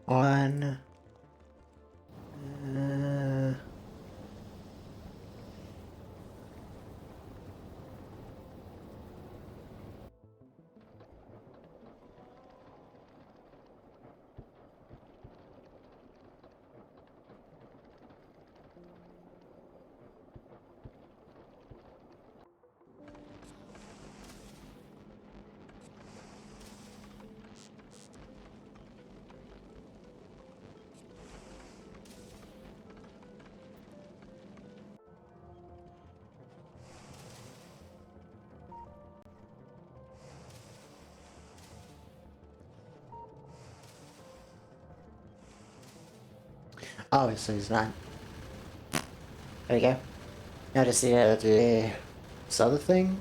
on. Oh, so he's not. There we go. Now just need to do this other thing.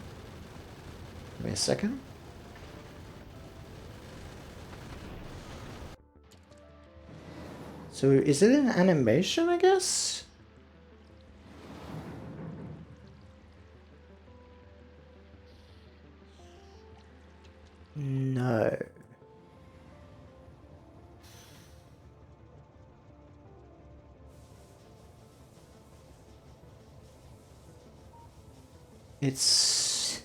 Give me a second. So is it an animation, I guess? No. It's...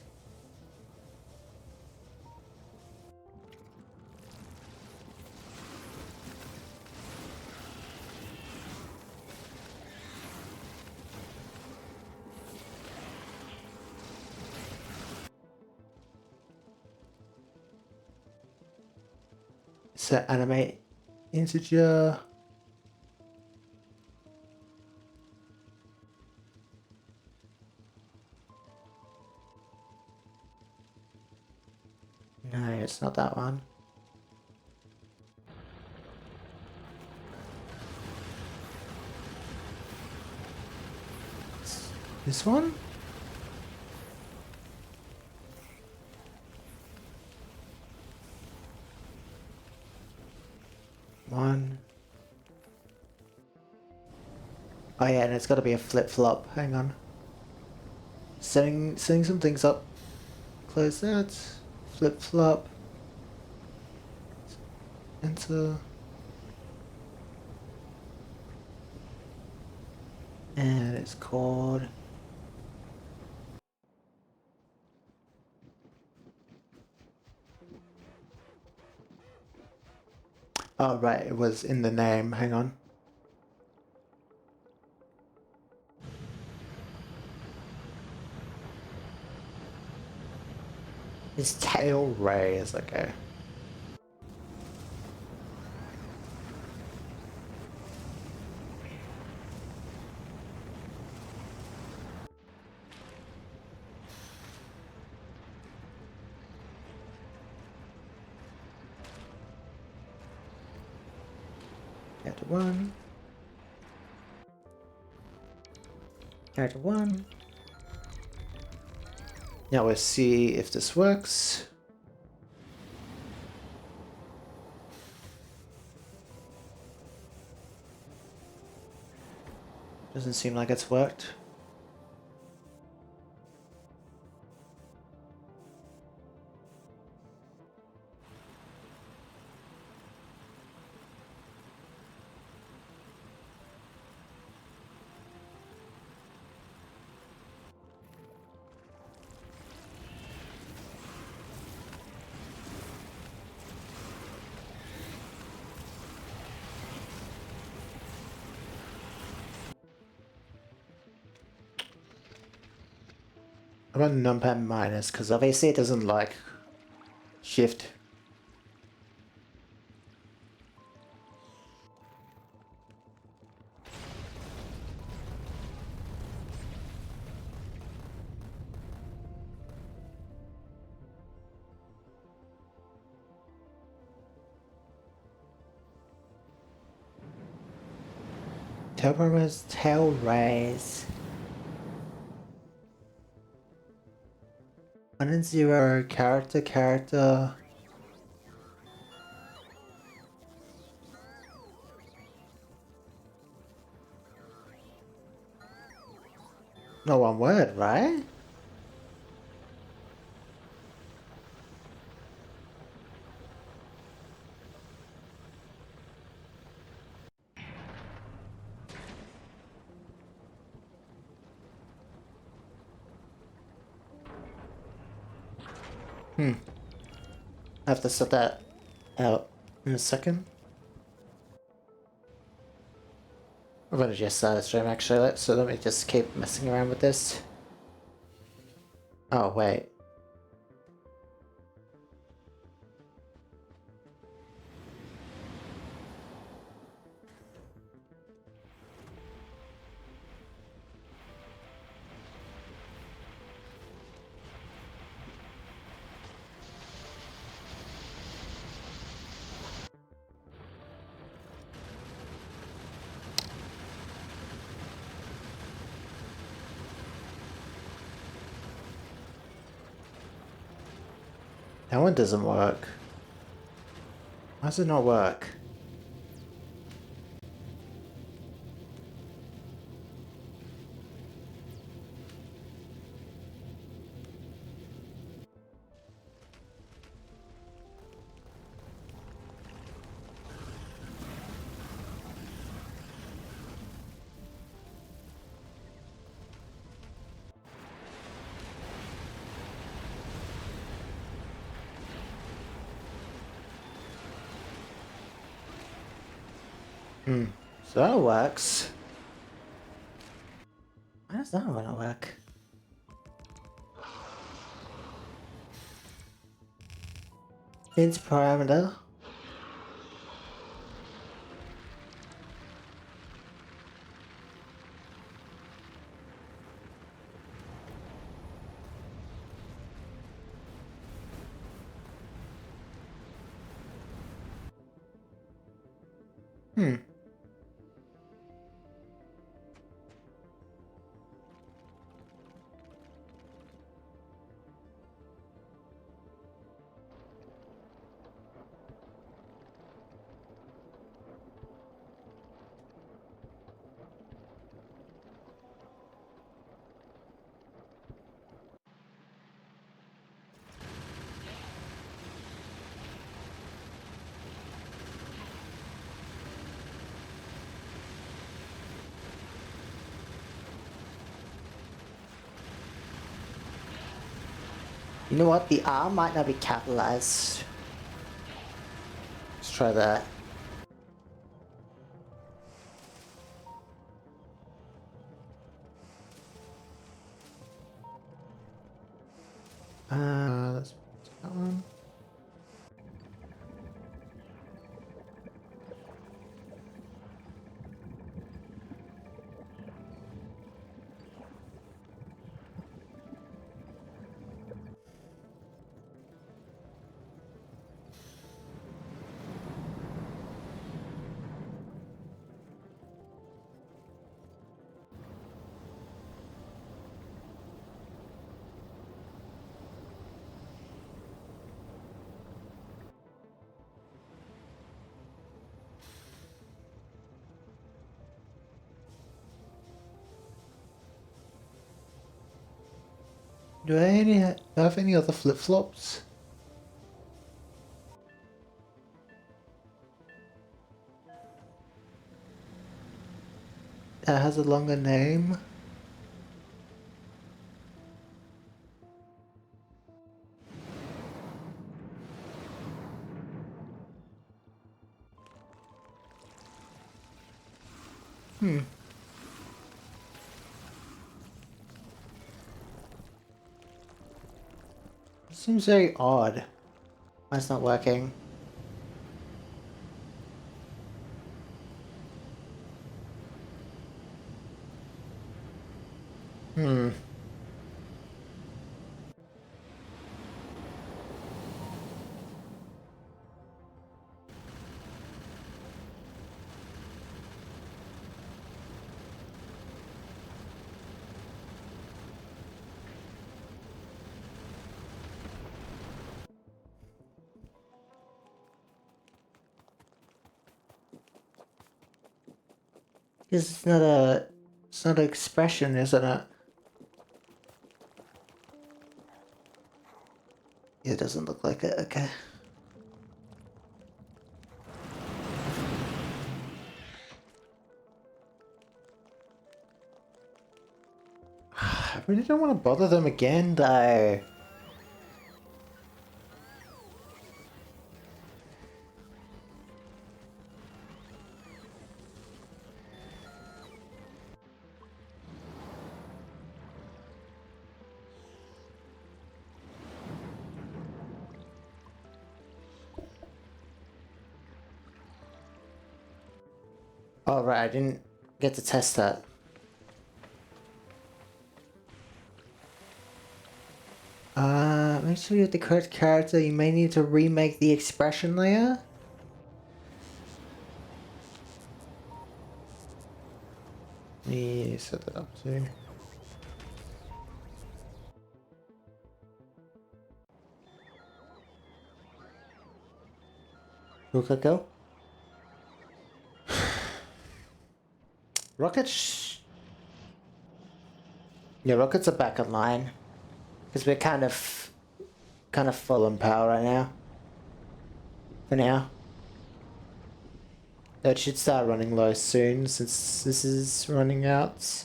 Set animate integer. No, it's not that one. It's this one? One. Oh yeah, and it's got to be a flip-flop. Hang on. Setting some things up. Close that. Flip-flop. Enter. And it's called... Oh right, it was in the name. Hang on. His tail ray is okay. Character 1. Character 1. Now we'll see if this works. Doesn't seem like it's worked. I want numpad minus because obviously it doesn't like shift. Tailburners, tail rays. 1 and 0, character. No one word, right? I have to sort that out in a second. I'm gonna just start a stream actually, so let me just keep messing around with this. Oh, wait. That one doesn't work. Why does it not work? So that works. Why does that one not work? Int parameter. You know what? The R might not be capitalized. Let's try that. Let's put that one. Do I have any other flip-flops? That has a longer name? It seems very odd. Why it's not working? Because it's not an expression, isn't it? It doesn't look like it, okay. I really don't want to bother them again, though. Oh right, I didn't get to test that. Make sure you have the correct character. You may need to remake the expression layer. Let me set that up too. Who could go? Rockets. Yeah, rockets are back online because we're kind of full on power right now. For now, that should start running low soon since this is running out.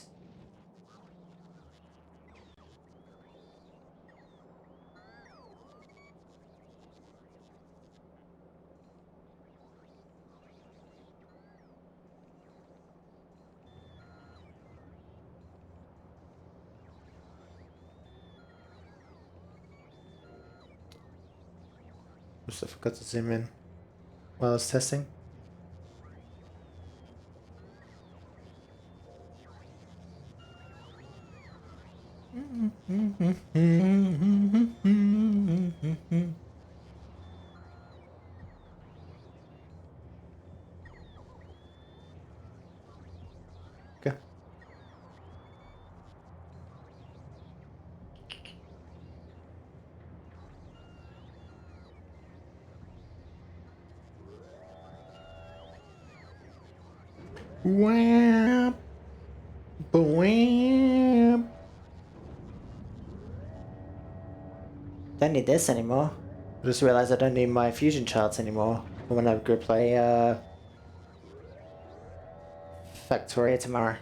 Oops, I forgot to zoom in while I was testing. Okay. Wham! Bwam! Don't need this anymore. I just realized I don't need my fusion charts anymore when I go play Factorio tomorrow.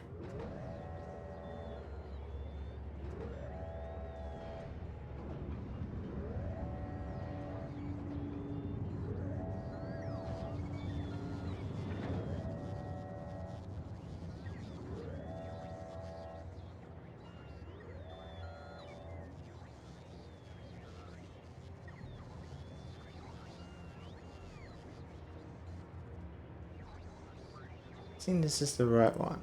I think this is the right one.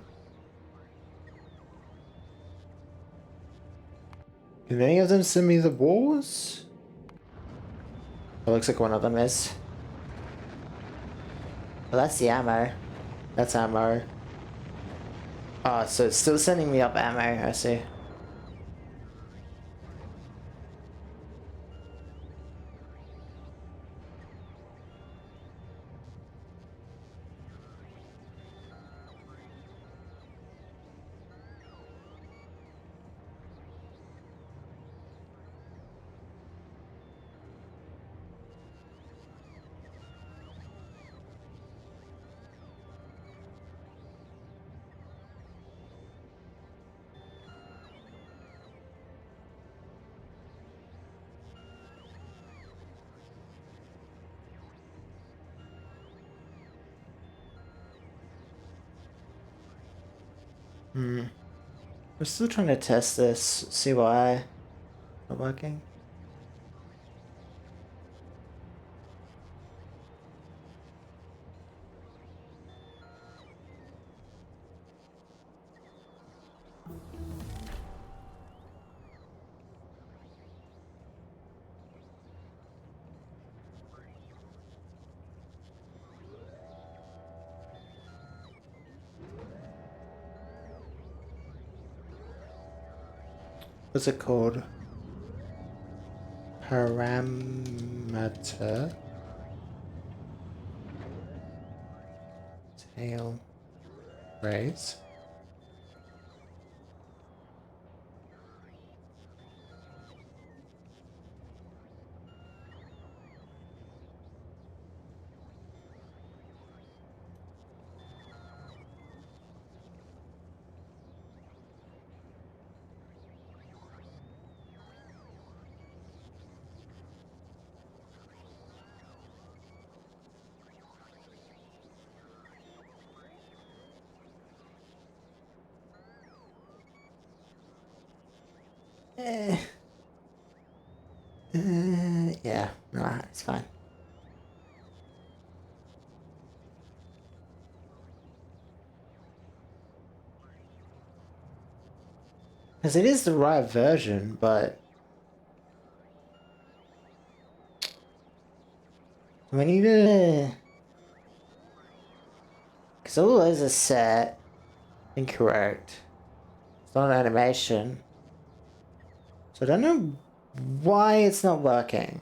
Can any of them send me the wars? It looks like one of them is. Well, that's the ammo. That's ammo. Oh, so it's still sending me up ammo, I see. Hmm. We're still trying to test this, see why it's not working. What's it called? Parameter tail raise. Eh. Yeah, nah, it's fine. Because it is the right version, but we need to... Because all those are set. Incorrect. It's not an animation. So I don't know why it's not working.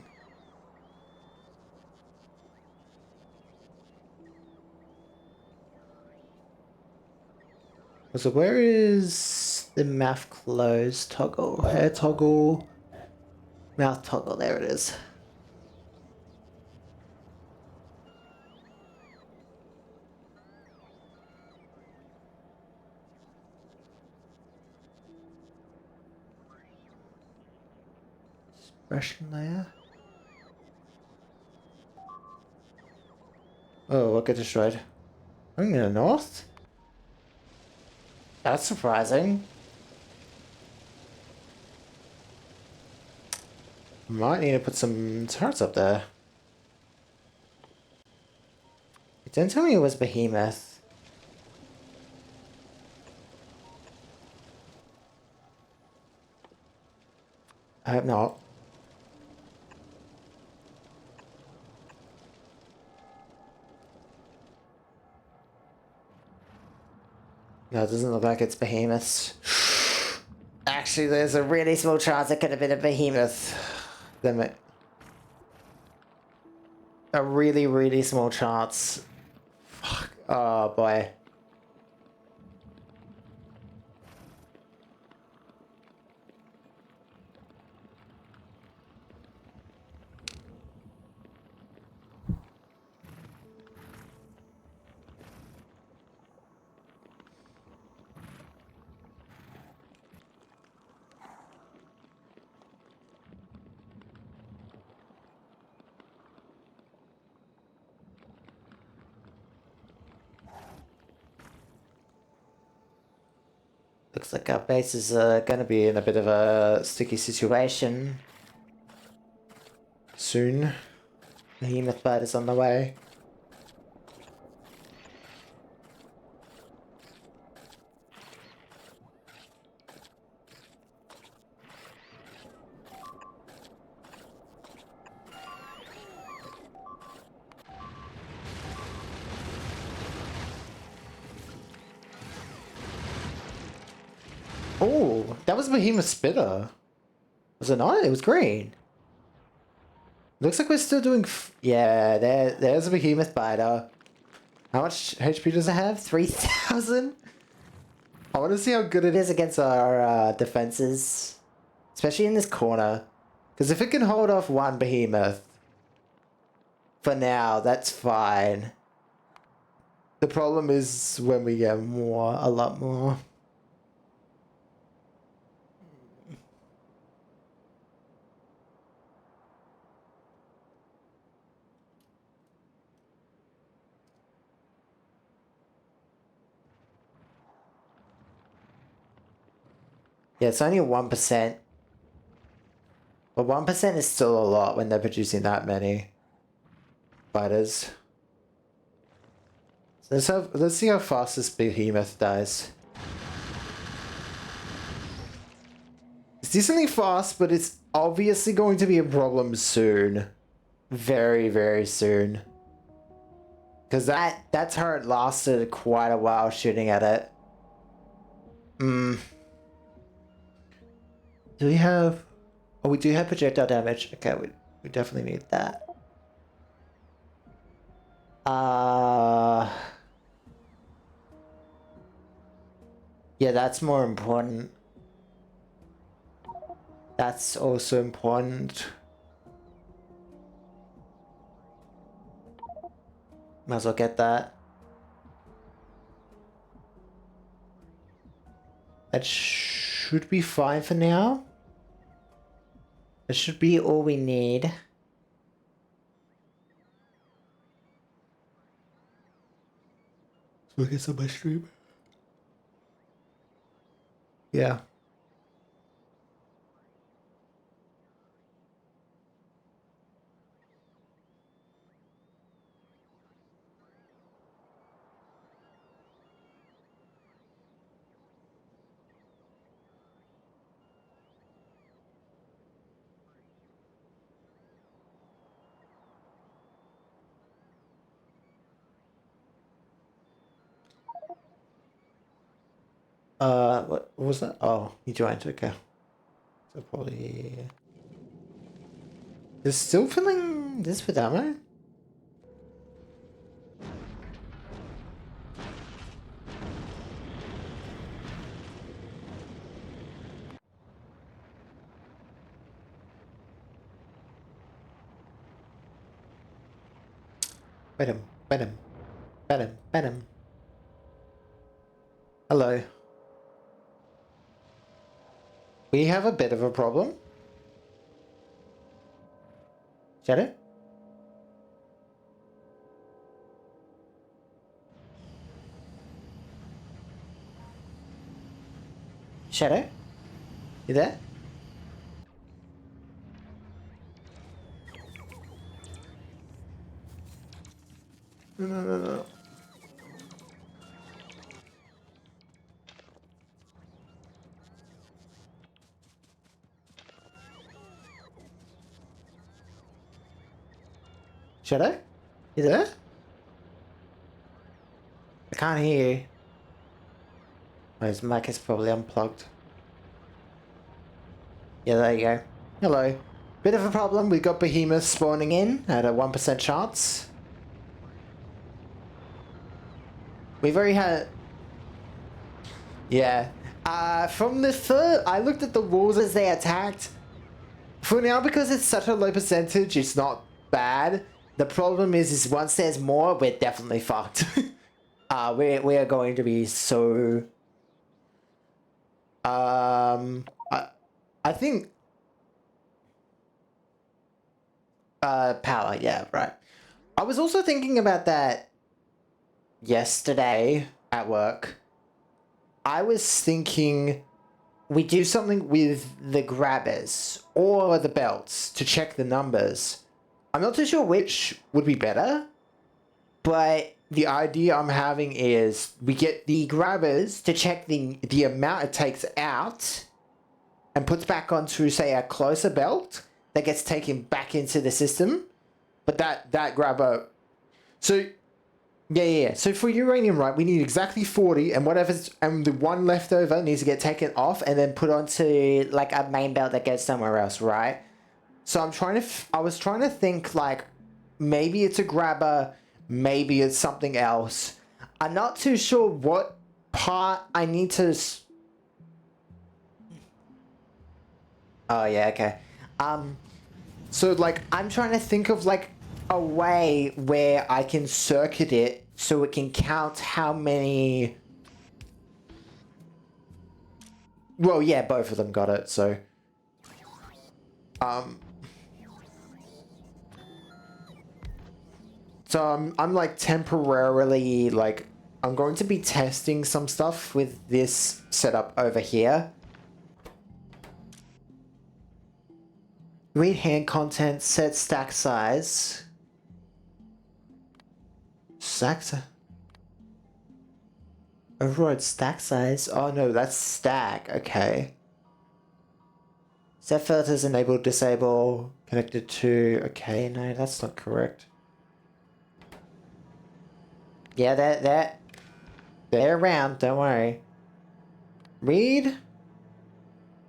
So where is the mouth close toggle? Hair toggle. Mouth toggle, there it is. Expression layer. Oh, what got destroyed? I'm in the north? That's surprising. Might need to put some turrets up there. Don't tell me it was Behemoth. I hope not. No, it doesn't look like it's Behemoths. Actually, there's a really small chance it could have been a Behemoth. Damn it. A really, really small chance. Fuck. Oh, boy. Looks like our base is gonna be in a bit of a sticky situation soon. The Behemoth bird is on the way. Oh, that was Behemoth Spitter. Was it not? It was green. Looks like we're still doing... yeah, there's a Behemoth Biter. How much HP does it have? 3,000? I want to see how good it is against our defenses. Especially in this corner. Because if it can hold off one Behemoth, for now, that's fine. The problem is when we get more, a lot more. Yeah, it's only 1%. But 1% is still a lot when they're producing that many fighters. So let's see how fast this Behemoth dies. It's decently fast, but it's obviously going to be a problem soon. Very, very soon. Because that turret lasted quite a while shooting at it. Do we have... oh, we do have projectile damage. Okay, we definitely need that. Yeah, that's more important. That's also important. Might as well get that. That should be fine for now. That should be all we need. Look at my stream. Yeah. What was that? Oh, you joined, okay. So probably... There's still filling this with ammo? Venom, venom, venom, venom. Hello. We have a bit of a problem. Shadow? Shadow? You there? No, no, no, no. Shadow? You there? I can't hear you. Oh, his mic is probably unplugged. Yeah, there you go. Hello. Bit of a problem. We got behemoths spawning in at a 1% chance. We've already had... Yeah. From the third... I looked at the walls as they attacked. For now, because it's such a low percentage, it's not bad. The problem is once there's more, we're definitely fucked. We are going to be so... I think... Power, yeah, right. I was also thinking about that yesterday at work. I was thinking we do something with the grabbers or the belts to check the numbers. I'm not too sure which would be better, but the idea I'm having is we get the grabbers to check the amount it takes out and puts back onto, say, a closer belt that gets taken back into the system. But that grabber... So, yeah. So for uranium, right, we need exactly 40, and and the one left over needs to get taken off and then put onto, like, a main belt that goes somewhere else, right? So I was trying to think, like, maybe it's a grabber, maybe it's something else. I'm not too sure what part I need to... Oh, yeah, okay. So, like, I'm trying to think of, like, a way where I can circuit it so it can count how many... Well, yeah, both of them got it, so... So I'm like temporarily, like, I'm going to be testing some stuff with this setup over here. Read hand content, set stack size. Stack size? Override stack size? Oh no, that's stack, okay. Set filters enable, disable, connected to, okay, no, that's not correct. Yeah, they're around, don't worry. Read.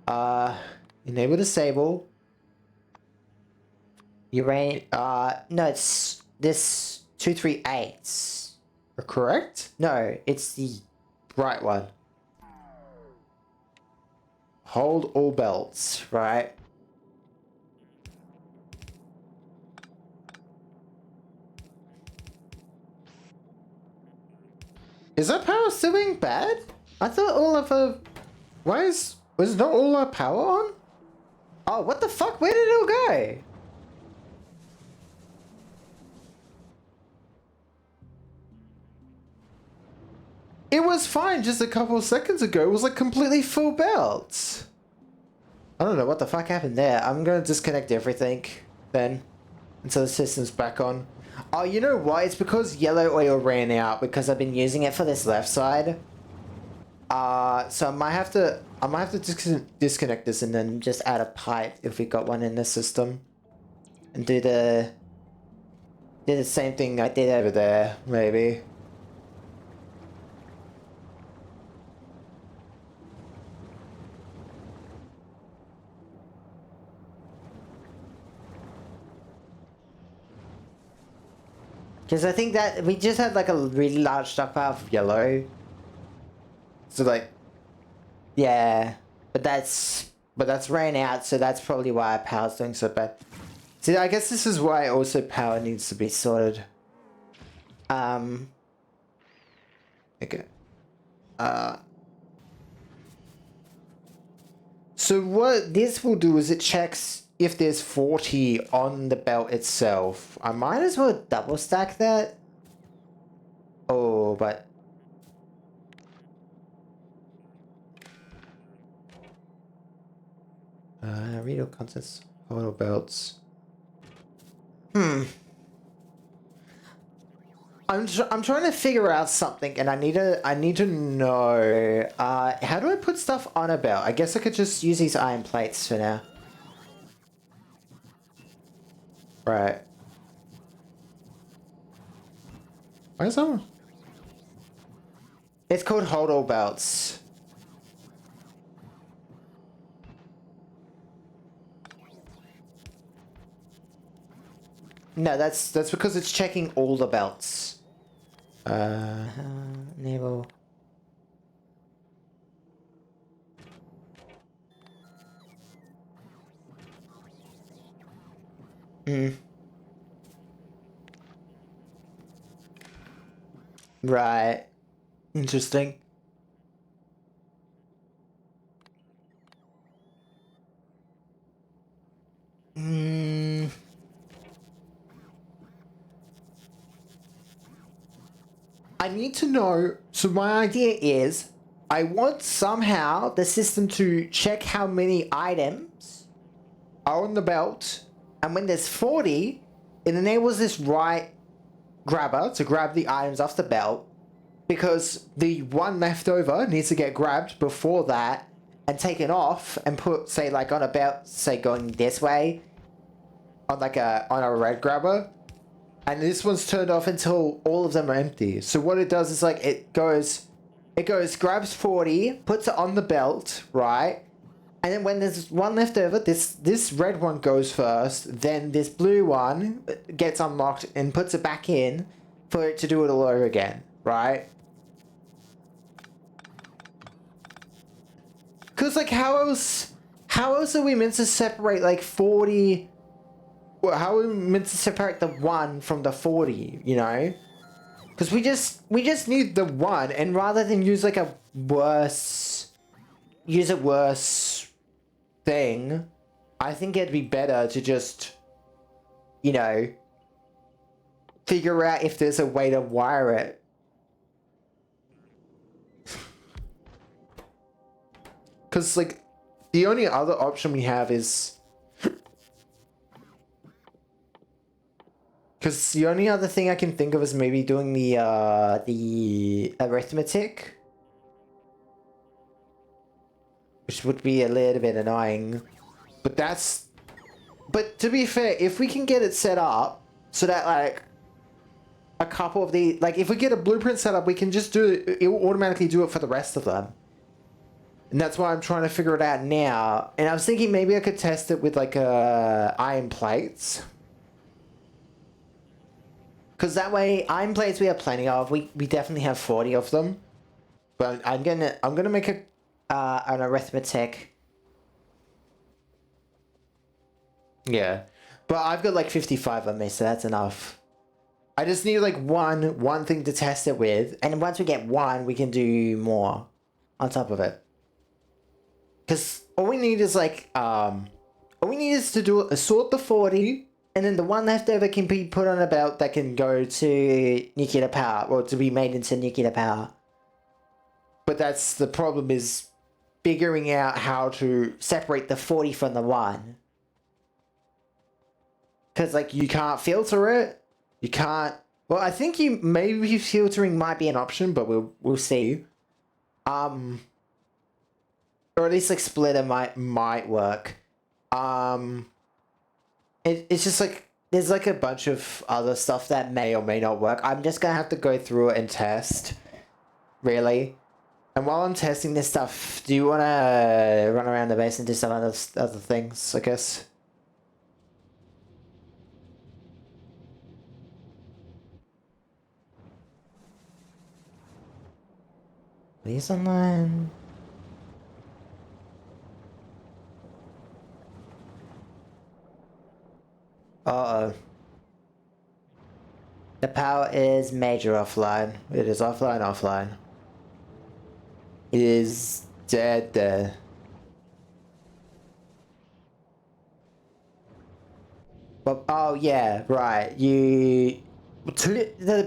Enable, disable. No, it's this 238. Correct? No, it's the right one. Hold all belts, right? Is that power still being bad? I thought all of her... Was not all our power on? Oh, what the fuck? Where did it all go? It was fine just a couple of seconds ago. It was like completely full belts. I don't know what the fuck happened there. I'm gonna disconnect everything then until the system's back on. Oh, you know why? It's because yellow oil ran out because I've been using it for this left side. So I might have to disconnect this and then just add a pipe if we got one in the system. And do the same thing I did over there, maybe. Because I think that we just had like a really large stockpile of yellow. So like, yeah, but that's ran out, so that's probably why our power's doing so bad. See, I guess this is why also power needs to be sorted. Okay. So what this will do is it checks if there's 40 on the belt itself. I might as well double stack that. Oh, but... read all contents, auto belts. I'm trying to figure out something, and I need to know. How do I put stuff on a belt? I guess I could just use these iron plates for now. Right. Why is that? It's called hold all belts. No, that's because it's checking all the belts. Naval. Right. Interesting. I need to know. So my idea is I want somehow the system to check how many items are on the belt, and when there's 40, it enables this right grabber to grab the items off the belt, because the one left over needs to get grabbed before that and taken off and put, say, like on a belt, say going this way, on like on a red grabber. And this one's turned off until all of them are empty. So what it does is like it goes grabs 40, puts it on the belt, right? And then when there's one left over, this red one goes first, then this blue one gets unlocked and puts it back in for it to do it all over again, right? Cause like how else are we meant to separate like 40? Well, how are we meant to separate the 1 from the 40, you know? Because we just need the 1, and rather than use like a worse thing, I think it'd be better to just, you know, figure out if there's a way to wire it. Because like the only other option we have is... Because the only other thing I can think of is maybe doing the arithmetic, which would be a little bit annoying. But to be fair, if we can get it set up so that like a couple of the, like if we get a blueprint set up, we can just do it. It will automatically do it for the rest of them. And that's why I'm trying to figure it out now. And I was thinking maybe I could test it with like iron plates. Because that way, iron plates we have plenty of. We definitely have 40 of them. But I'm gonna make an arithmetic. Yeah, but I've got like 55 on me, so that's enough. I just need like one thing to test it with, and once we get one, we can do more on top of it. Because all we need is like all we need is to sort the 40. And then the one left over can be put on a belt that can go to nuclear power, or to be made into nuclear power. But that's the problem, is figuring out how to separate the 40 from the 1. Because, like, you can't filter it. You can't... Well, I think maybe filtering might be an option, but we'll see. Or at least, like, splitter might work. It's just like, there's like a bunch of other stuff that may or may not work. I'm just gonna have to go through it and test, really. And while I'm testing this stuff, do you want to run around the base and do some other things, I guess? Please online. Uh-oh. The power is major offline. It is offline. It is dead. But, oh yeah, right. The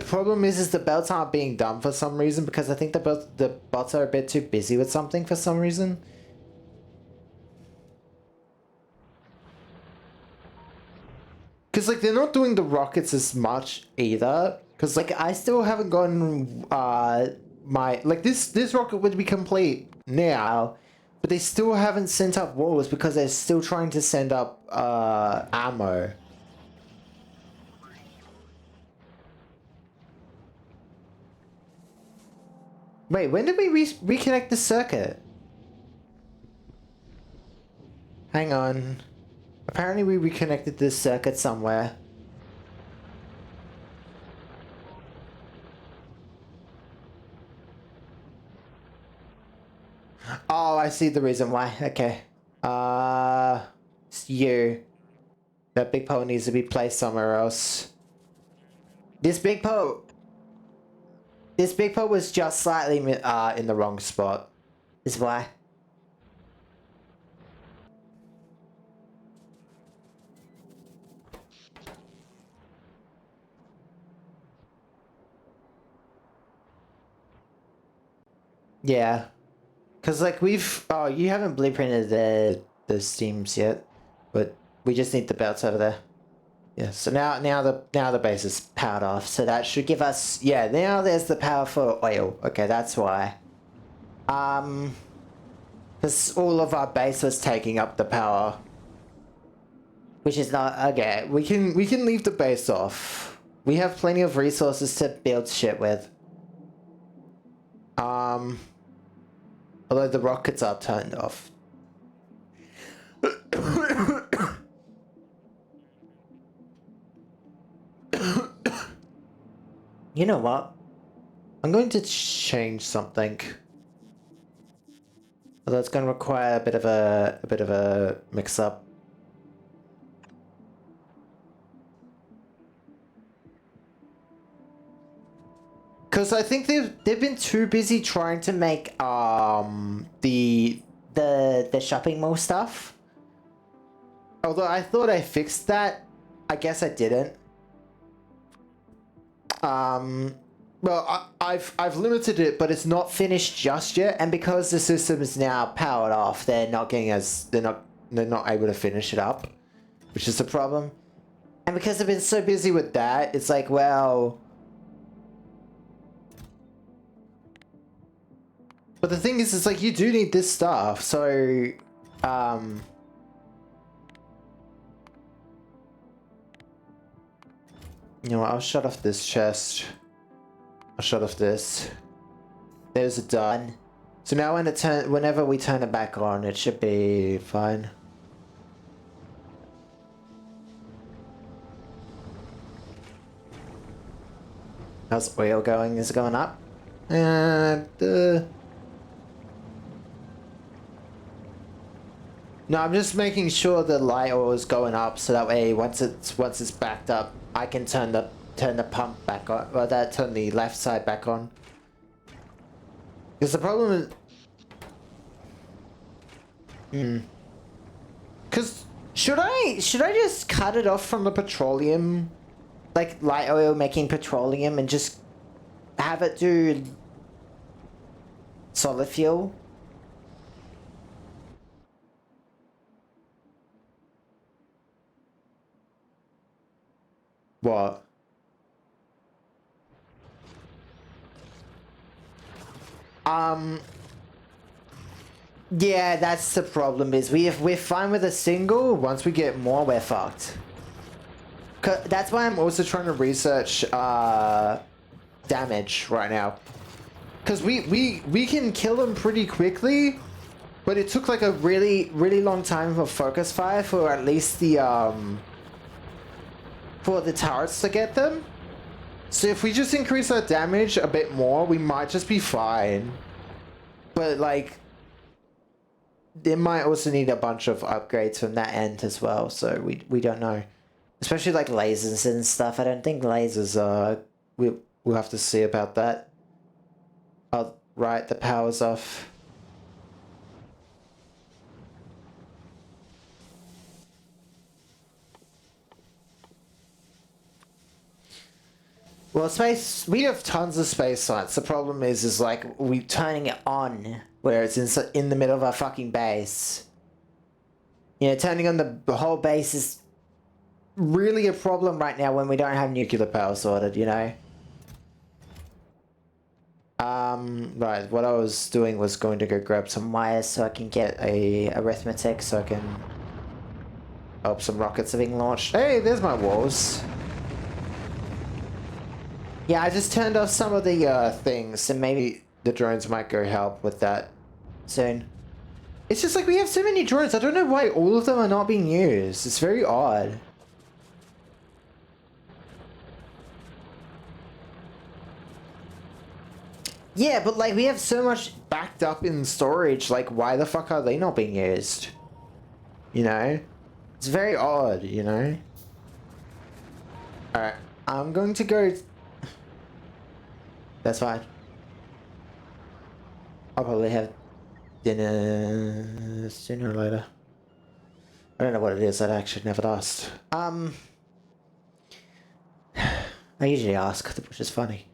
problem is the belts aren't being done for some reason because I think the bots are a bit too busy with something for some reason. Because, like, they're not doing the rockets as much either. Because, like, I still haven't gotten, this rocket would be complete now. But they still haven't sent up walls because they're still trying to send up, ammo. Wait, when did we reconnect the circuit? Hang on. Apparently we reconnected this circuit somewhere. Oh, I see the reason why. Okay. It's you. That big pole needs to be placed somewhere else. This big pole was just slightly in the wrong spot. Is why. Yeah. Cause like you haven't blueprinted the steams yet, but we just need the belts over there. Yeah, so now the base is powered off, so that should give us, yeah, now there's the power for oil. Okay, that's why. Because all of our base was taking up the power. Which is not, okay, we can leave the base off. We have plenty of resources to build shit with. Although the rockets are turned off. You know what? I'm going to change something. Although it's going to require a bit of a mix-up. Because I think they've been too busy trying to make the shopping mall stuff. Although I thought I fixed that, I guess I didn't. Well, I've limited it, but it's not finished just yet. And because the system is now powered off, they're not able to finish it up, which is the problem. And because they've been so busy with that, it's like, well. But the thing is, it's like, you do need this stuff, so, you know what, I'll shut off this chest. I'll shut off this. There's it done. So now whenever we turn it back on, it should be fine. How's oil going? Is it going up? No, I'm just making sure the light oil is going up, so that way once it's backed up, I can turn the pump back on, or turn the left side back on. Because the problem is, because should I just cut it off from the petroleum, like light oil making petroleum, and just have it do solid fuel? What? Yeah, that's the problem, is we're fine with a single. Once we get more, we're fucked. That's why I'm also trying to research, damage right now. Because we can kill them pretty quickly, but it took like a really long time for focus fire for at least the, for the turrets to get them. So if we just increase our damage a bit more, we might just be fine. But like, they might also need a bunch of upgrades from that end as well, so we don't know. Especially like lasers and stuff. I don't think lasers are... We'll have to see about that. Oh, right, the power's off. Well, space... We have tons of space science. The problem is like, we turning it on where it's in the middle of our fucking base. You know, turning on the whole base is really a problem right now when we don't have nuclear power sorted, you know? Right, what I was doing was going to go grab some wires so I can get a arithmetic so I can help some rockets are being launched. Hey, there's my walls. Yeah, I just turned off some of the things, so maybe the drones might go help with that soon. It's just like we have so many drones, I don't know why all of them are not being used. It's very odd. Yeah, but like we have so much backed up in storage, like why the fuck are they not being used? You know? It's very odd, you know? Alright, I'm going to go... That's fine. I'll probably have dinner sooner or later. I don't know what it is, I actually never asked. I usually ask, which is funny.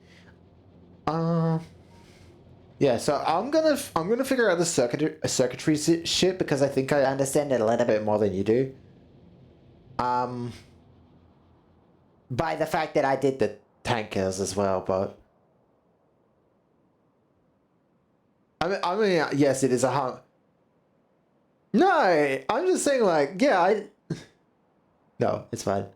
Yeah, so I'm gonna figure out the circuitry shit because I think I understand it a little bit more than you do. By the fact that I did the tankers as well, but I mean, yes, it is a hung. No, I'm just saying, like, yeah, no, it's fine.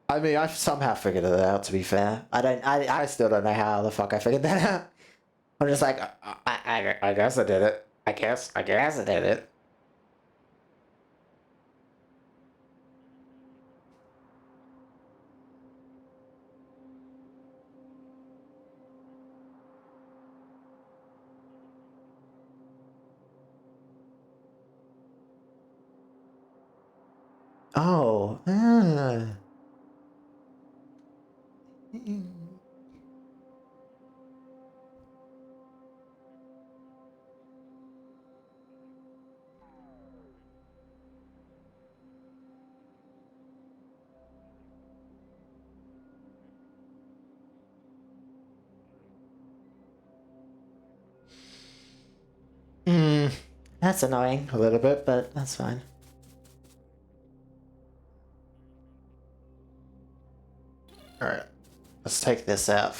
I mean, I've somehow figured it out. To be fair, I still don't know how the fuck I figured that out. I'm just like, I guess I did it. I guess I did it. Oh, that's annoying a little bit, but that's fine. All right, let's take this out.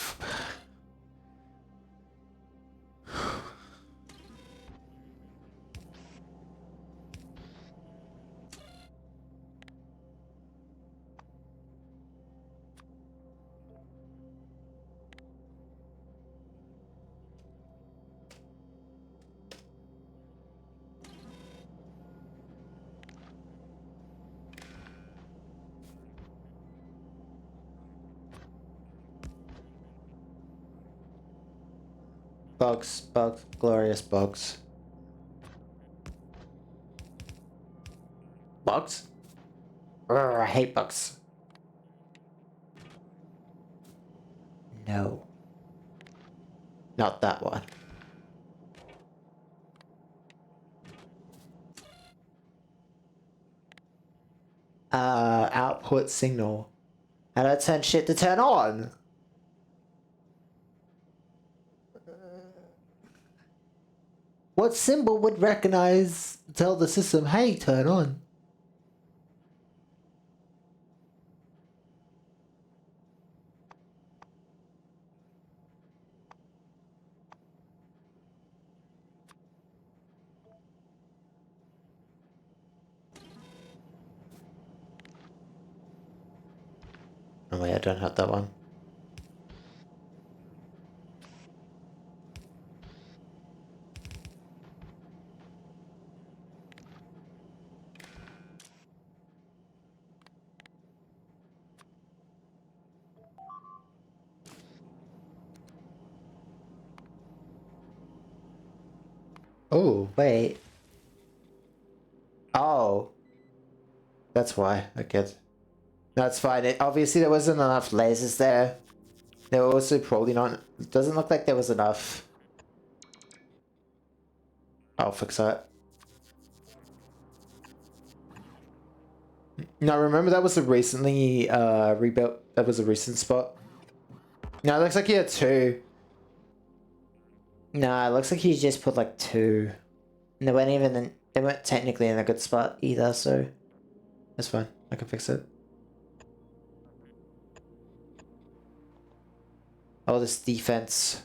Bugs, bugs, glorious bugs. Bugs? Urgh, I hate bugs. No. Not that one. Output signal. How do I turn shit to turn on? What symbol would recognize, tell the system, hey, turn on? Oh wait, I don't have that one. Oh, wait. Oh. That's why. Okay. That's fine. Obviously, there wasn't enough lasers there. There were also probably not... It doesn't look like there was enough. I'll fix that. Now, remember that was a recently rebuilt... That was a recent spot. No, it looks like he had two. No, it looks like he just put like two. And they weren't even in... They weren't technically in a good spot either, so... That's fine. I can fix it. Oh, this defense.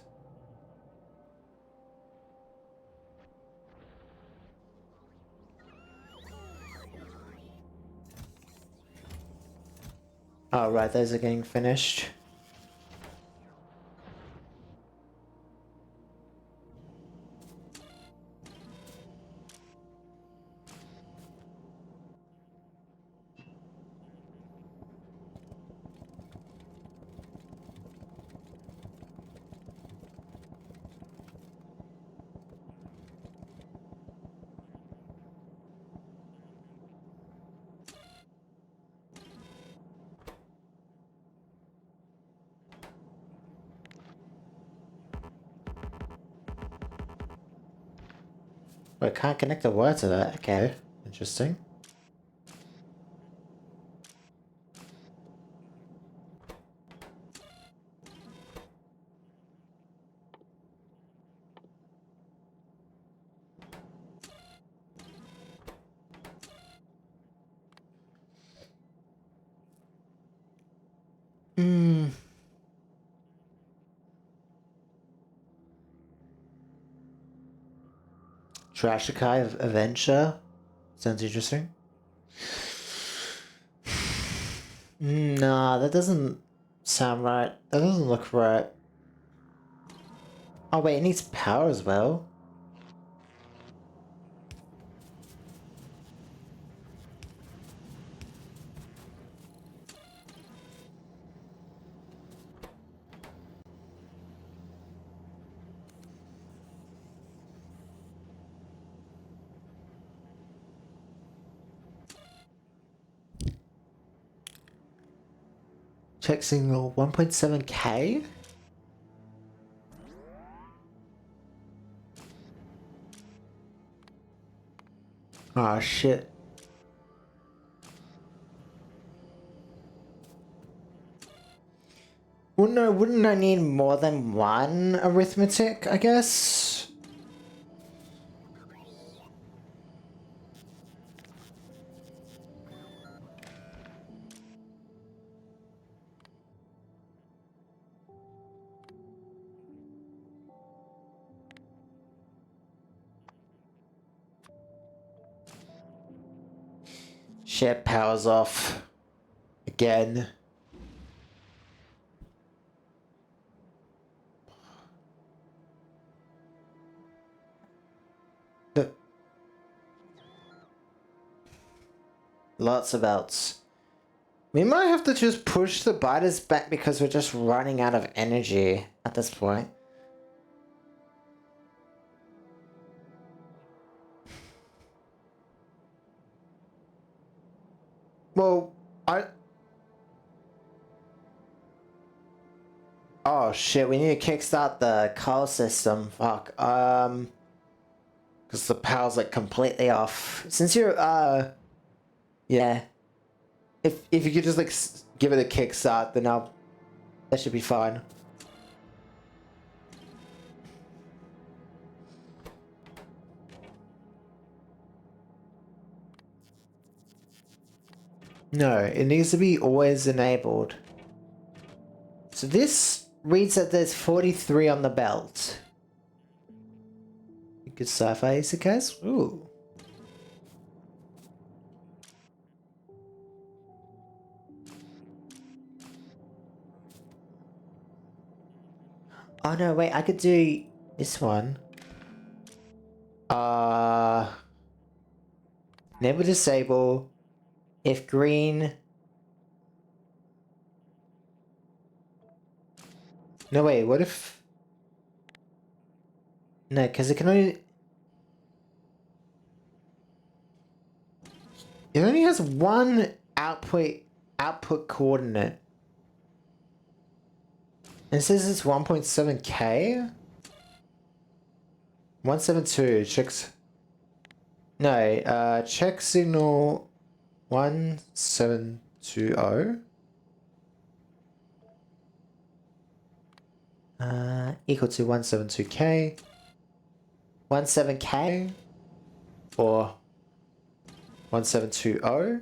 Oh, right, those are getting finished. But I can't connect the wire to that. Okay, interesting. Hmm. Trashikai Adventure. Sounds interesting. Nah, that doesn't sound right. That doesn't look right. Oh wait, it needs power as well. Check signal 1.7K? Ah, shit. Well, no, wouldn't I need more than one arithmetic, I guess? Shit, power's off. Again. The- Lots of outs. We might have to just push the biters back because we're just running out of energy at this point. Well, Oh shit, we need to kickstart the car system. Fuck. Because the power's like completely off. Since you're, yeah. If you could just like give it a kickstart, then that should be fine. No, it needs to be always enabled. So this reads that there's 43 on the belt. Good sci-fi isekais? Ooh. Oh no, wait, I could do this one. Never disable. If green... No, wait, what if... No, because it can only... It only has one output coordinate. And it says it's 1.7K? 172 checks. No, check signal 1720. Equal to 172K. 17K? Or 1720?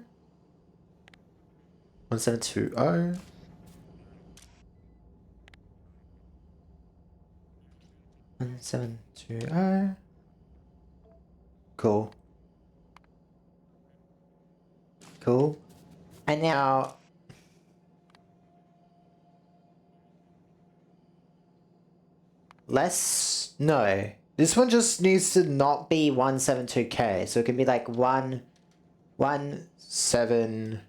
1720? 1720. Cool. Cool. And now no. This one just needs to not be 172K. So it can be like 17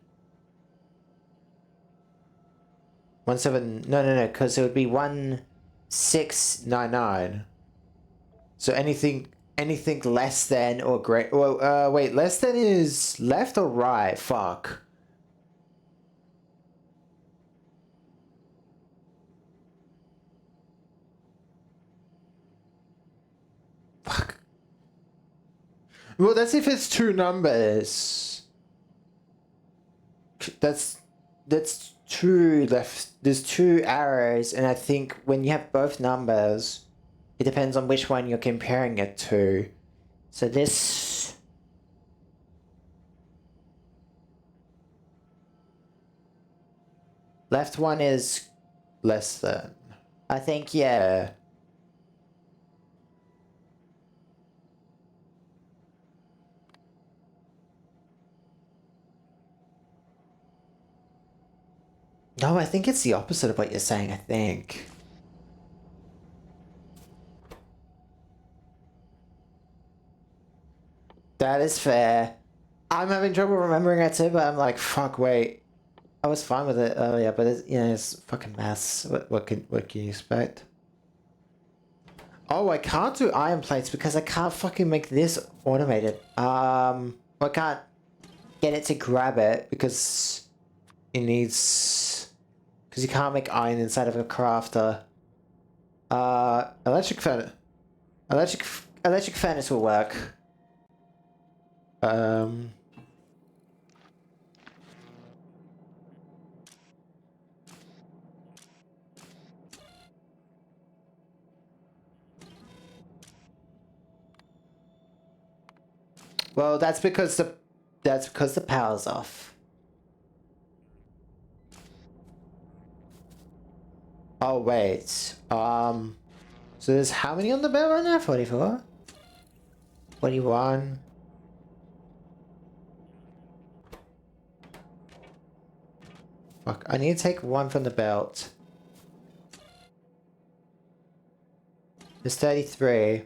no, because it would be 1699. So anything less than or great. Well, wait, less than is left or right? Fuck. Fuck. Well, that's if it's two numbers. That's two left. There's two arrows, and I think when you have both numbers, it depends on which one you're comparing it to. So this... left one is less than. I think, yeah. No, I think it's the opposite of what you're saying, I think. That is fair. I'm having trouble remembering it too, but I'm like, fuck, wait. I was fine with it earlier, but it's, you know, it's fucking maths. What can you expect? Oh, I can't do iron plates because I can't fucking make this automated. I can't get it to grab it because it needs... because you can't make iron inside of a crafter. Electric furnace. Electric furnace will work. Well, that's because the power's off. Oh wait. So there's how many on the belt right now? 44? 41. Fuck, I need to take one from the belt. There's 33.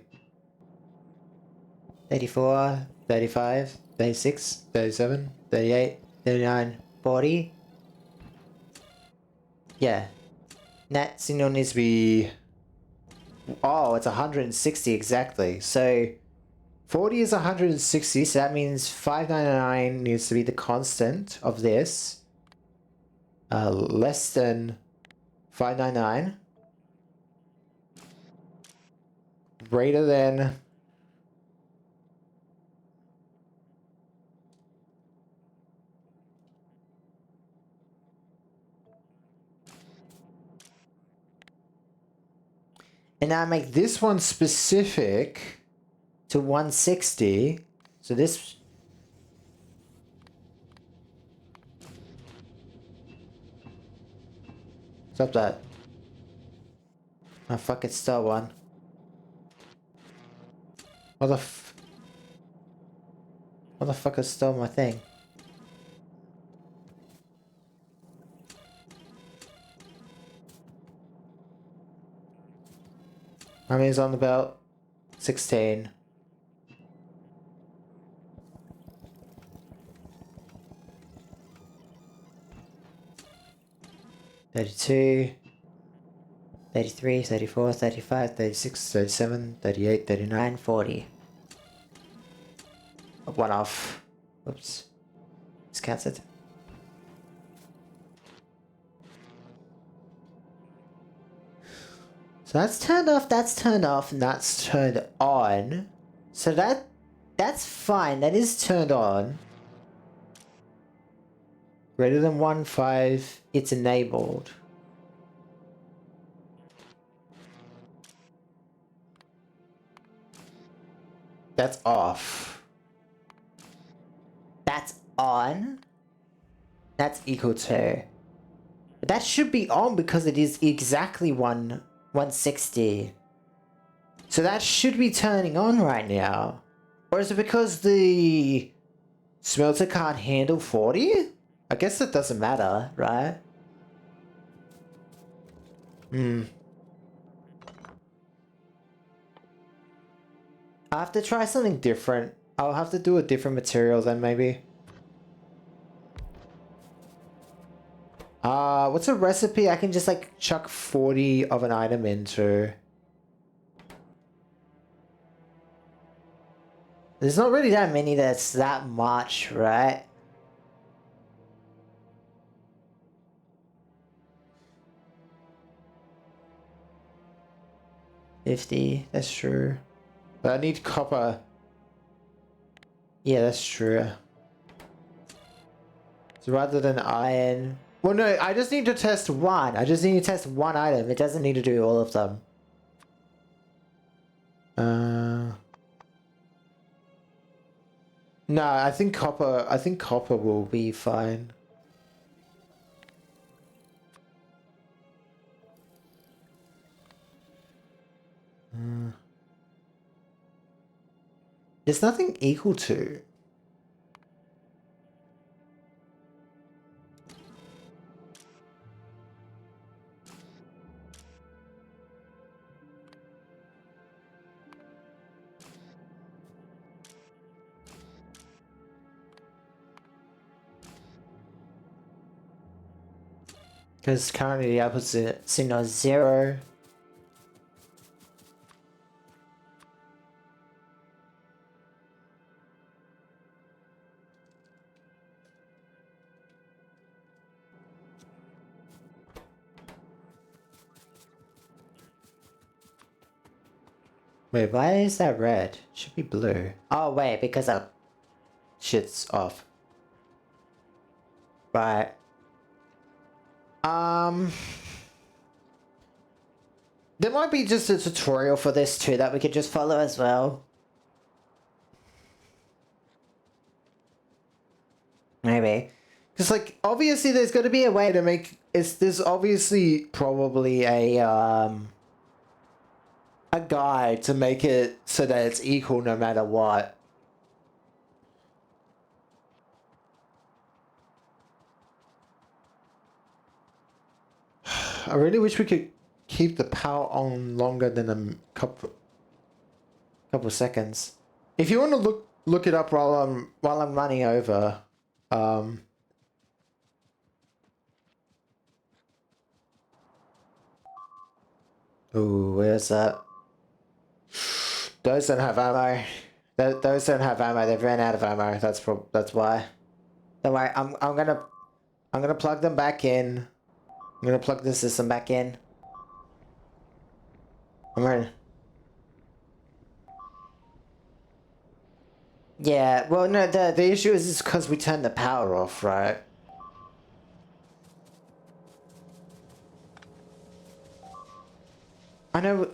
34, 35, 36, 37, 38, 39, 40. Yeah. That signal needs to be... oh, it's 160 exactly. So 40 is 160, so that means 599 needs to be the constant of this. Less than 599. Greater than... and now I make this one specific to 160. So this... stop that. Oh fuck, it's still one. Motherfucker stole my thing. How many's on the belt? 16. $32, $33, $34, $35, $36, $37, $38, $39, $40. One off. Oops. Just cancel it. So that's turned off, and that's turned on. So that's fine. That is turned on. Greater than 1.5, it's enabled. That's off. That's on. That's equal to. But that should be on because it is exactly 160. So that should be turning on right now. Or is it because the smelter can't handle 40? I guess it doesn't matter, right? I have to try something different. I'll have to do a different material then, maybe. What's a recipe I can just like chuck 40 of an item into? There's not really that many that's that much, right? $50, that's true. But I need copper. Yeah, that's true. So rather than iron... Well, no, I just need to test one. I just need to test one item. It doesn't need to do all of them. No, I think copper will be fine. There's nothing equal to. Because currently the output signal is 0. Wait, why is that red? It should be blue. Oh wait, because that shit's off. Right. There might be just a tutorial for this too that we could just follow as well. Maybe. Because like obviously there's gotta be a way to make there's obviously probably a guide to make it so that it's equal no matter what. I really wish we could keep the power on longer than a couple seconds. If you want to look it up while I'm running over, ooh, where's that? Those don't have ammo. Those don't have ammo. They've ran out of ammo. That's why. Don't worry. I'm gonna plug them back in. I'm gonna plug the system back in. I'm ready. Yeah. Well, no. The issue is because we turned the power off, right? I know.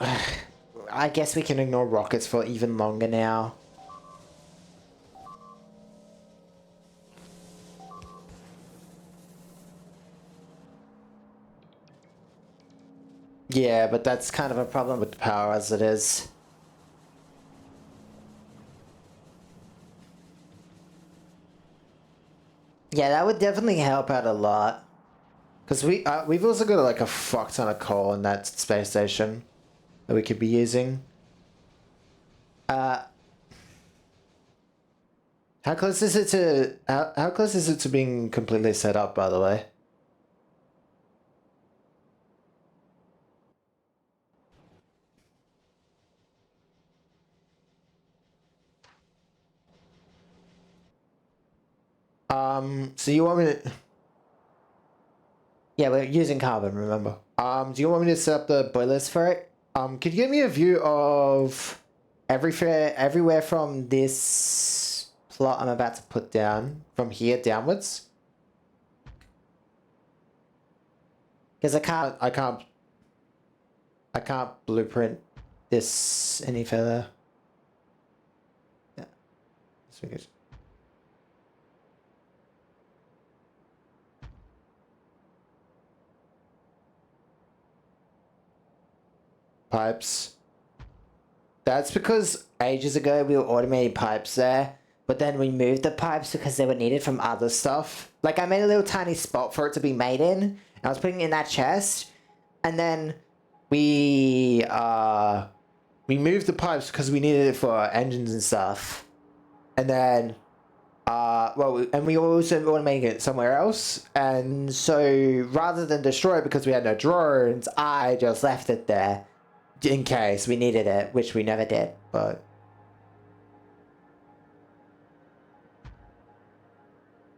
I guess we can ignore rockets for even longer now. Yeah, but that's kind of a problem with the power as it is. Yeah, that would definitely help out a lot. Because we've also got like a fuck ton of coal in that space station that we could be using. How close is it to how close is it to being completely set up, by the way? So you want me to... Yeah, we're using carbon, remember. Do you want me to set up the boilers for it? Could you give me a view of everywhere from this plot I'm about to put down, from here downwards? Because I can't blueprint this any further. Yeah, that's good. Pipes. That's because ages ago we were automating pipes there, but then we moved the pipes because they were needed from other stuff. Like I made a little tiny spot for it to be made in, and I was putting it in that chest, and then we moved the pipes because we needed it for our engines and stuff, and then and we also want to make it somewhere else, and so rather than destroy it because we had no drones, I just left it there in case we needed it, which we never did, but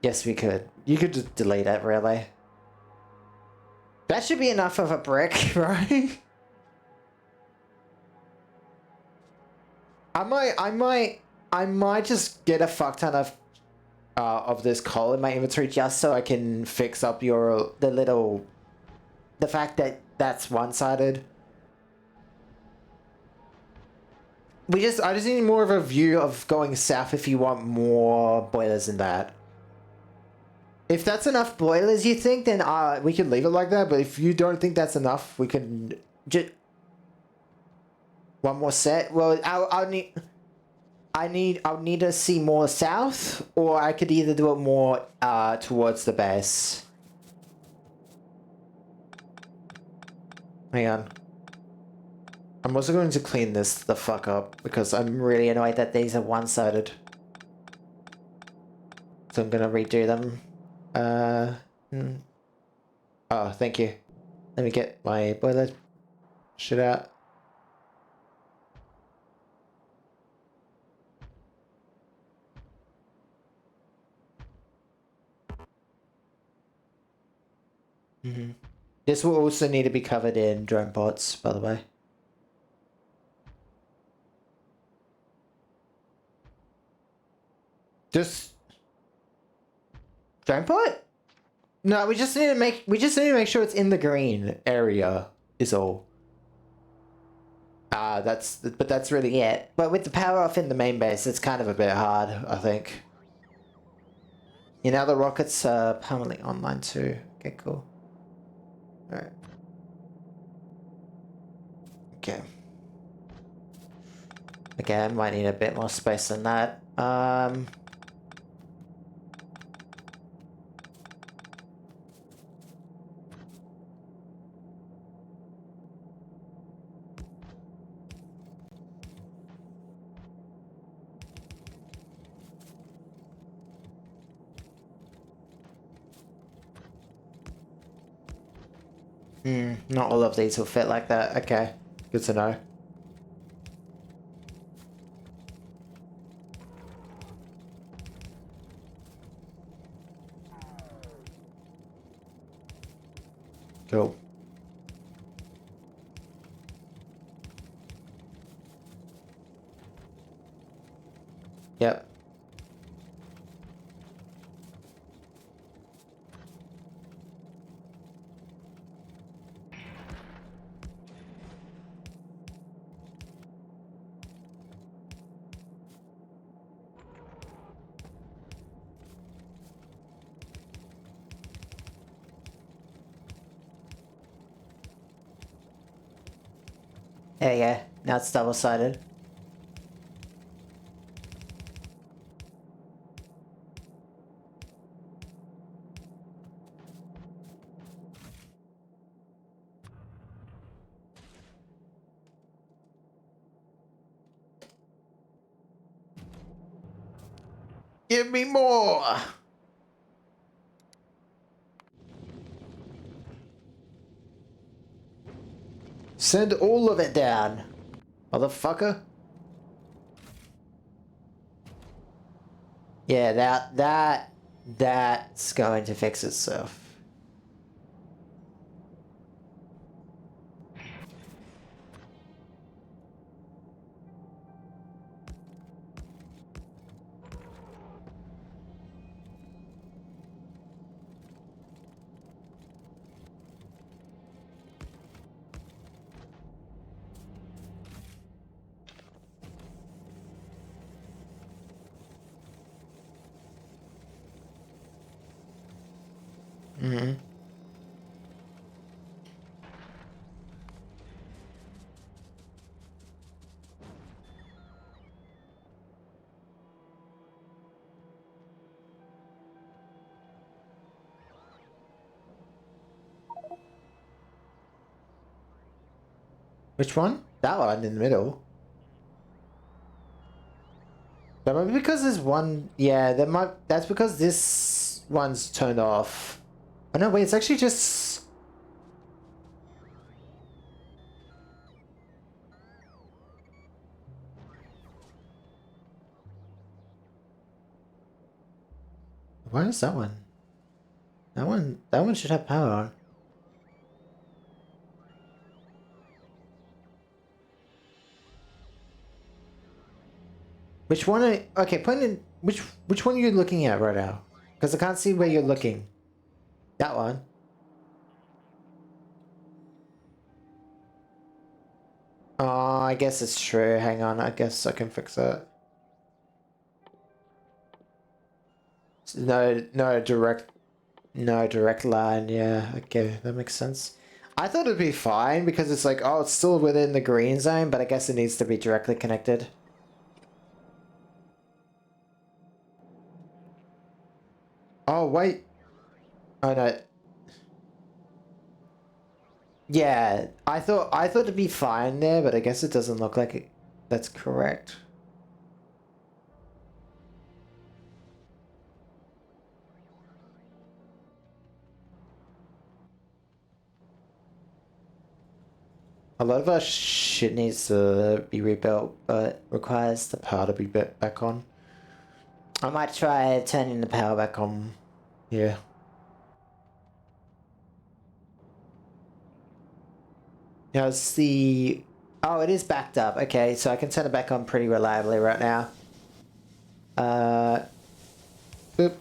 yes, we could. You could just delete it, really. That should be enough of a brick, right? I might just get a fuck ton of this coal in my inventory just so I can fix up the fact that that's one-sided. I just need more of a view of going south if you want more boilers than that. If that's enough boilers, you think, then we can leave it like that. But if you don't think that's enough, we can just one more set. Well, I'll need to see more south, or I could either do it more towards the base. Hang on. I'm also going to clean this the fuck up because I'm really annoyed that these are one-sided. So I'm gonna redo them. Oh, thank you. Let me get my boiler shit out. This will also need to be covered in drone pods, by the way. Just drone pod? No, we just need to make sure it's in the green area is all. But that's really it. But with the power off in the main base, it's kind of a bit hard, I think. You know, the rockets are permanently online too. Okay, cool. Alright. Okay. Okay, I might need a bit more space than that. Not all of these will fit like that. Okay, good to know. Cool. Yep. There you go. Now it's double-sided. Give me more! Send all of it down, motherfucker. Yeah, that that's going to fix itself. Mm-hmm. Which one? That one in the middle. That might be because there's one. Yeah, that's because this one's turned off. Oh no, wait, it's actually just. Why is that one? That one should have power on. Which one okay, point in which one are you looking at right now? Because I can't see where you're looking. That one. Oh, I guess it's true. Hang on, I guess I can fix it. No direct line. Yeah, okay, that makes sense. I thought it'd be fine because it's like, oh, it's still within the green zone, but I guess it needs to be directly connected. Oh, wait. Oh, no. Yeah, I thought it'd be fine there, but I guess it doesn't look like it. That's correct. A lot of our shit needs to be rebuilt, but requires the power to be back on. I might try turning the power back on. Yeah. Now it's the... Oh, it is backed up. Okay, so I can turn it back on pretty reliably right now. Boop.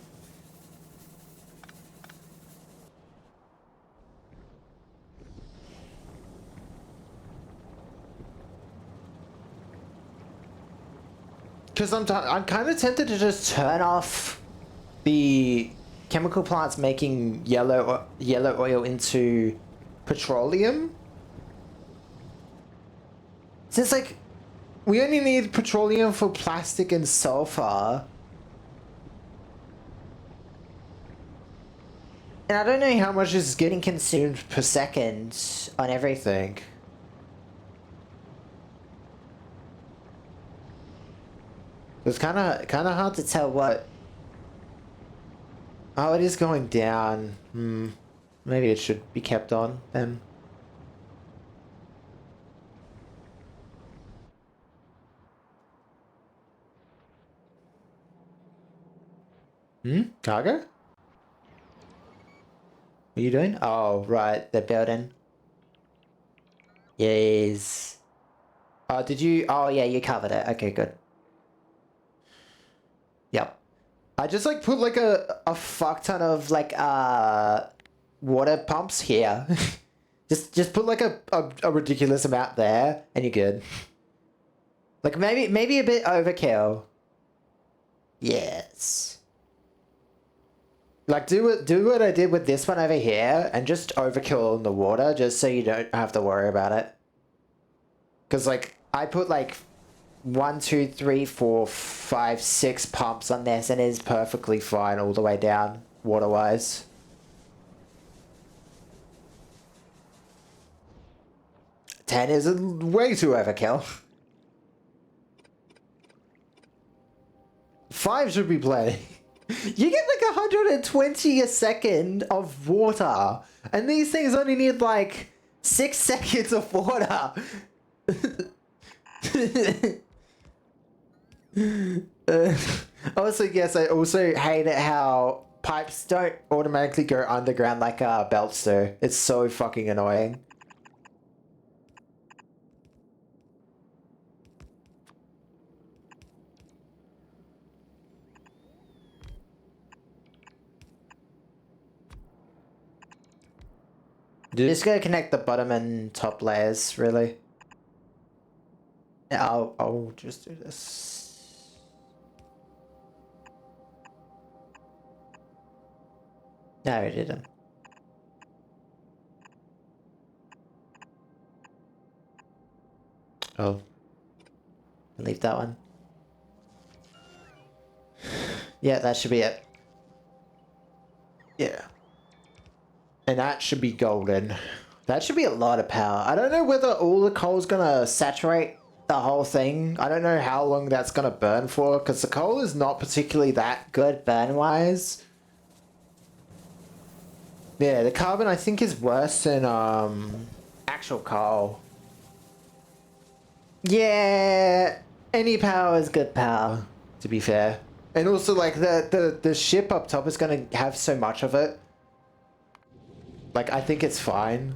Because I'm kind of tempted to just turn off the chemical plants making yellow oil into petroleum. Since like we only need petroleum for plastic and sulfur. And I don't know how much is getting consumed per second on everything. It's kind of hard to tell what. Oh, it is going down. Maybe it should be kept on then. Cargo? What are you doing? Oh, right, they're building. Yes. Oh, did you? Oh, yeah, you covered it. Okay, good. Yep. I just like put like a fuck ton of like water pumps here. just put like a ridiculous amount there and you're good. Like maybe a bit overkill. Yes. Like do what I did with this one over here and just overkill in the water just so you don't have to worry about it. Cause like I put like 1, 2, 3, 4, 5, 6 pumps on this and it is perfectly fine all the way down water wise. Ten is way too overkill. 5 should be plenty. You get like 120 a second of water, and these things only need like 6 seconds of water. Also, yes, I also hate it how pipes don't automatically go underground like belts do. It's so fucking annoying. You just gotta connect the bottom and top layers, really. Yeah, I'll just do this. No, I didn't. Oh. Leave that one. Yeah, that should be it. Yeah. And that should be golden. That should be a lot of power. I don't know whether all the coal's gonna saturate the whole thing. I don't know how long that's gonna burn for, because the coal is not particularly that good burn-wise. Yeah, the carbon I think is worse than actual coal. Yeah, any power is good power, to be fair. And also, like, the ship up top is gonna have so much of it. Like, I think it's fine.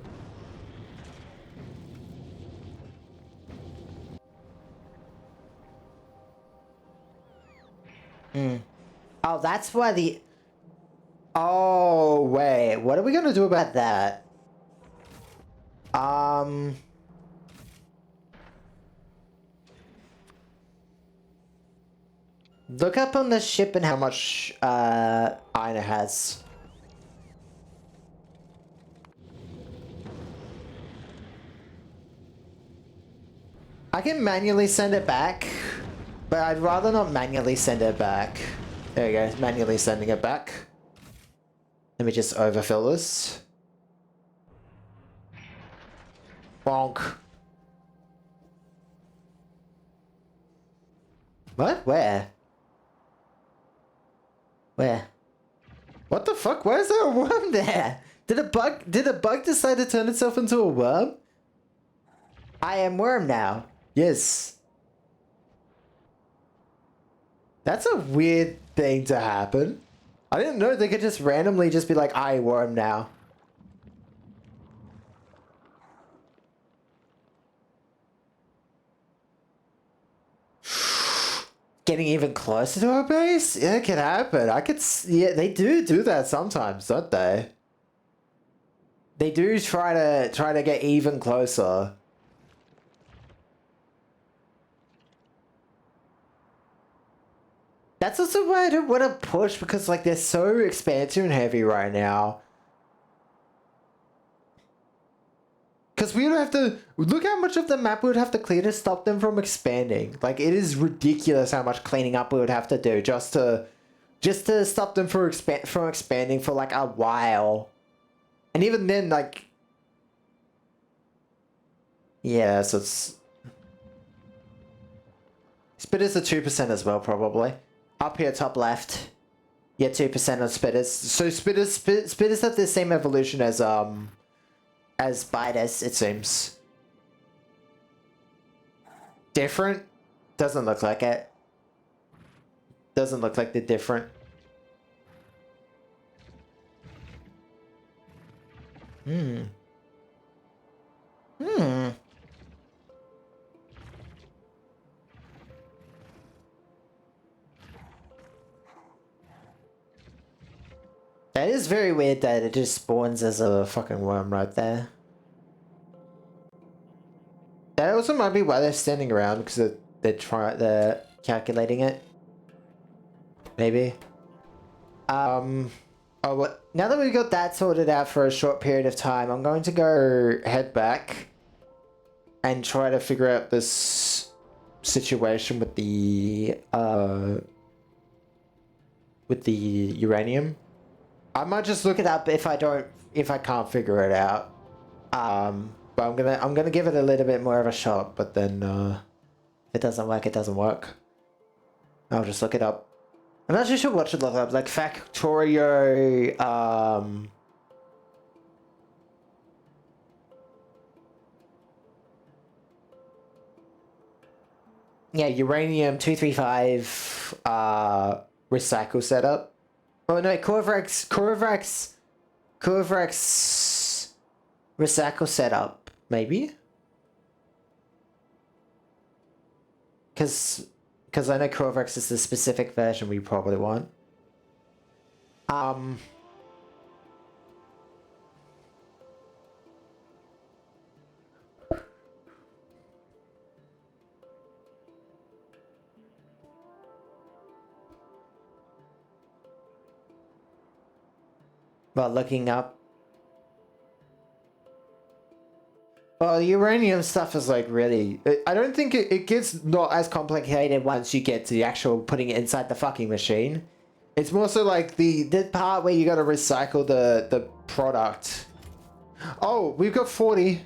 Oh, that's why the... Oh, wait. What are we gonna do about that? Look up on the ship and how much iron it has. I can manually send it back, but I'd rather not manually send it back. There we go, manually sending it back. Let me just overfill this. Bonk. What? Where? Where? What the fuck? Why is there a worm there? Did a bug decide to turn itself into a worm? I am worm now. Yes. That's a weird thing to happen. I didn't know they could just randomly just be like, I worm now. Getting even closer to our base? Yeah, it can happen. I could yeah, they do that sometimes, don't they? They do try to get even closer. That's also why I don't want to push, because like they're so expansive and heavy right now. Because we would have to look how much of the map we would have to clear to stop them from expanding. Like, it is ridiculous how much cleaning up we would have to do just to stop them from expanding for like a while. And even then, like, yeah, so it's spitters are 2% as well, probably. Up here, top left. Yeah, 2% on spitters. So spitters have the same evolution as spiders, it seems. Different? Doesn't look like it. Doesn't look like they're different. That is very weird that it just spawns as a fucking worm right there. That also might be why they're standing around, because they're calculating it. Maybe. Oh, well, now that we've got that sorted out for a short period of time, I'm going to go head back and try to figure out this situation with the uranium. I might just look it up if I can't figure it out. But I'm gonna give it a little bit more of a shot, but then if it doesn't work, it doesn't work. I'll just look it up. I'm not too sure what should look up, like Factorio, yeah, uranium 235 recycle setup. Oh no, Corvax recycle setup, maybe? Because I know Corvax is the specific version we probably want. Well, looking up. Well, the uranium stuff is like really... I don't think it gets not as complicated once you get to the actual putting it inside the fucking machine. It's more so like the part where you gotta recycle the product. Oh, we've got 40.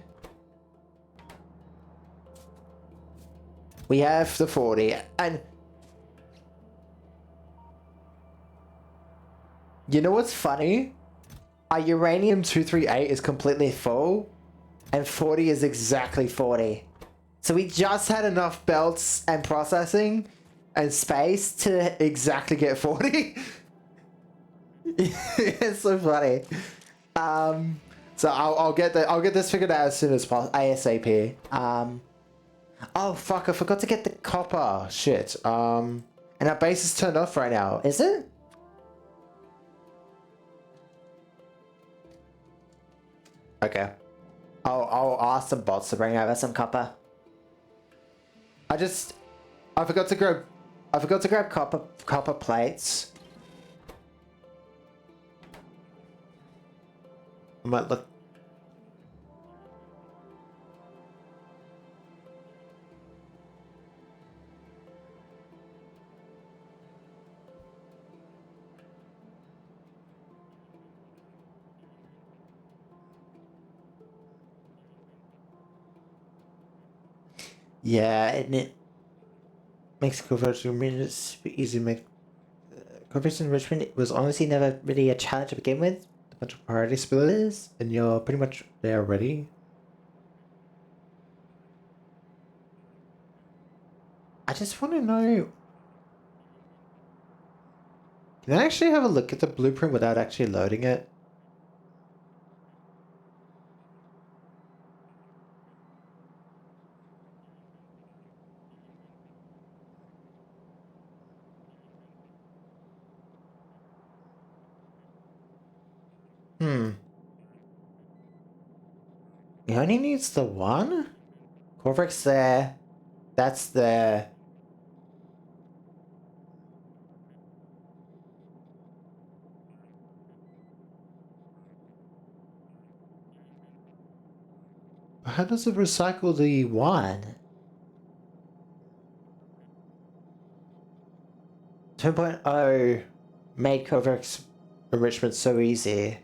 We have the 40. And... you know what's funny? Our uranium-238 is completely full. And 40 is exactly 40. So we just had enough belts and processing and space to exactly get 40. It's so funny. So I'll get this figured out as soon as possible, ASAP. Oh fuck, I forgot to get the copper. Shit. And our base is turned off right now. Is it? Okay. I'll ask some bots to bring over some copper. I forgot to grab copper plates. I might look. Yeah, and it makes conversion easy to make. Conversion enrichment was honestly never really a challenge to begin with. A bunch of priority splitters, and you're pretty much there already. I just want to know. Can I actually have a look at the blueprint without actually loading it? He only needs the one? Corvix there. That's there. How does it recycle the one? 2.0 made Corvix enrichment so easy.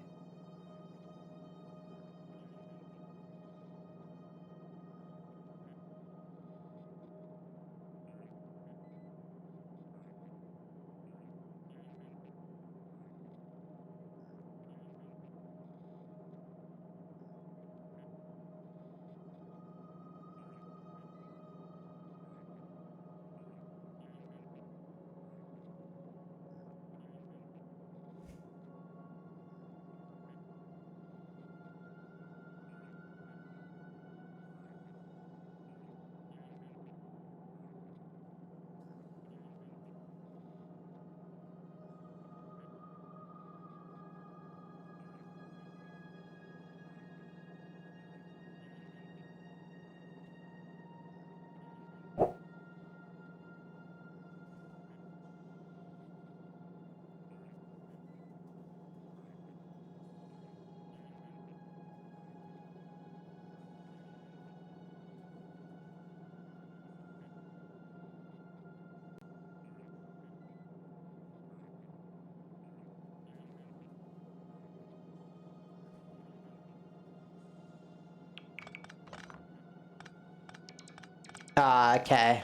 Ah, okay.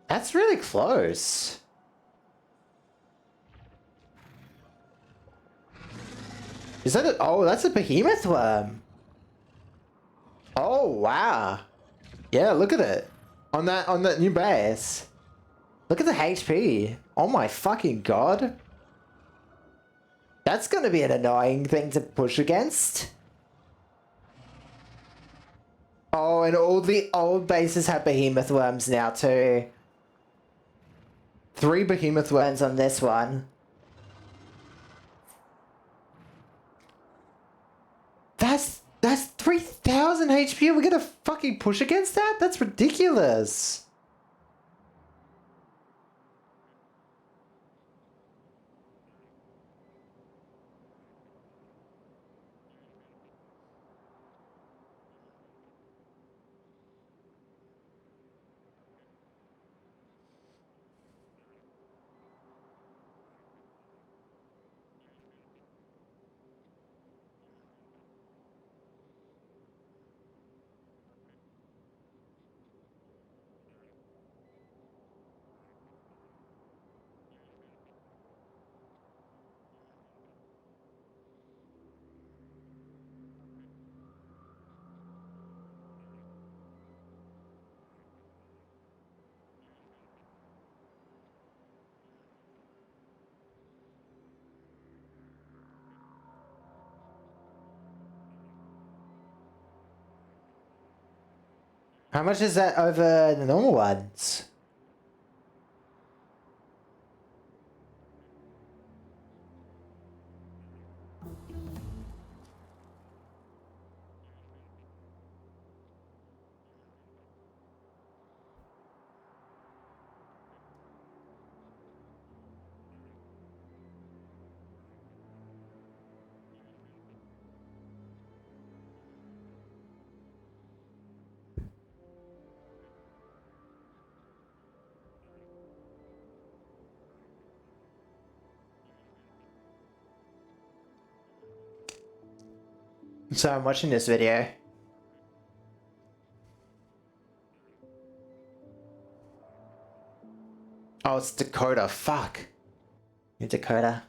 That's really close. Is that a... oh, that's a behemoth worm. Oh, wow. Yeah, look at it. On that new base. Look at the HP. Oh my fucking god. That's gonna be an annoying thing to push against. Oh, and all the old bases have behemoth worms now too. 3 behemoth worms on this one. That's 3,000 HP. We're gonna fucking push against that? That's ridiculous. How much is that over the normal ones? So I'm watching this video. Oh, it's Dakota. Fuck. In Dakota.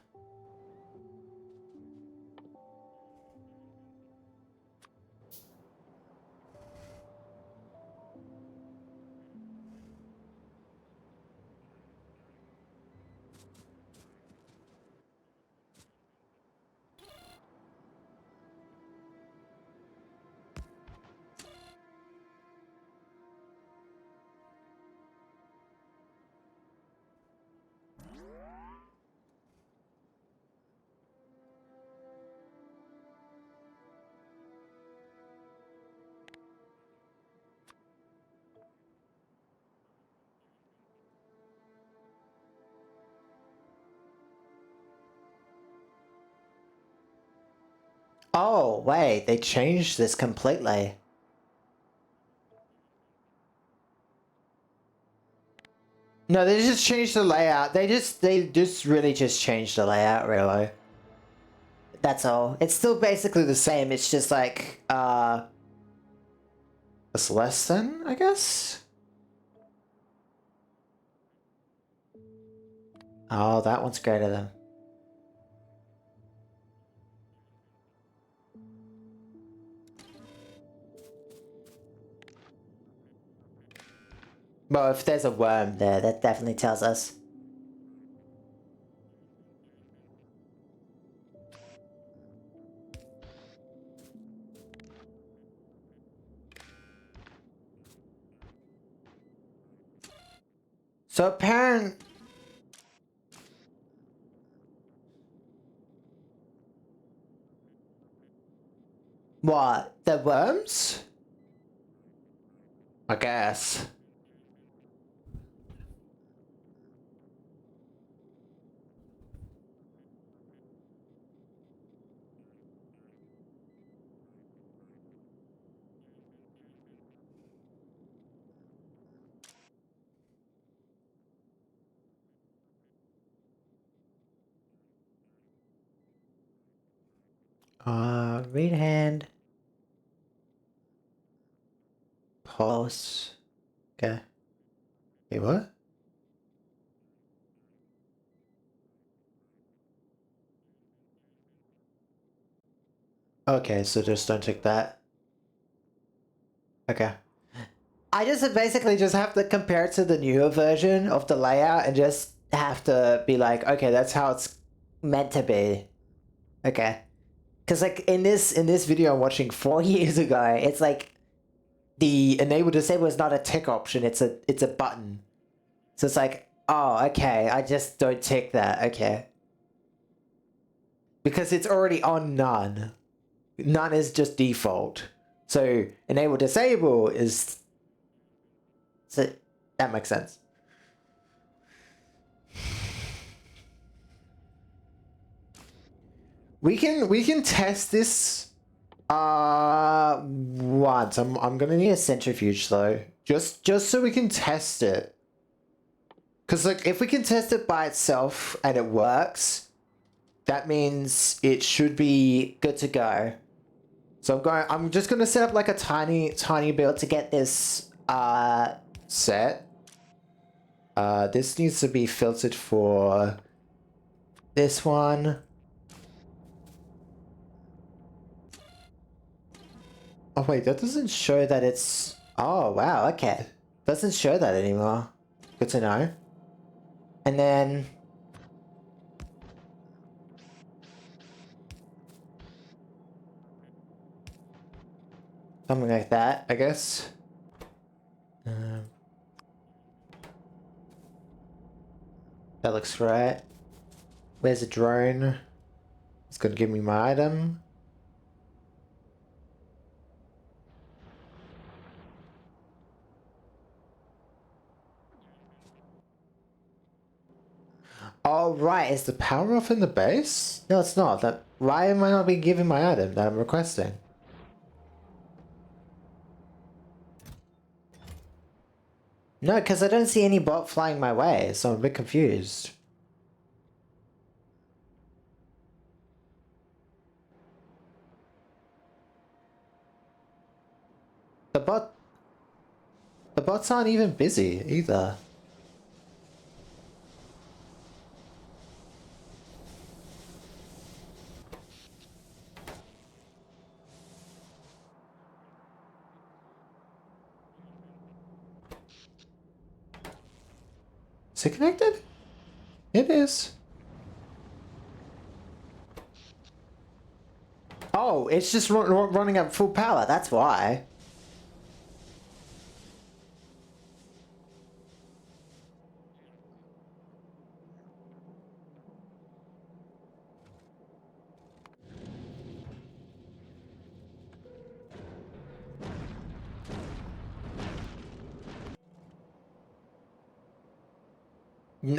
Oh, wait, they changed this completely. No, they just changed the layout. They just really just changed the layout, really. That's all. It's still basically the same. It's just like, it's less than, I guess? Oh, that one's greater than. Well, if there's a worm there, that definitely tells us. So apparent. What? The worms? I guess. Read hand. Pulse. Okay. Wait, what? Okay, so just don't take that. Okay. I just basically just have to compare it to the newer version of the layout and just have to be like, okay, that's how it's meant to be. Okay. Because like in this video I'm watching 4 years ago, it's like the enable disable is not a tick option, it's a button. So it's like, oh, okay, I just don't tick that, okay. Because it's already on none. None is just default. So enable disable is, so that makes sense. We can test this once. I'm gonna need a centrifuge though. Just so we can test it. Cause like if we can test it by itself and it works, that means it should be good to go. So I'm just gonna set up like a tiny build to get this set. This needs to be filtered for this one. Oh wait, that doesn't show that it's... Oh wow, okay. Doesn't show that anymore. Good to know. And then... something like that, I guess. That looks right. Where's the drone? It's gonna give me my item. Oh right, is the power off in the base? No, it's not. Why am I not being given my item that I'm requesting? No, because I don't see any bot flying my way, so I'm a bit confused. The bots aren't even busy either. Is it connected? It is. Oh, it's just running at full power, that's why.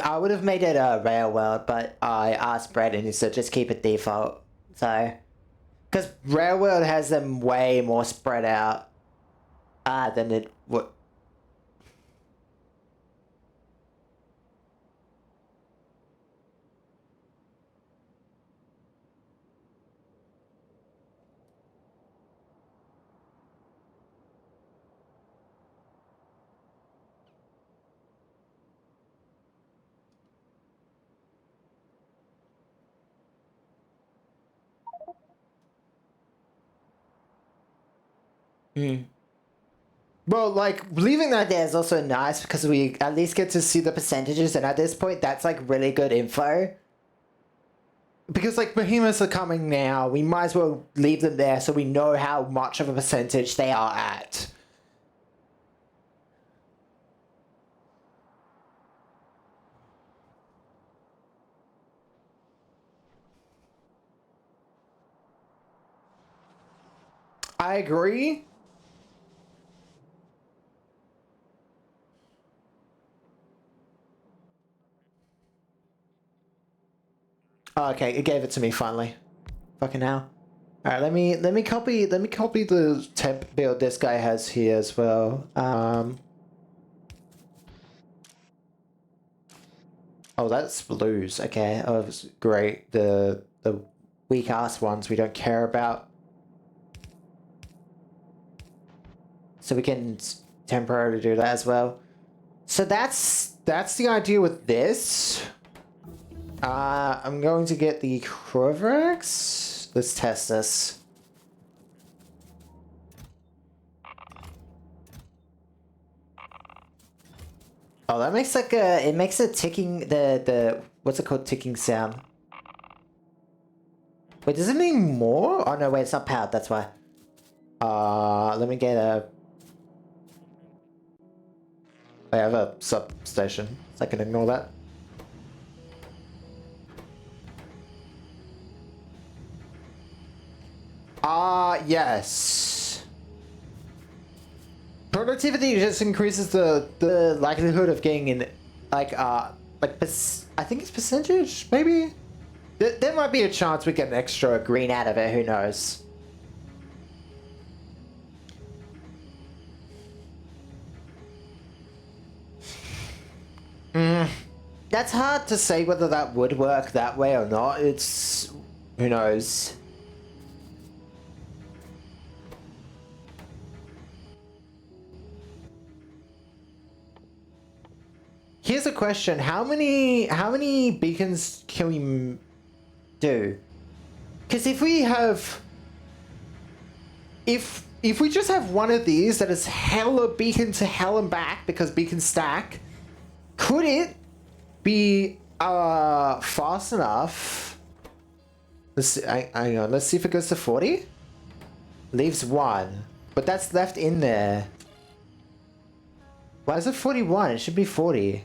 I would have made it a rare world, but I asked Brett and he said just keep it default. So, because rare world has them way more spread out than it would. Well, like, leaving that there is also nice because we at least get to see the percentages, and at this point, that's like really good info. Because like behemoths are coming now, we might as well leave them there so we know how much of a percentage they are at. I agree. Oh, okay, it gave it to me finally. Fucking hell. Alright, let me copy the temp build this guy has here as well. Oh, that's blues. Okay, oh, that's great. The weak ass ones we don't care about. So we can temporarily do that as well. So that's the idea with this. I'm going to get the Corvax. Let's test this. Oh, that makes like it makes a ticking, the what's it called, ticking sound. Wait, does it mean more? Oh no, wait, it's not powered, that's why. Let me get a... I have a substation, so I can ignore that. Yes. Productivity just increases the likelihood of getting in, like I think it's percentage, maybe? There might be a chance we get an extra green out of it, who knows? That's hard to say whether that would work that way or not. It's... who knows? Here's a question. How many beacons can we do? Because if we have... If we just have one of these that is hella beacon to hell and back because beacons stack, could it be fast enough? Let's see, hang on, let's see if it goes to 40. Leaves 1, but that's left in there. Why is it 41? It should be 40.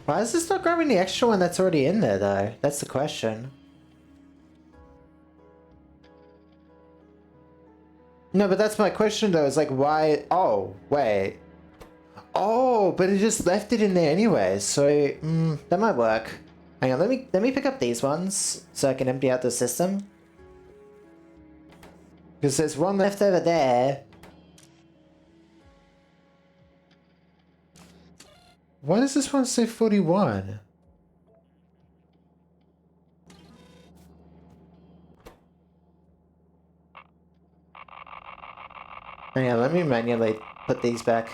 Why is this not grabbing the extra one that's already in there, though? That's the question. No, but that's my question, though. Is like, why... Oh, wait. Oh, but it just left it in there anyway, so... that might work. Hang on, let me pick up these ones, so I can empty out the system. Because there's one left over there. Why does this one say 41? Hang on, let me manually put these back.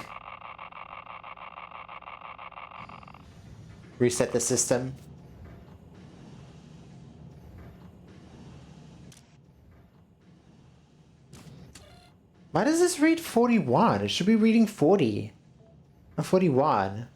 Reset the system. Why does this read 41? It should be reading 40. Not 41.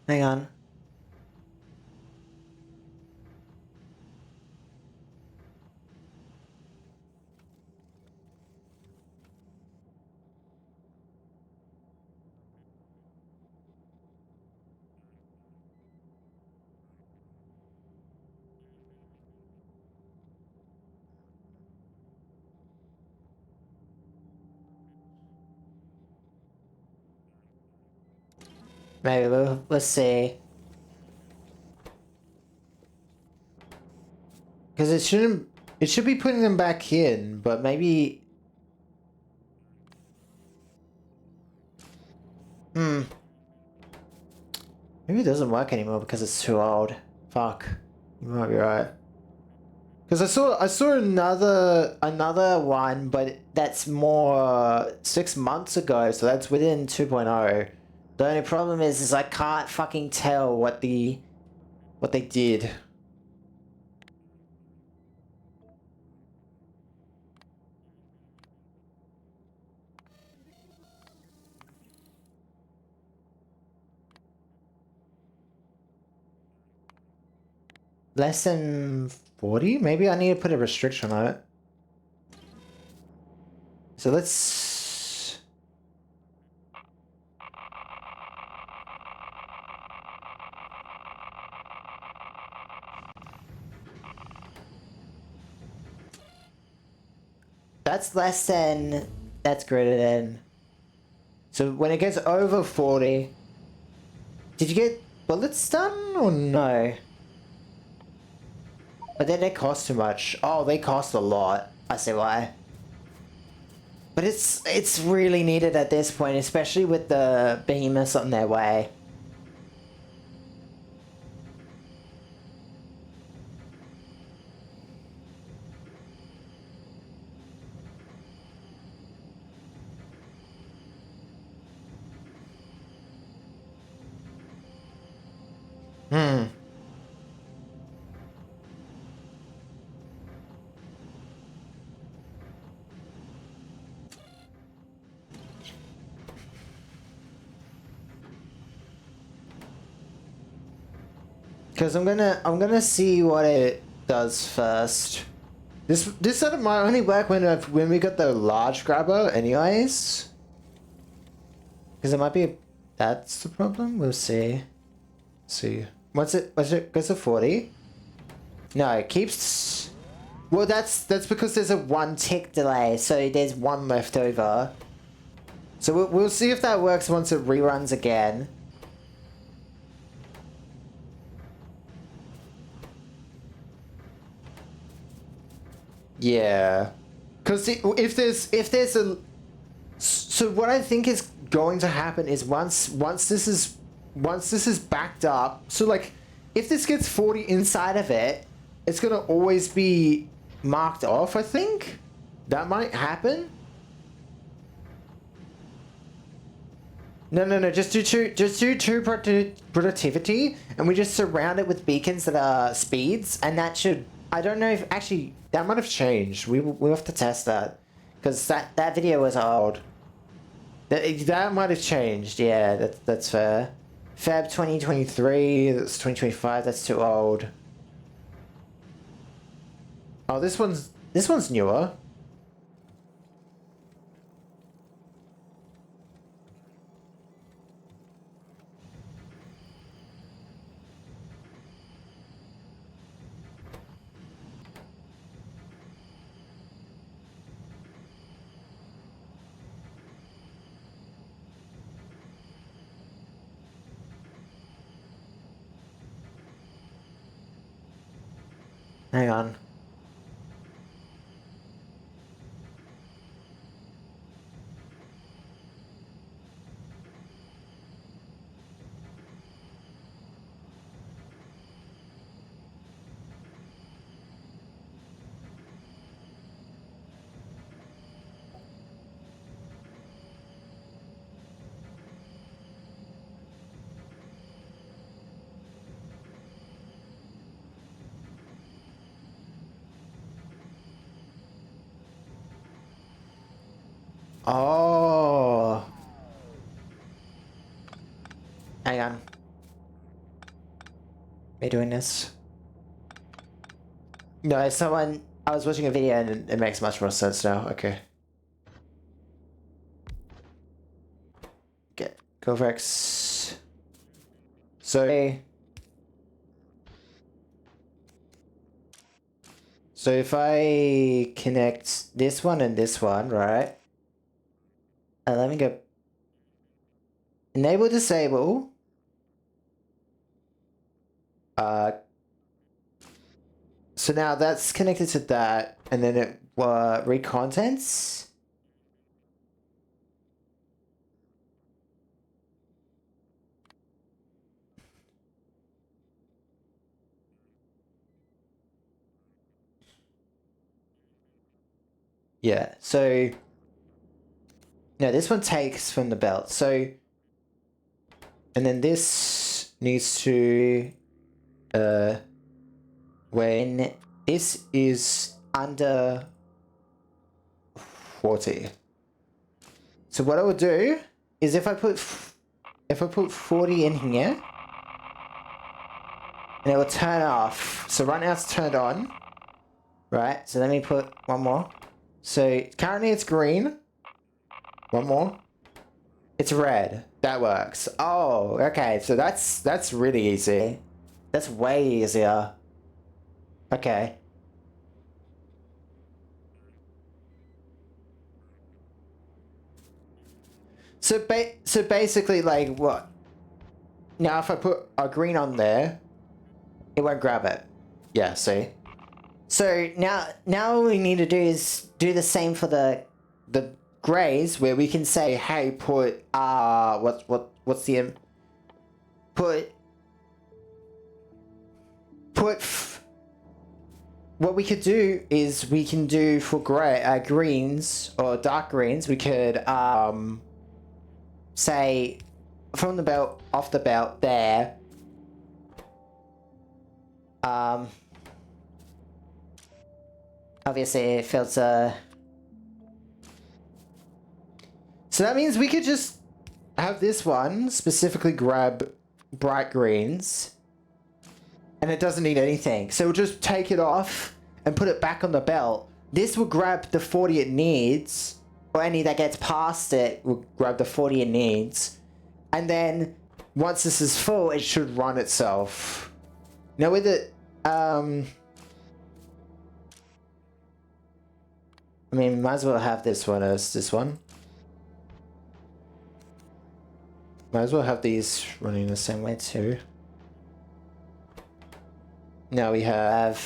Hang on. Maybe let's see. Because it shouldn't... It should be putting them back in, but maybe... Maybe it doesn't work anymore because it's too old. Fuck. You might be right. Because I saw another one, but that's more 6 months ago, so that's within 2.0. The only problem is I can't fucking tell what they did. less than 40? Maybe I need to put a restriction on it. So let's... That's less than... That's greater than... So when it gets over 40... Did you get bullets done or no? But then they cost too much. Oh, they cost a lot. I see why. But it's really needed at this point, especially with the behemoths on their way. Because I'm gonna see what it does first. This setup might only work when we got the large grabber, anyways. Because it might be that's the problem. We'll see. See. What's it? Goes to 40? No, it keeps. Well, that's because there's a 1 tick delay, so there's 1 left over. So we'll see if that works once it reruns again. Yeah, because if there's a, so what I think is going to happen is once this is backed up, so like if this gets 40 inside of it, it's gonna always be marked off. I think that might happen. No, just do two productivity, and we just surround it with beacons that are speeds, and that should, I don't know if, actually, that might have changed. We'll have to test that, because that video was old. That might have changed, yeah, that's fair. Feb 2023, that's 2025, that's too old. Oh, this one's newer. Hang on. Oh. Hang on. Am I doing this? No, someone, I was watching a video and it makes much more sense now. Okay. Get go for X. So if I connect this one and this one, right? And let me go enable disable. So now that's connected to that, and then it read contents. Yeah, so no, this one takes from the belt. So, and then this needs to when this is under 40. So what I would do is if I put 40 in here, and it will turn off. So right now it's turned on. Right, so let me put one more. So currently it's green. One more. It's red. That works. Oh, okay. So that's really easy. That's way easier. Okay. So basically, like, what? Now if I put a green on there, it won't grab it. Yeah, see? So now all we need to do is do the same for the grays, where we can say, hey, put what's the put what we could do is we can do for greens or dark greens, we could say from the belt, off the belt there, obviously it filter. So that means we could just have this one specifically grab bright greens, and it doesn't need anything. So we'll just take it off and put it back on the belt. This will grab the 40 it needs, or any that gets past it will grab the 40 it needs. And then once this is full, it should run itself. Now with it, I mean, might as well have this one as this one. Might as well have these running the same way too. Now we have...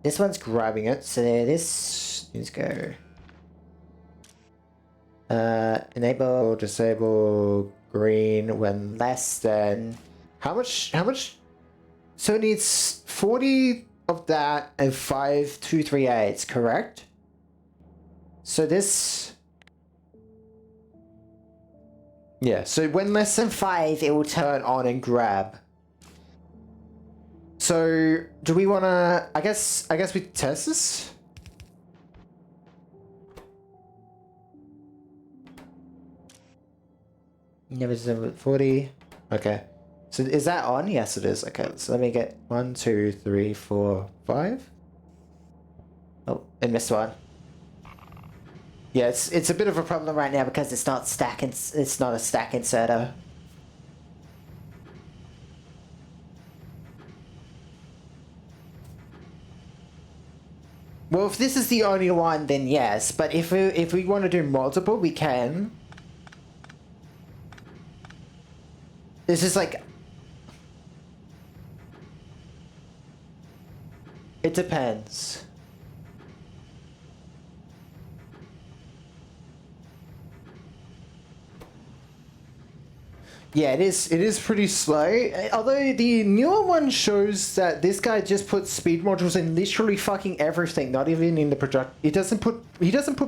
This one's grabbing it, so this needs to go. Enable, disable, green when less than... How much? So it needs 40 of that and 5 238s, correct? So this... Yeah, so when less than 5, it will turn on and grab. So, do we want to... I guess we test this? Never 40. Okay. So, is that on? Yes, it is. Okay, so let me get 1, 2, 3, 4, 5. Oh, I missed one. Yeah, it's a bit of a problem right now because it's not stacking. It's not a stack inserter. Well, if this is the only one, then yes. But if we want to do multiple, we can. This is like... It depends. Yeah, it is pretty slow. Although the newer one shows that this guy just puts speed modules in literally fucking everything, not even in the product. He doesn't put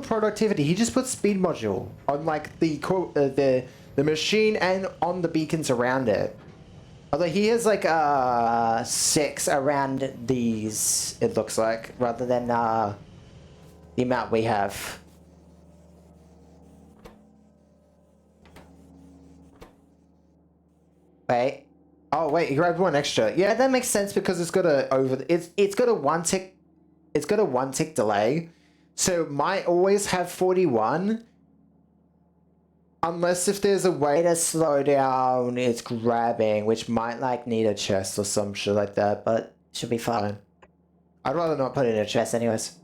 productivity. He just puts speed module on like the machine and on the beacons around it. Although he has like 6 around these, it looks like, rather than the amount we have. Wait. Oh wait, he grabbed one extra. Yeah, that makes sense because it's got a it's got a 1 tick. It's got a 1 tick delay. So it might always have 41. Unless if there's a way to slow down its grabbing, which might like need a chest or some shit like that, but should be fine. I'd rather not put it in a chest anyways.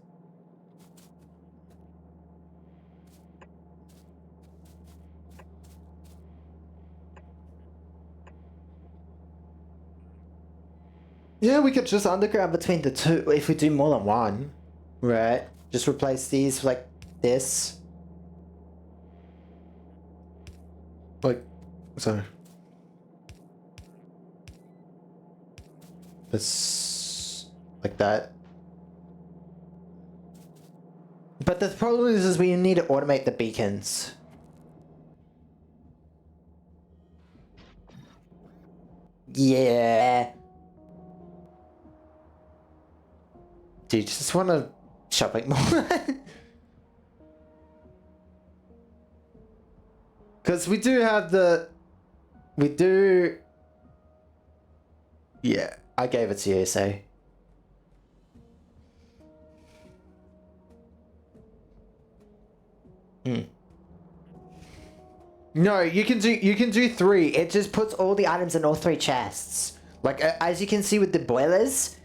Yeah, we could just underground between the two if we do more than one. Right. Just replace these like this. Like, so. This, like that. But the problem is we need to automate the beacons. Yeah. Do you just want to shopping more? Because we do have the... We do... Yeah, I gave it to you, so. Hmm. No, you can do 3. It just puts all the items in all 3 chests. Like as you can see with the boilers,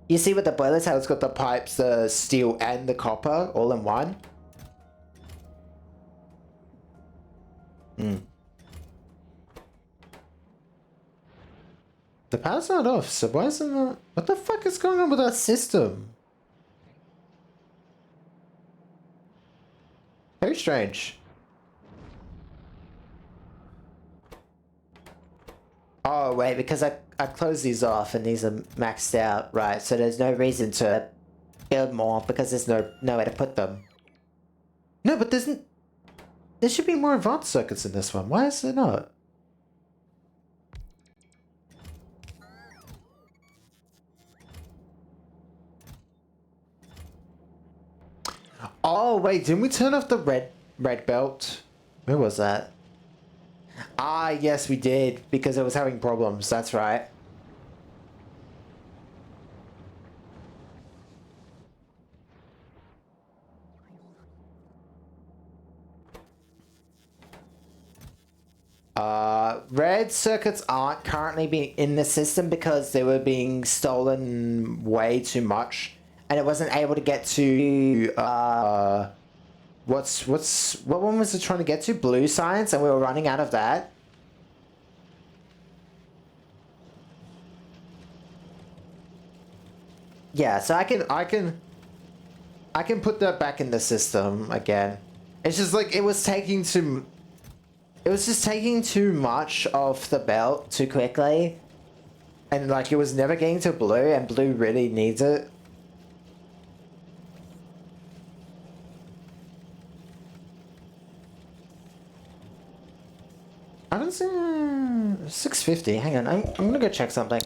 you see with the boilers how it's got the pipes, the steel, and the copper all in one. Hmm. The power's not off, so why isn't that? What the fuck is going on with our system? Very strange. Oh wait, because I closed these off and these are maxed out, right? So there's no reason to build more because there's nowhere to put them. No, but there should be more advanced circuits in this one. Why is there not? Oh wait, didn't we turn off the red belt? Where was that? Ah, yes, we did because it was having problems. That's right. Red circuits aren't currently being in the system because they were being stolen way too much, and it wasn't able to get to what one was it trying to get to? Blue science, and we were running out of that. Yeah, so I can put that back in the system again. It's just like it was taking too. It was just taking too much of the belt too quickly. And like it was never getting to blue and blue really needs it. I don't see 650. Hang on, I'm gonna go check something.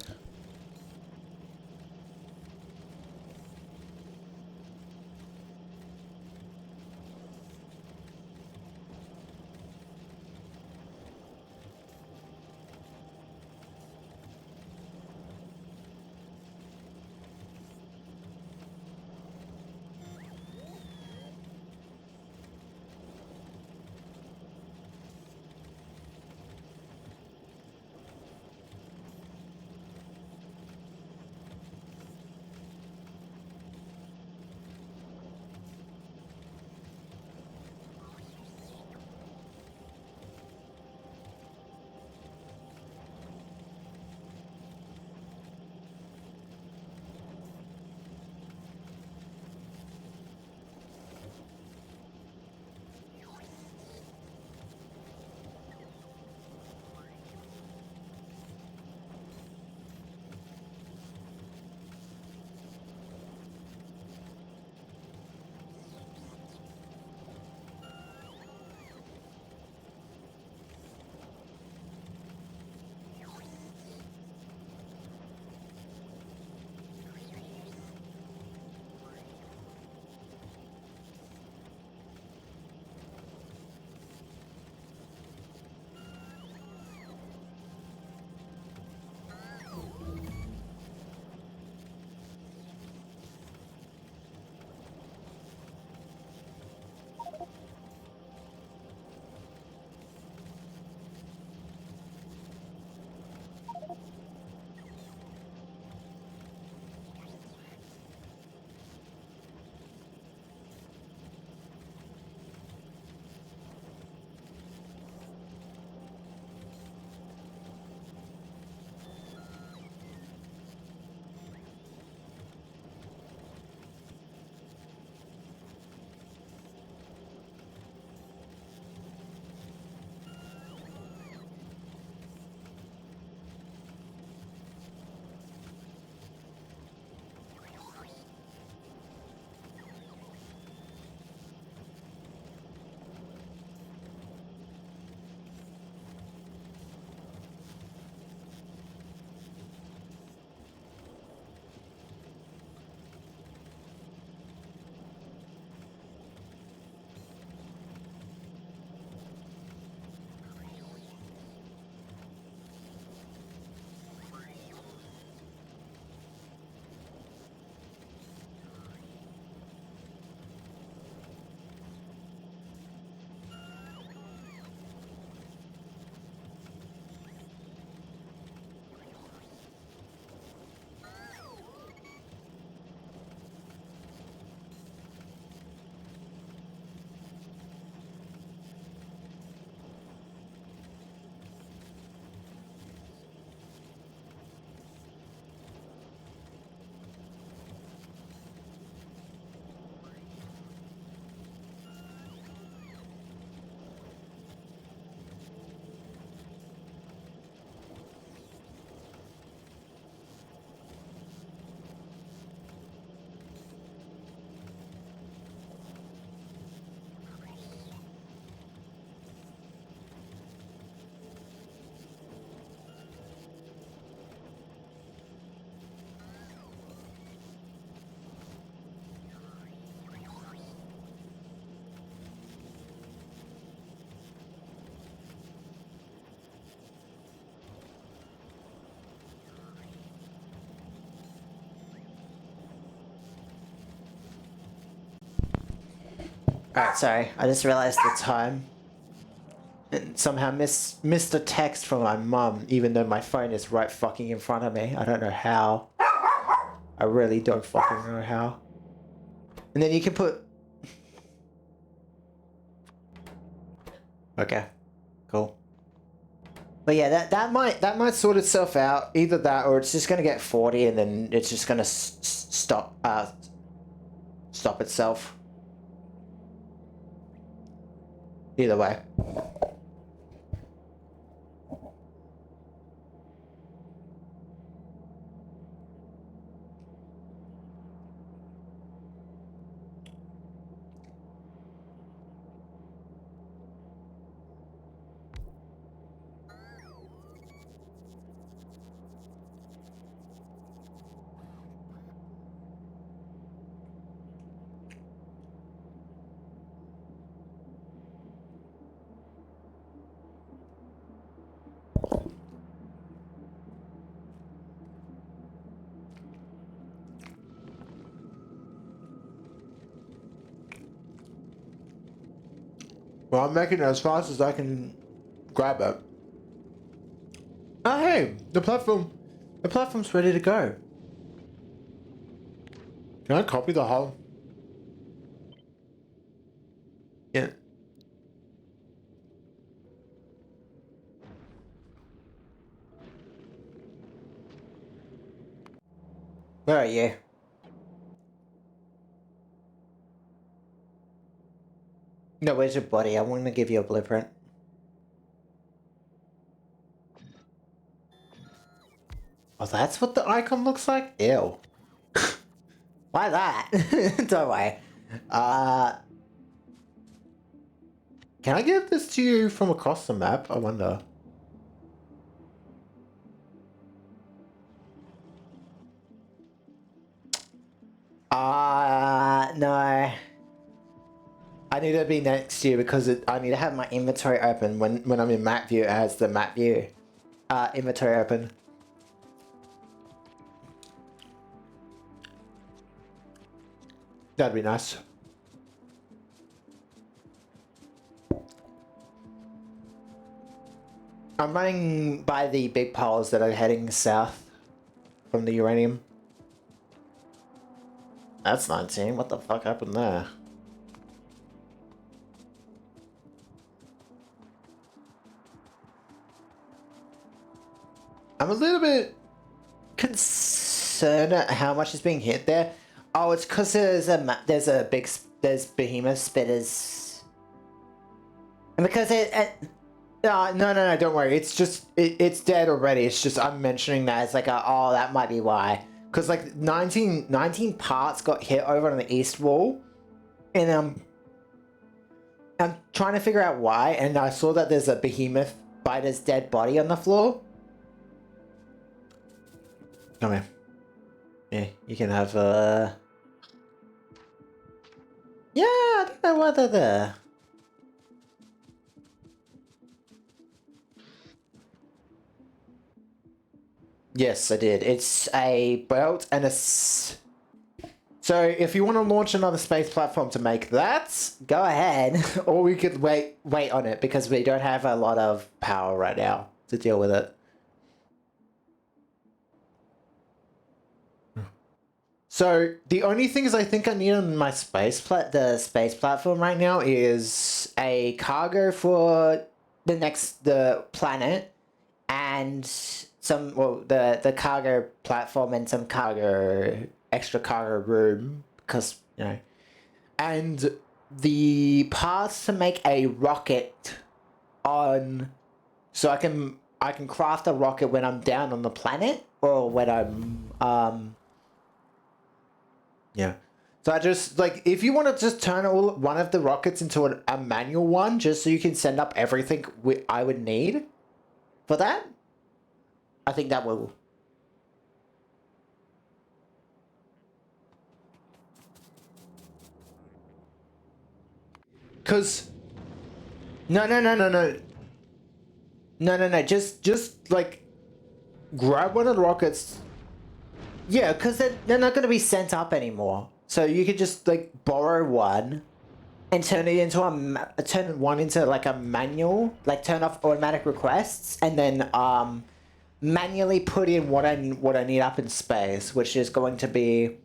Alright, sorry. I just realized the time. And somehow missed a text from my mum, even though my phone is right fucking in front of me. I don't know how. I really don't fucking know how. And then you can put... Okay. Cool. But yeah, that might sort itself out. Either that, or it's just gonna get 40, and then it's just gonna stop itself. Either way. Well, I'm making it as fast as I can grab it. Oh, hey, the platform's ready to go. Can I copy the whole? Yeah. Where are you? No, where's your body? I want to give you a blueprint. Oh, that's what the icon looks like? Ew. Why that? Don't worry. Can I give this to you from across the map? I wonder. No. I need to be next to you because I need to have my inventory open when I'm in map view. It has the map view inventory open. That'd be nice. I'm running by the big piles that are heading south from the uranium. That's 19. What the fuck happened there? I'm a little bit concerned at how much is being hit there. Oh, it's because there's behemoth spitters, and because no, don't worry. It's just it's dead already. It's just I'm mentioning that as like oh, that might be why. Because like 19 parts got hit over on the east wall, and I'm trying to figure out why. And I saw that there's a behemoth spider's dead body on the floor. Come here. Yeah, you can have yeah, I don't know why they're there. Yes, I did. It's a belt and a... So if you want to launch another space platform to make that, go ahead. Or we could wait on it because we don't have a lot of power right now to deal with it. So the only things I think I need on my space platform right now is a cargo for the planet and some the cargo platform and some extra cargo room because you know, and the parts to make a rocket on, so I can craft a rocket when I'm down on the planet or when I'm yeah. So I just, like, if you want to just turn one of the rockets into a manual one, just so you can send up everything I would need for that, I think that will. Because, no, just, like, grab one of the rockets. Yeah, because they're not going to be sent up anymore. So you could just, like, borrow one and turn it into turn one into like a manual, like turn off automatic requests, and then manually put in what I need up in space, which is going to be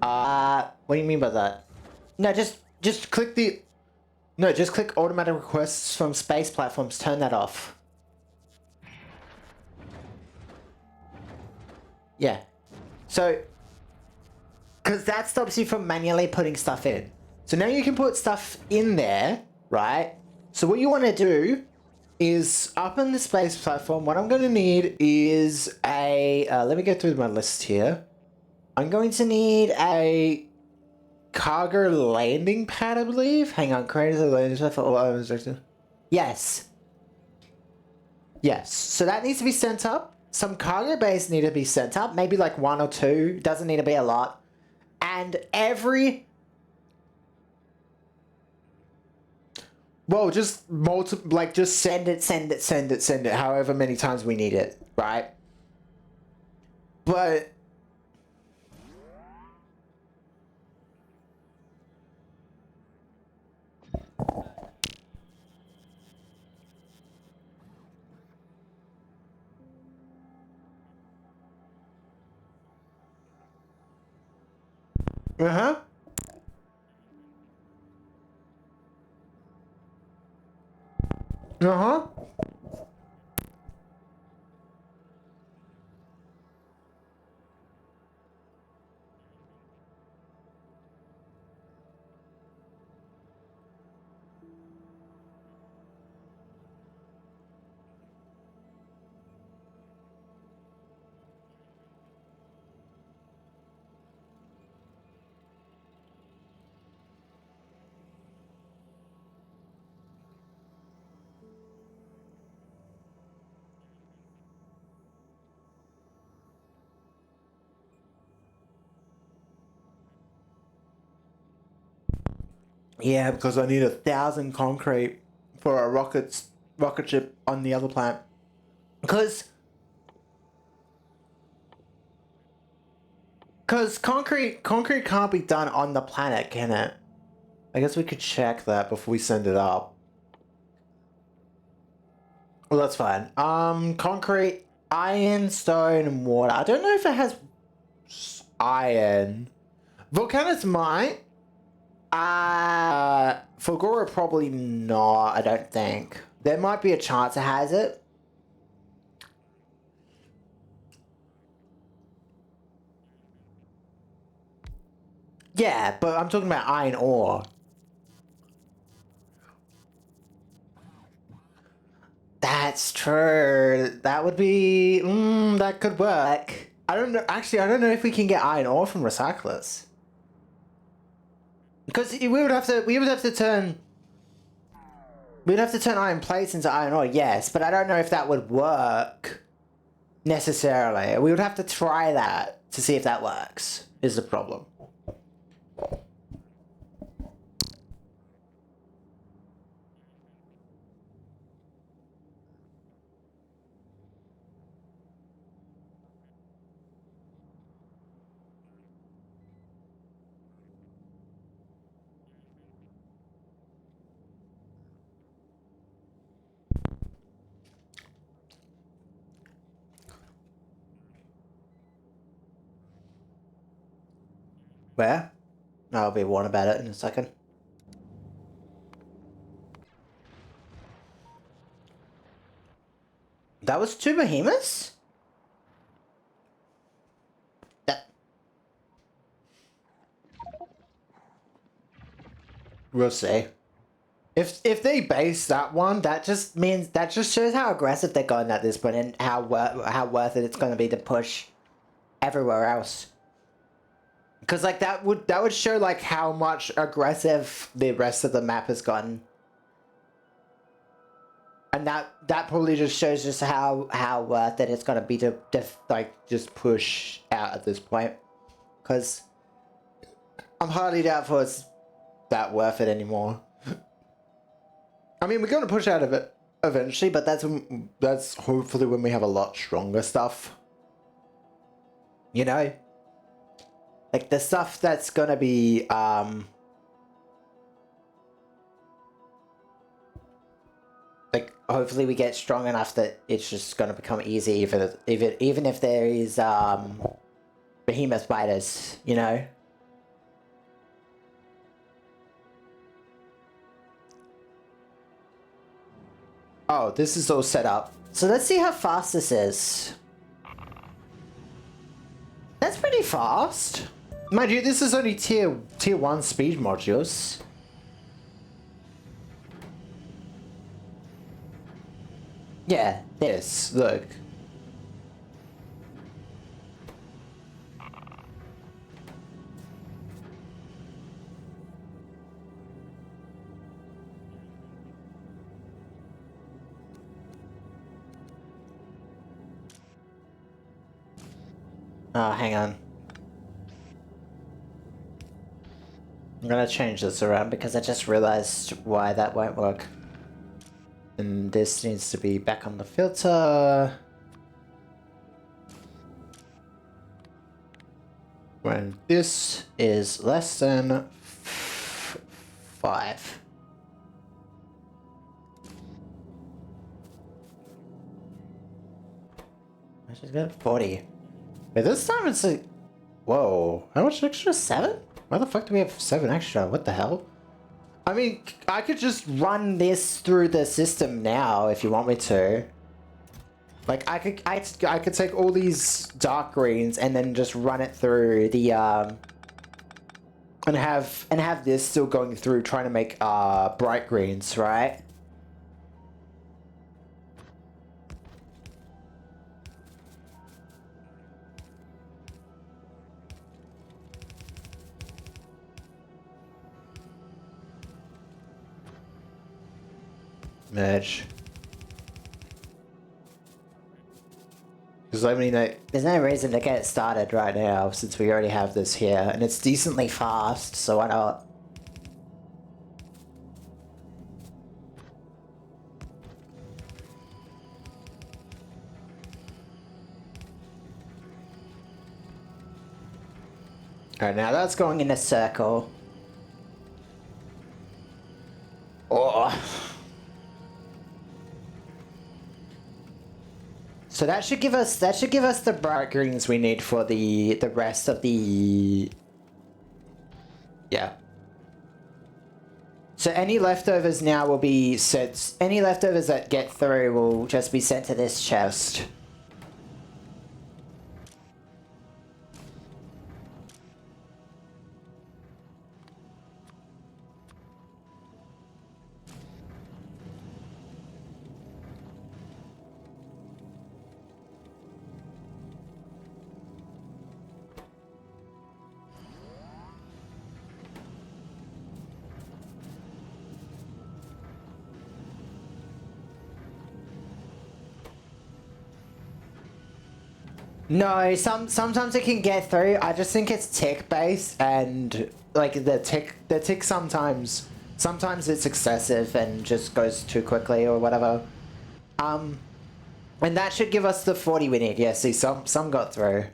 what do you mean by that? No, just click the just click automatic requests from space platforms, turn that off. Yeah. So because that stops you from manually putting stuff in. So now you can put stuff in there, right? So what you want to do is up on the space platform, what I'm going to need is a, let me go through my list here. I'm going to need a cargo landing pad, I believe. Hang on, create a landing pad for all items. Yes. Yes, so that needs to be sent up. Some cargo bays need to be sent up, maybe like 1 or 2. Doesn't need to be a lot. And every... Well, just just send it, however many times we need it, right? But... Uh-huh. Uh-huh. Yeah, because I need 1,000 concrete for a rocket ship on the other planet. Because concrete can't be done on the planet, can it? I guess we could check that before we send it up. Well, that's fine. Concrete, iron, stone, and water. I don't know if it has iron. Volcanics might. Fulgora probably not, I don't think. There might be a chance it has it. Yeah, but I'm talking about iron ore. That's true. That would be... that could work. I don't know. Actually, I don't know if we can get iron ore from recyclers. Because we would have to turn... We'd have to turn iron plates into iron ore, yes. But I don't know if that would work. Necessarily. We would have to try that to see if that works, is the problem. Where? I'll be warned about it in a second. That was 2 behemoths? We'll see. If they base that one, that just shows how aggressive they're going at this point and how worth it it's going to be to push everywhere else. Because like that would show like how much aggressive the rest of the map has gotten. And that probably just shows just how worth it it's gonna be to like just push out at this point. Because I'm hardly doubtful it's that worth it anymore. I mean, we're gonna push out of it eventually, but that's hopefully when we have a lot stronger stuff. You know? Like the stuff that's gonna be like hopefully we get strong enough that it's just gonna become easy even if there is behemoth spiders, you know? Oh, this is all set up. So let's see how fast this is. That's pretty fast. Mind you, this is only tier 1 speed modules. Yeah, this, look. Oh, hang on. I'm gonna change this around because I just realized why that won't work. And this needs to be back on the filter. When this is less than 5. I just got 40. Wait, this time it's like... Whoa. How much extra? 7? Why the fuck do we have 7 extra? What the hell? I mean, I could just run this through the system now if you want me to. Like, I could take all these dark greens and then just run it through the, and have this still going through trying to make, bright greens, right? Merge. Because I mean, there's no reason to get it started right now since we already have this here, and it's decently fast, so why not? Alright, now that's going in a circle. Oh. So that should give us the bright greens we need for the rest of the... Yeah. So any leftovers now will be sent... Any leftovers that get through will just be sent to this chest. No, sometimes it can get through. I just think it's tick based, and like the tick sometimes it's excessive and just goes too quickly or whatever. And that should give us the 40 we need. Yeah, see, some got through.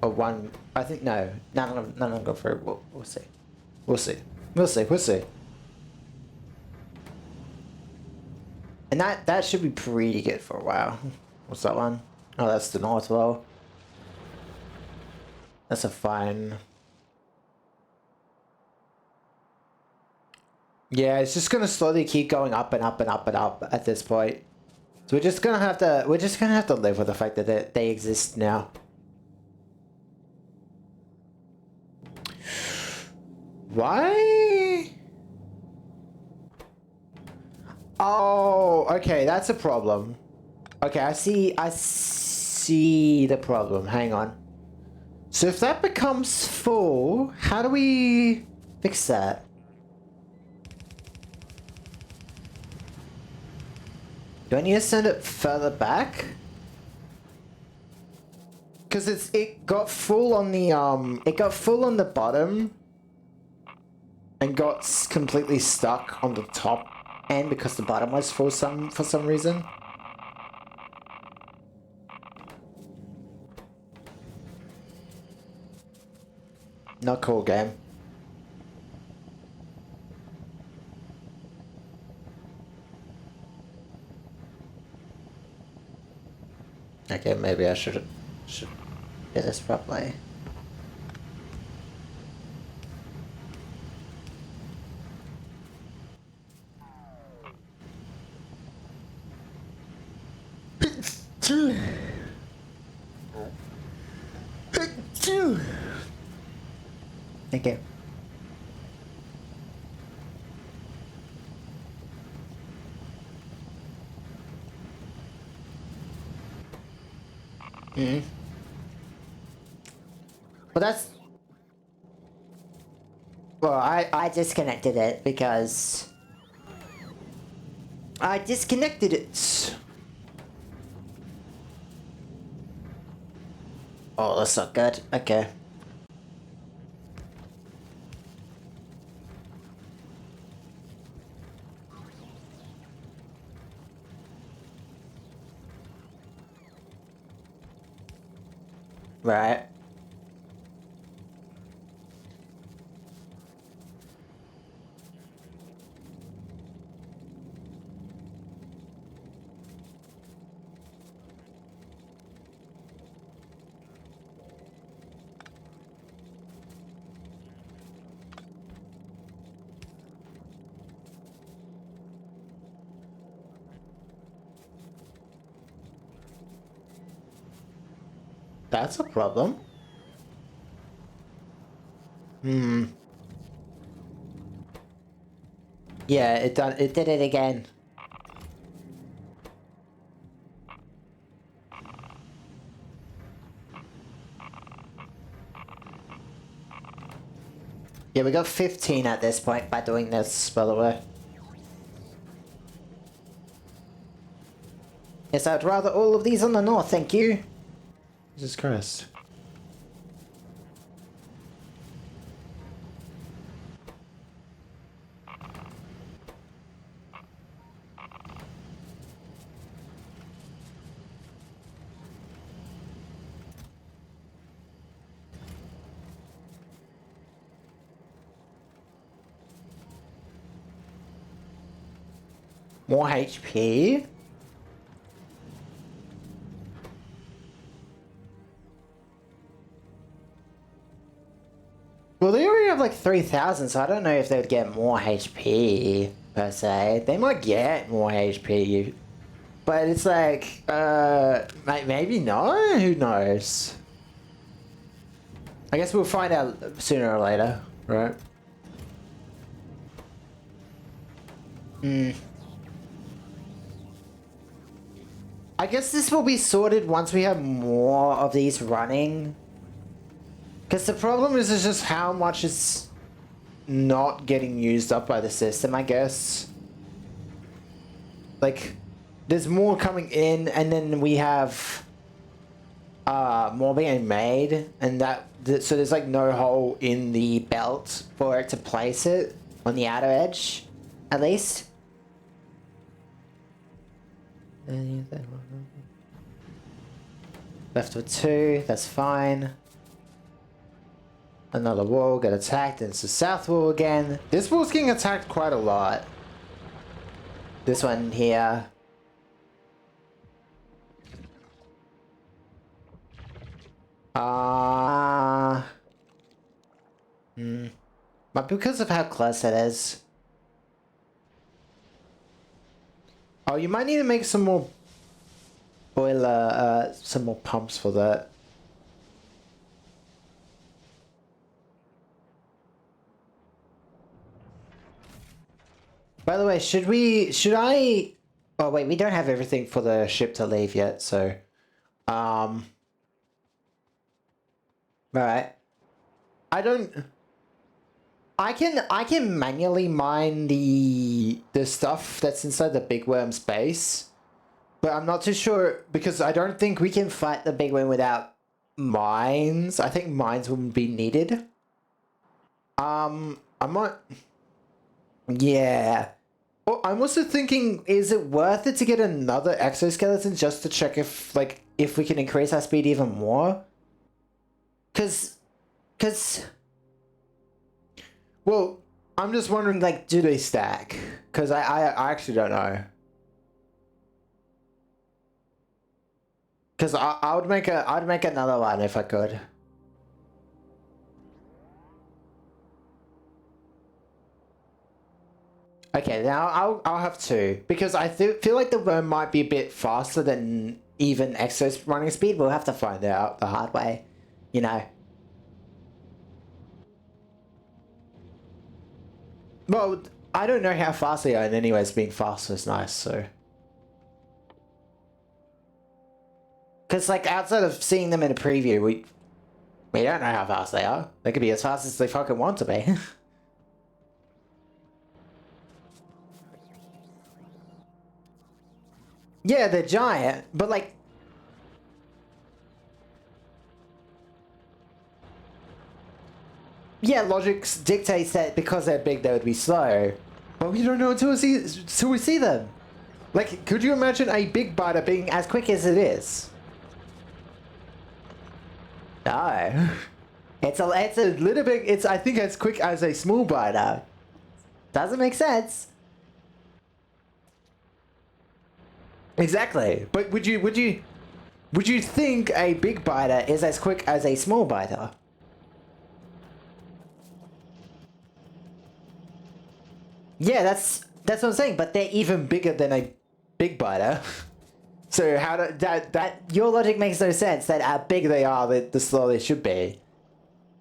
Or one, I think no, none of them got through. We'll see. We'll see. We'll see. We'll see. And that should be pretty good for a while. What's that one? Oh, that's the Northwell. That's a fine. Yeah, it's just gonna slowly keep going up and up and up and up at this point. So we're just gonna have to live with the fact that they exist now. Why? Oh, okay, that's a problem. Okay, I see the problem. Hang on. So if that becomes full, how do we fix that? Do I need to send it further back? Because it got full on the bottom and got completely stuck on the top end because the bottom was full for some reason. Not cool, game. Okay, maybe I should do this properly. Okay. Well, that's... Well, I disconnected it because... I disconnected it. Oh, that's not good. Okay. Right. That's a problem. Yeah, it did it again. Yeah, we got 15 at this point by doing this, by the way. Yes, I'd rather all of these on the north, thank you. Jesus Christ. More HP? Well, they already have like 3,000, so I don't know if they would get more HP, per se. They might get more HP, but it's like, maybe not? Who knows? I guess we'll find out sooner or later, right? I guess this will be sorted once we have more of these running. Because the problem is just how much is not getting used up by the system, I guess. Like, there's more coming in, and then we have more being made, and so there's like no hole in the belt for it to place it on the outer edge, at least. Left with 2, that's fine. Another wall got attacked, and it's the south wall again. This wall's getting attacked quite a lot. This one here. But because of how close it is. Oh, you might need to make some more boiler, some more pumps for that. By the way, should I... Oh wait, we don't have everything for the ship to leave yet, so... Right. I can manually mine the stuff that's inside the big worm's base, but I'm not too sure because I don't think we can fight the big worm without mines. I think mines will be needed. I'm not... Yeah. Well, I'm also thinking, is it worth it to get another exoskeleton just to check if we can increase our speed even more? Cause Well, I'm just wondering, like, do they stack? Because I actually don't know. Because I'd make another one if I could. Okay, now I'll have two because I feel like the worm might be a bit faster than even Exo's running speed. We'll have to find out the hard way, you know. Well, I don't know how fast they are, and anyways, being faster is nice. So, because like outside of seeing them in a preview, we don't know how fast they are. They could be as fast as they fucking want to be. Yeah, they're giant, but like. Yeah, logic dictates that because they're big, they would be slow. But we don't know until we see them. Like, could you imagine a big biter being as quick as it is? No. It's a little bit, I think as quick as a small biter. Doesn't make sense. Exactly. But would you think a big biter is as quick as a small biter? Yeah, that's what I'm saying, but they're even bigger than a big biter. So how do that your logic makes no sense that how big they are, the slower they should be.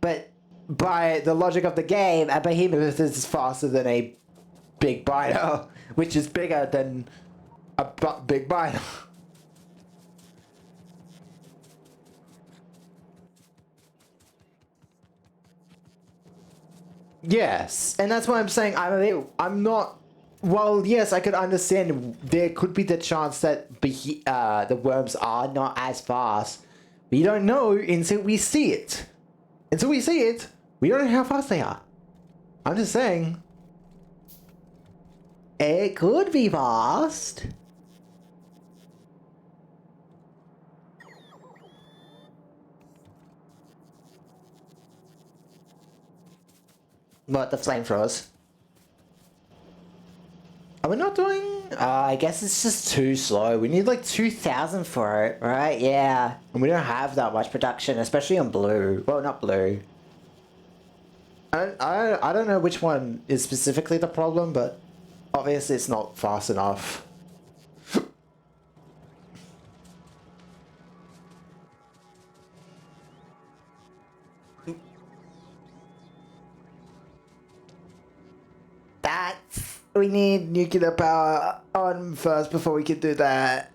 But by the logic of the game, a behemoth is faster than a big biter, which is bigger than a big biter. Yes, and that's why I'm saying I'm not. Well, yes, I could understand there could be the chance that the worms are not as fast. We don't know until we see it. Until we see it, we don't know how fast they are. I'm just saying. It could be fast. What, the flamethrowers? Are we not doing... I guess it's just too slow. We need like 2,000 for it, right? Yeah. And we don't have that much production, especially on blue. Well, not blue. I don't know which one is specifically the problem, but obviously it's not fast enough. We need nuclear power on first before we can do that.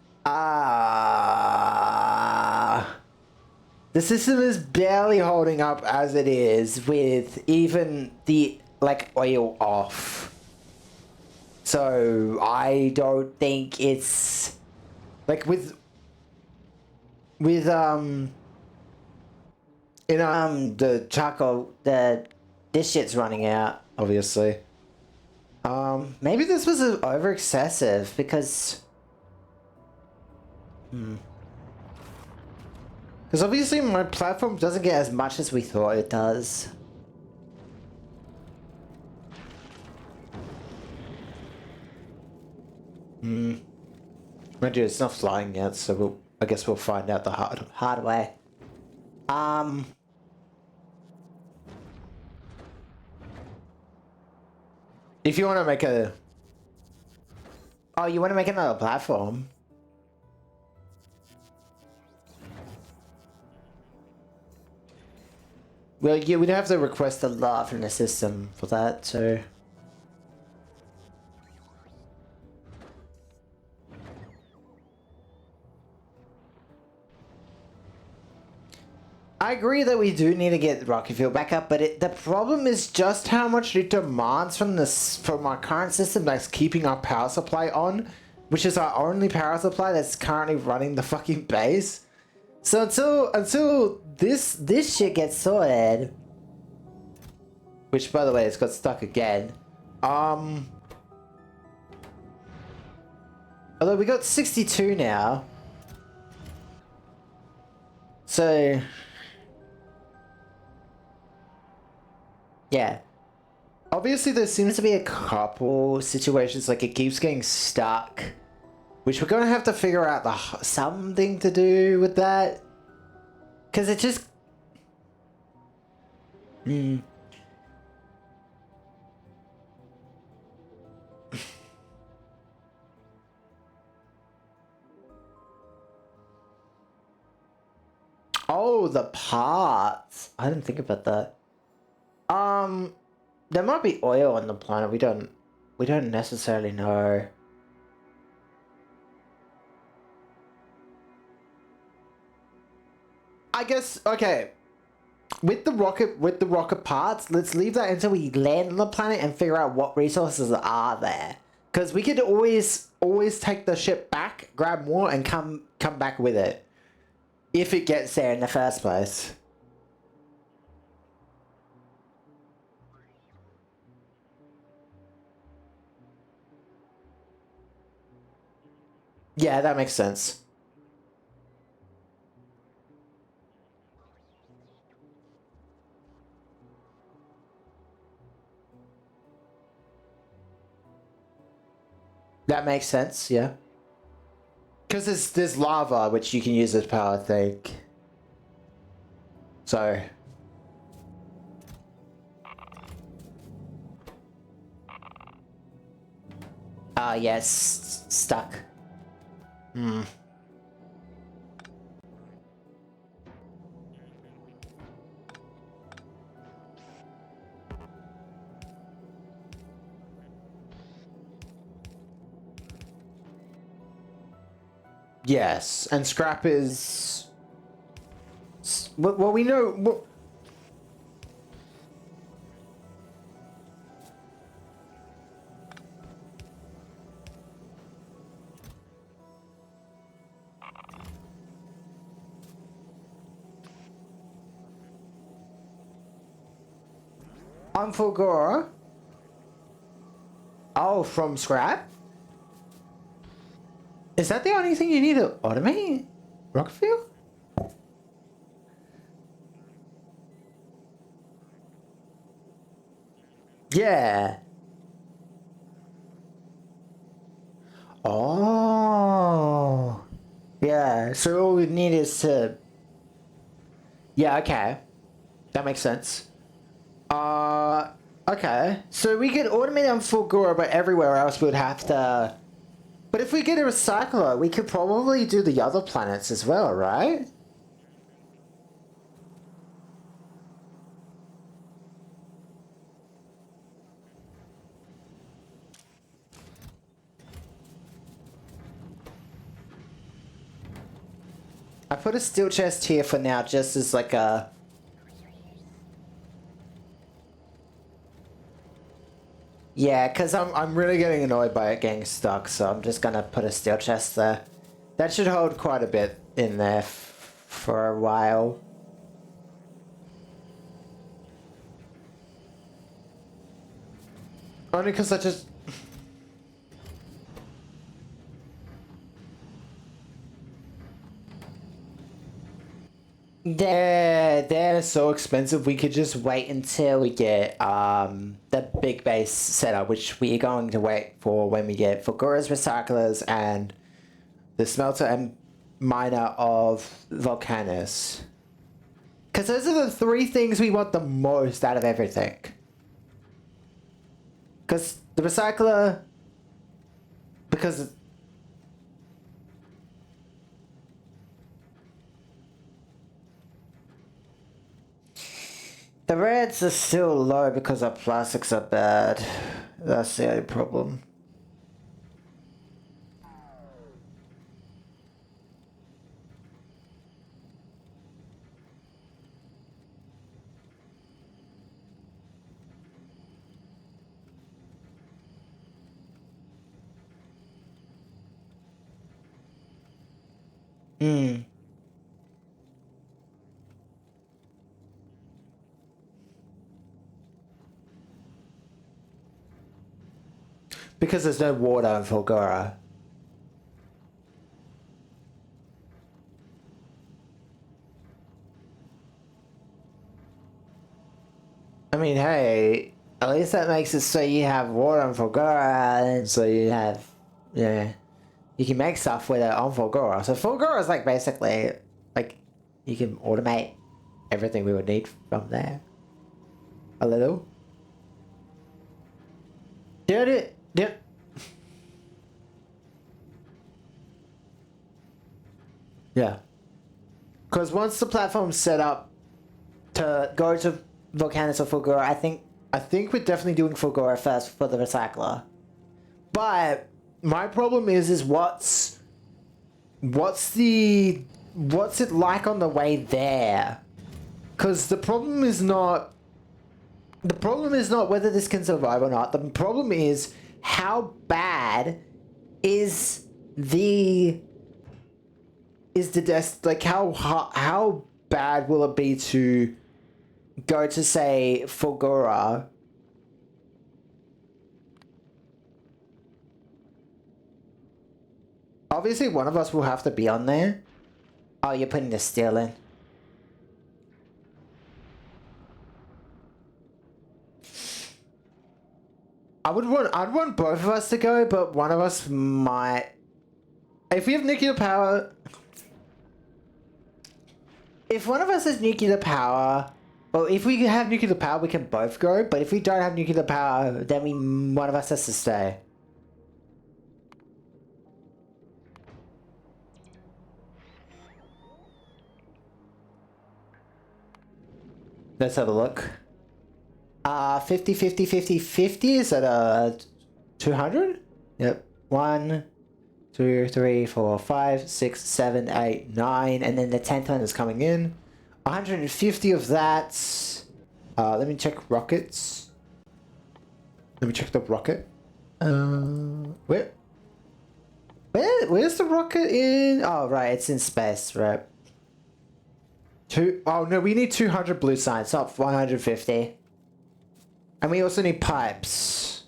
The system is barely holding up as it is with even the, like, oil off. So, I don't think it's... Like, the charcoal, this shit's running out, obviously. Maybe this was over excessive because... Because obviously my platform doesn't get as much as we thought it does. Mind you, it's not flying yet, so I guess we'll find out the hard way. If you want to make a... Oh, you want to make another platform? Well, yeah, we'd have to request a lot from the system for that, so... I agree that we do need to get rocket fuel back up, but the problem is just how much it demands from our current system that's keeping our power supply on, which is our only power supply that's currently running the fucking base. So until this shit gets sorted, which by the way, it's got stuck again. Although we got 62 now, so. Yeah. Obviously, there seems to be a couple situations like it keeps getting stuck, which we're gonna have to figure out something to do with that, because it just. Hmm. Oh, the parts. I didn't think about that. There might be oil on the planet. We don't necessarily know. I guess okay. With the rocket parts, let's leave that until we land on the planet and figure out what resources are there. Because we could always take the ship back, grab more, and come back with it. If it gets there in the first place. Yeah, that makes sense. That makes sense, yeah. Because there's lava which you can use as power, I think. So. Yes, stuck. Hmm. Yes, and scrap is. Well, we know. Well, on Fulgora. Oh, from scrap? Is that the only thing you need to automate? Rockfield? Yeah. Oh. Yeah, so all we need is to. Yeah, okay. That makes sense. Uh. Okay. So we could automate on Fulgora, but everywhere else we would have to. But if we get a recycler, we could probably do the other planets as well, right? I put a steel chest here for now, just as like a. Yeah, because I'm really getting annoyed by it getting stuck, so I'm just gonna put a steel chest there. That should hold quite a bit in there for a while. Only because I just. They're so expensive. We could just wait until we get the big base setup, which we are going to wait for when we get Fulgura's recyclers and the smelter and miner of Volcanus. Because those are the three things we want the most out of everything. Because the recycler, because the reds are still low because our plastics are bad. That's the only problem. Hmm. Because there's no water in Fulgura. I mean, hey, At least that makes it so you have water on Fulgura, and so you have, yeah, you can make stuff with it on Fulgura. So Fulgura is like basically, like, you can automate everything we would need from there. A little. Did it? Did. Yeah. Because once the platform's set up to go to Volcanus or Fulgura, I think we're definitely doing Fulgura first for the recycler. But my problem is what's it like on the way there? Because the problem is not whether this can survive or not. The problem is how bad is the like how bad will it be to go to, say, Fulgura? Obviously one of us will have to be on there. Oh, you're putting the steel in. I'd want both of us to go, but one of us might. If we have nuclear power, if one of us has nuclear power, well, if we have nuclear power, we can both go. But if we don't have nuclear power, then one of us has to stay. Let's have a look. 50, 50, 50, 50 is at 200? Yep. 1, 2, 3, 4, 5, 6, 7, 8, 9, and then the 10th one is coming in. 150 of that. Let me check rockets. Let me check the rocket. Where's the rocket in? Oh, right, it's in space, right. Oh no, we need 200 blue signs, not 150. And we also need pipes.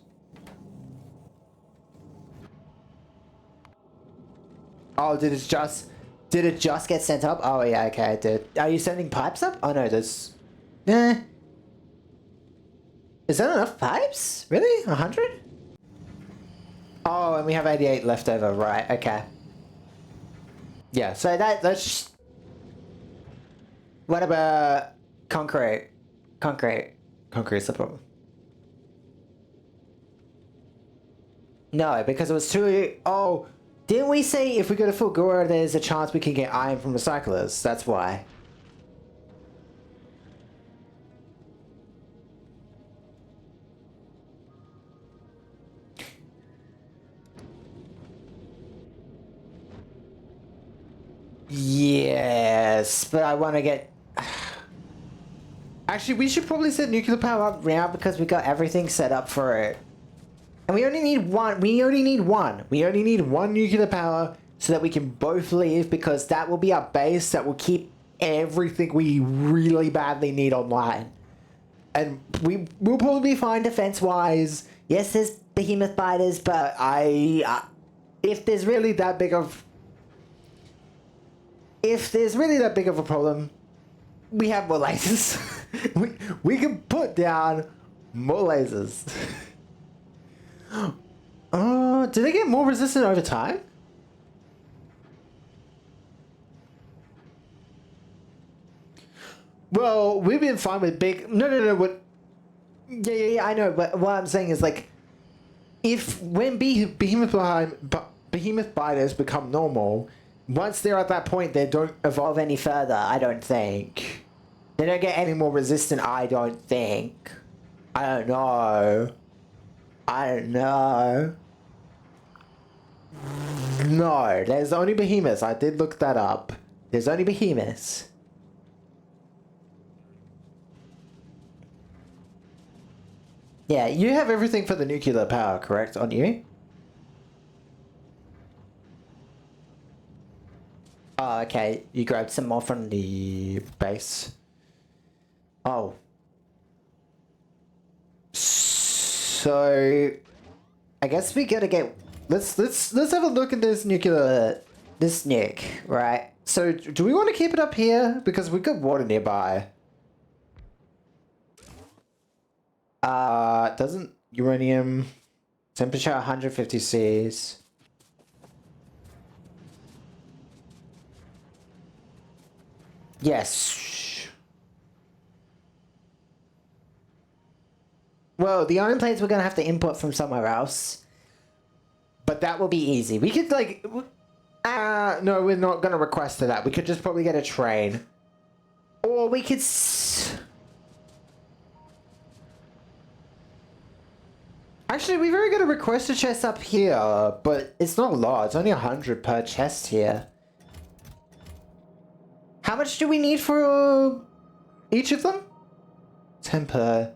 Oh, did it just get sent up? Oh yeah, okay, it did. Are you sending pipes up? Oh no, there's... Eh. Is that enough pipes? Really? 100? Oh, and we have 88 left over, right, okay. Yeah, so that's just... What about concrete? Concrete's the problem. No, because it was too... Oh, didn't we say if we go to Fulgura, there's a chance we can get iron from recyclers? That's why. Yes, but I want to get... Actually, we should probably set nuclear power up now because we got everything set up for it. And we only need one. We only need one nuclear power so that we can both leave, because that will be our base that will keep everything we really badly need online. And we'll probably be fine defense-wise. Yes, there's behemoth biters, but if there's really that big of... If there's really that big of a problem, we have more lasers. we can put down more lasers. Do they get more resistant over time? Well, we've been fine with big... No, what... Yeah, I know, but what I'm saying is, like, when behemoth biters become normal, once they're at that point, they don't evolve any further, I don't think. They don't get any more resistant, I don't think. I don't know. No, there's only behemoths. I did look that up. There's only behemoths. Yeah, you have everything for the nuclear power, correct, on you? Oh, okay. You grabbed some more from the base. Oh. So... I guess we gotta get... Let's have a look at this nuke, right? So, do we want to keep it up here? Because we've got water nearby. Doesn't uranium temperature 150 Cs. Yes. Well, the iron plates we're gonna have to import from somewhere else. But that will be easy. We could like... no, we're not gonna request for that. We could just probably get a train. Or we could... Actually, we've already got a requester chest up here, but it's not a lot. It's only 100 per chest here. How much do we need for each of them? 10 per.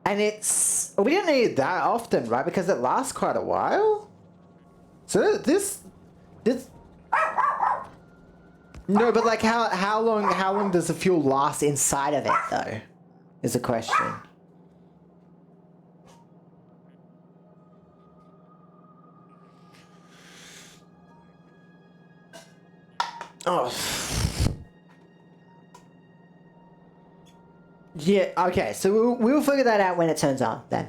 And it's... We don't need it that often, right? Because it lasts quite a while. So this... No, but like how long does the fuel last inside of it though? Is the question. Oh. Yeah, okay, so we'll figure that out when it turns on, then.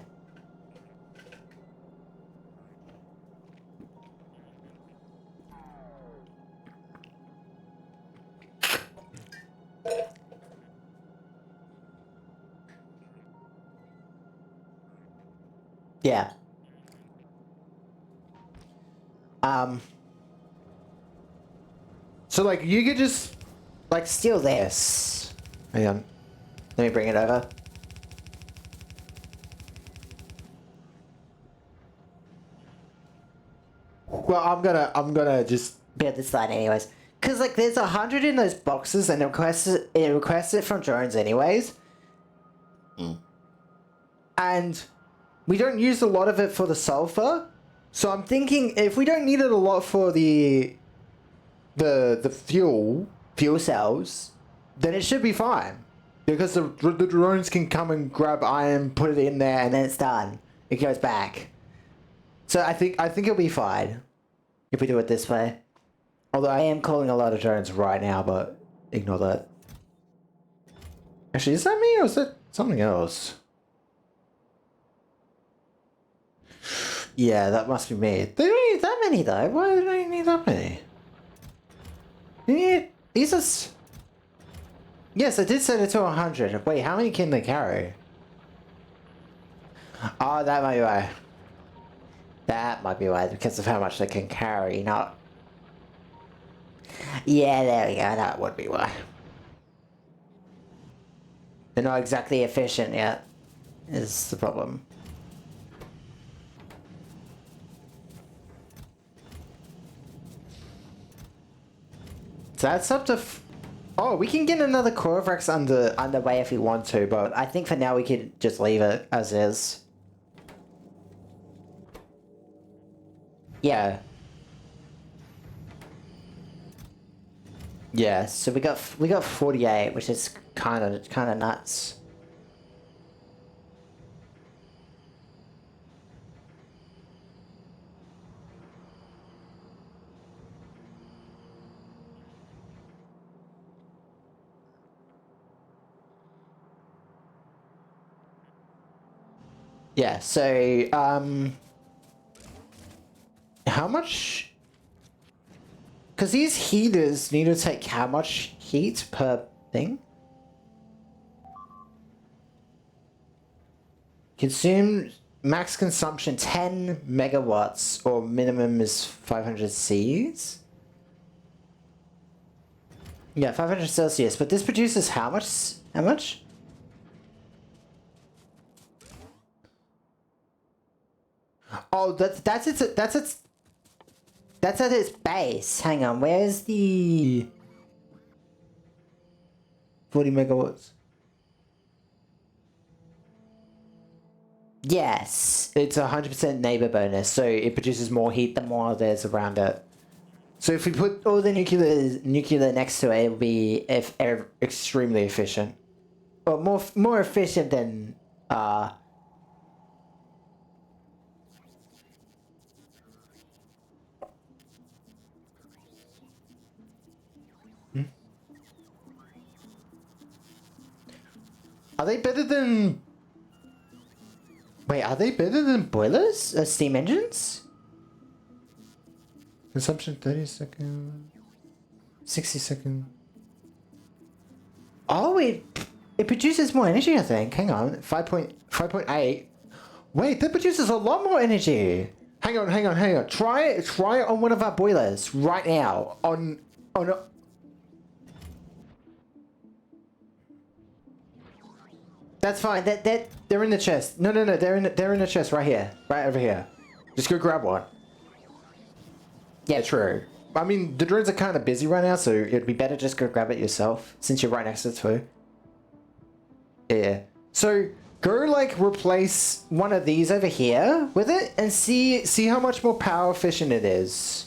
Yeah. So, like, you could just, like, steal this. Hang on. Let me bring it over. Well, I'm gonna just build this line anyways. Cause like there's 100 in those boxes and it requests it from drones anyways. And we don't use a lot of it for the sulfur. So I'm thinking if we don't need it a lot for the fuel cells, then it should be fine. Because the drones can come and grab iron, put it in there, and then it's done. It goes back. So I think it'll be fine if we do it this way. Although I am calling a lot of drones right now, but ignore that. Actually, is that me or is that something else? Yeah, that must be me. They don't need that many though. Why do they need that many? These are... Yes, I did set it to 100. Wait, how many can they carry? Oh, that might be why. That might be why, because of how much they can carry, not... Yeah, there we go, that would be why. They're not exactly efficient yet, is the problem. So that's up to... Oh, we can get another core of Rex underway if we want to, but I think for now we could just leave it as is. Yeah. Yeah, so we got 48, which is kind of nuts. Yeah, so how much? Because these heaters need to take how much heat per thing? Consume max consumption 10 megawatts or minimum is 500 Cs. Yeah, 500 Celsius, but this produces how much? How much? Oh, that's at its base. Hang on, where's the 40 megawatts? Yes, it's 100% neighbor bonus, so it produces more heat the more there's around it. So if we put all the nuclear next to it, it'll be extremely efficient, or more efficient than Are they better than Wait, are they better than boilers? Steam engines? Consumption 30 seconds. 60 seconds. Oh, it produces more energy, I think. Hang on. 5.8. Wait, that produces a lot more energy. Hang on. Try it on one of our boilers right now. On a... That's fine. They're in the chest. No. They're in the chest right here. Right over here. Just go grab one. Yeah, true. I mean, the drones are kind of busy right now, so it'd be better just go grab it yourself, since you're right next to it too. Yeah. So, go, like, replace one of these over here with it, and see how much more power efficient it is.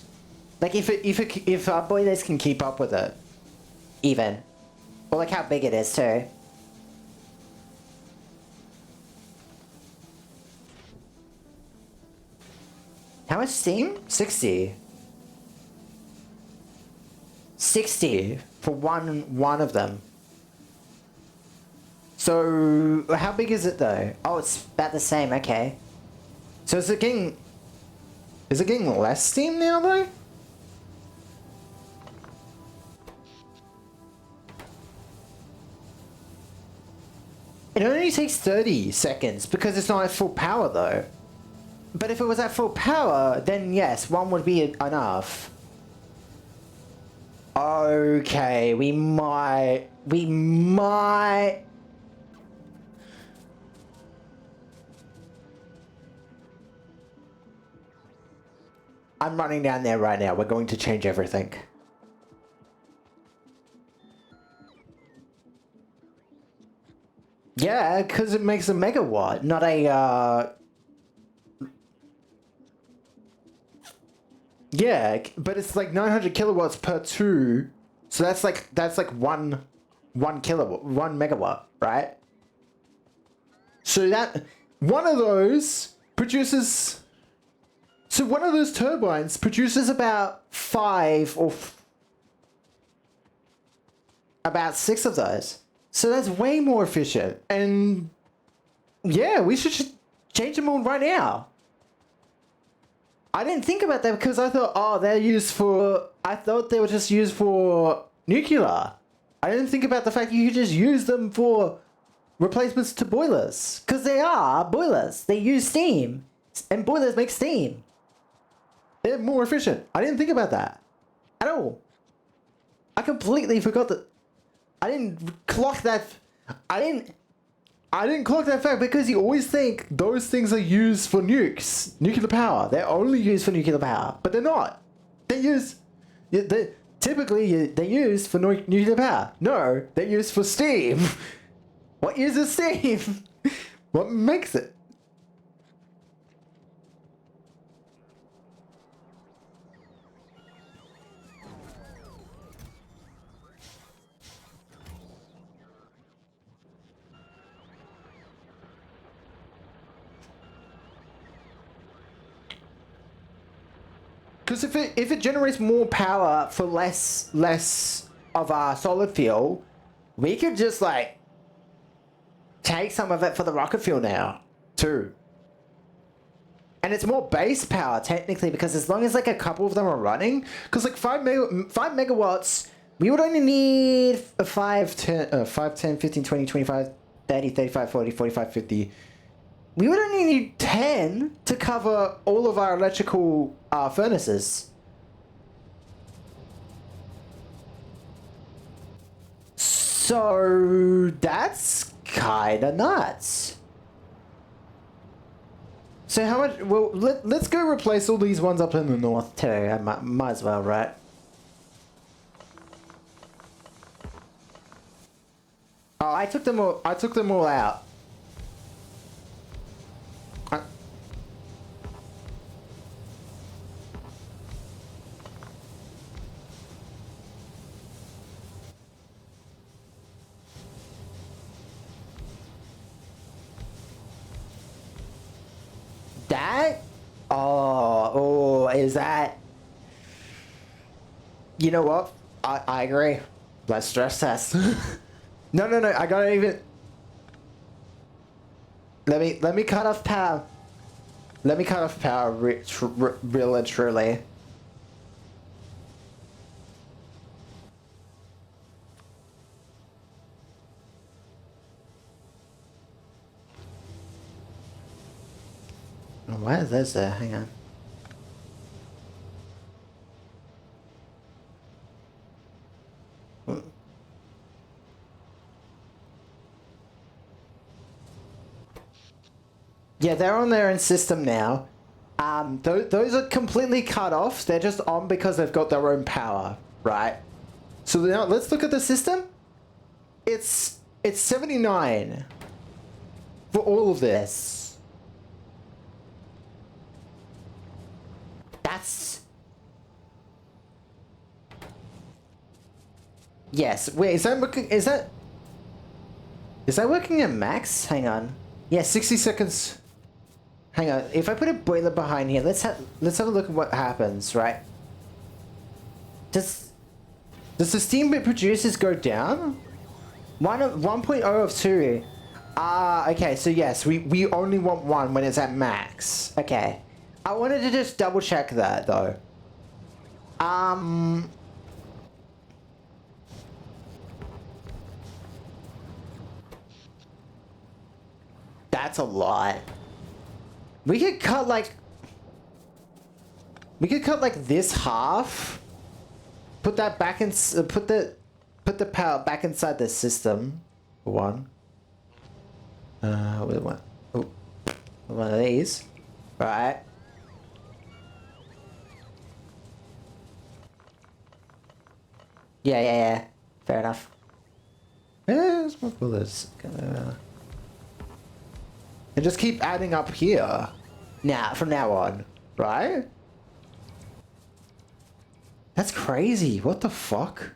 Like, if our boilers can keep up with it. Even. Or, like, how big it is, too. How much steam? 60. 60 for one of them. So how big is it though? Oh, it's about the same. Okay. So is it getting less steam now though? It only takes 30 seconds because it's not at full power though. But if it was at full power, then yes, one would be enough. Okay, we might... I'm running down there right now. We're going to change everything. Yeah, because it makes a megawatt, not a, Yeah, but it's like 900 kilowatts per 2, so that's like one kilowatt, 1 megawatt, right? So that one of those produces. So one of those turbines produces about 5 or about 6 of those. So that's way more efficient. And yeah, we should change them all right now. I didn't think about that because I thought, oh, they're used for... I thought they were just used for nuclear. I didn't think about the fact you could just use them for replacements to boilers. Because they are boilers. They use steam. And boilers make steam. They're more efficient. I didn't think about that. At all. I completely forgot that... I didn't clock that... I didn't clock that fact because you always think those things are used for nukes, nuclear power. They're only used for nuclear power, but they're not. They're used. Typically they're used for nuclear power. No, they're used for steam. What uses steam? What makes it? Because if it generates more power for less of our solid fuel, we could just like take some of it for the rocket fuel now too. And it's more base power technically because as long as like a couple of them are running, because like 5 megawatts, we would only need 5, 10, 15, 20, 25, 30, 35, 40, 45, 50. We would only need 10 to cover all of our electrical furnaces. So that's kind of nuts. So how much? Well, let's go replace all these ones up in the north too. I might as well, right? Oh, I took them all. I took them all out. That? Oh, is that? You know what? I agree. Let's stress test. No, I gotta even... Let me cut off power. Let me cut off power real and truly. Why is this there? Hang on. Yeah, they're on their own system now. Those are completely cut off. They're just on because they've got their own power, right? So now let's look at the system. It's 79 for all of this. That's... Yes. Wait, is that working? Is that working at max? Hang on. Yeah, 60 seconds. Hang on. If I put a boiler behind here, let's have a look at what happens, right? Does the steam it produces go down? 1.0 of 2. Okay, so yes, we only want 1 when it's at max. Okay. I wanted to just double check that though. That's a lot. We could cut like this half. Put that back in. Put the power back inside the system. For one. With one. Oh, one of these. Right. Yeah. Fair enough. Where's my bullets? And just keep adding up here. Now, from now on, right? That's crazy. What the fuck?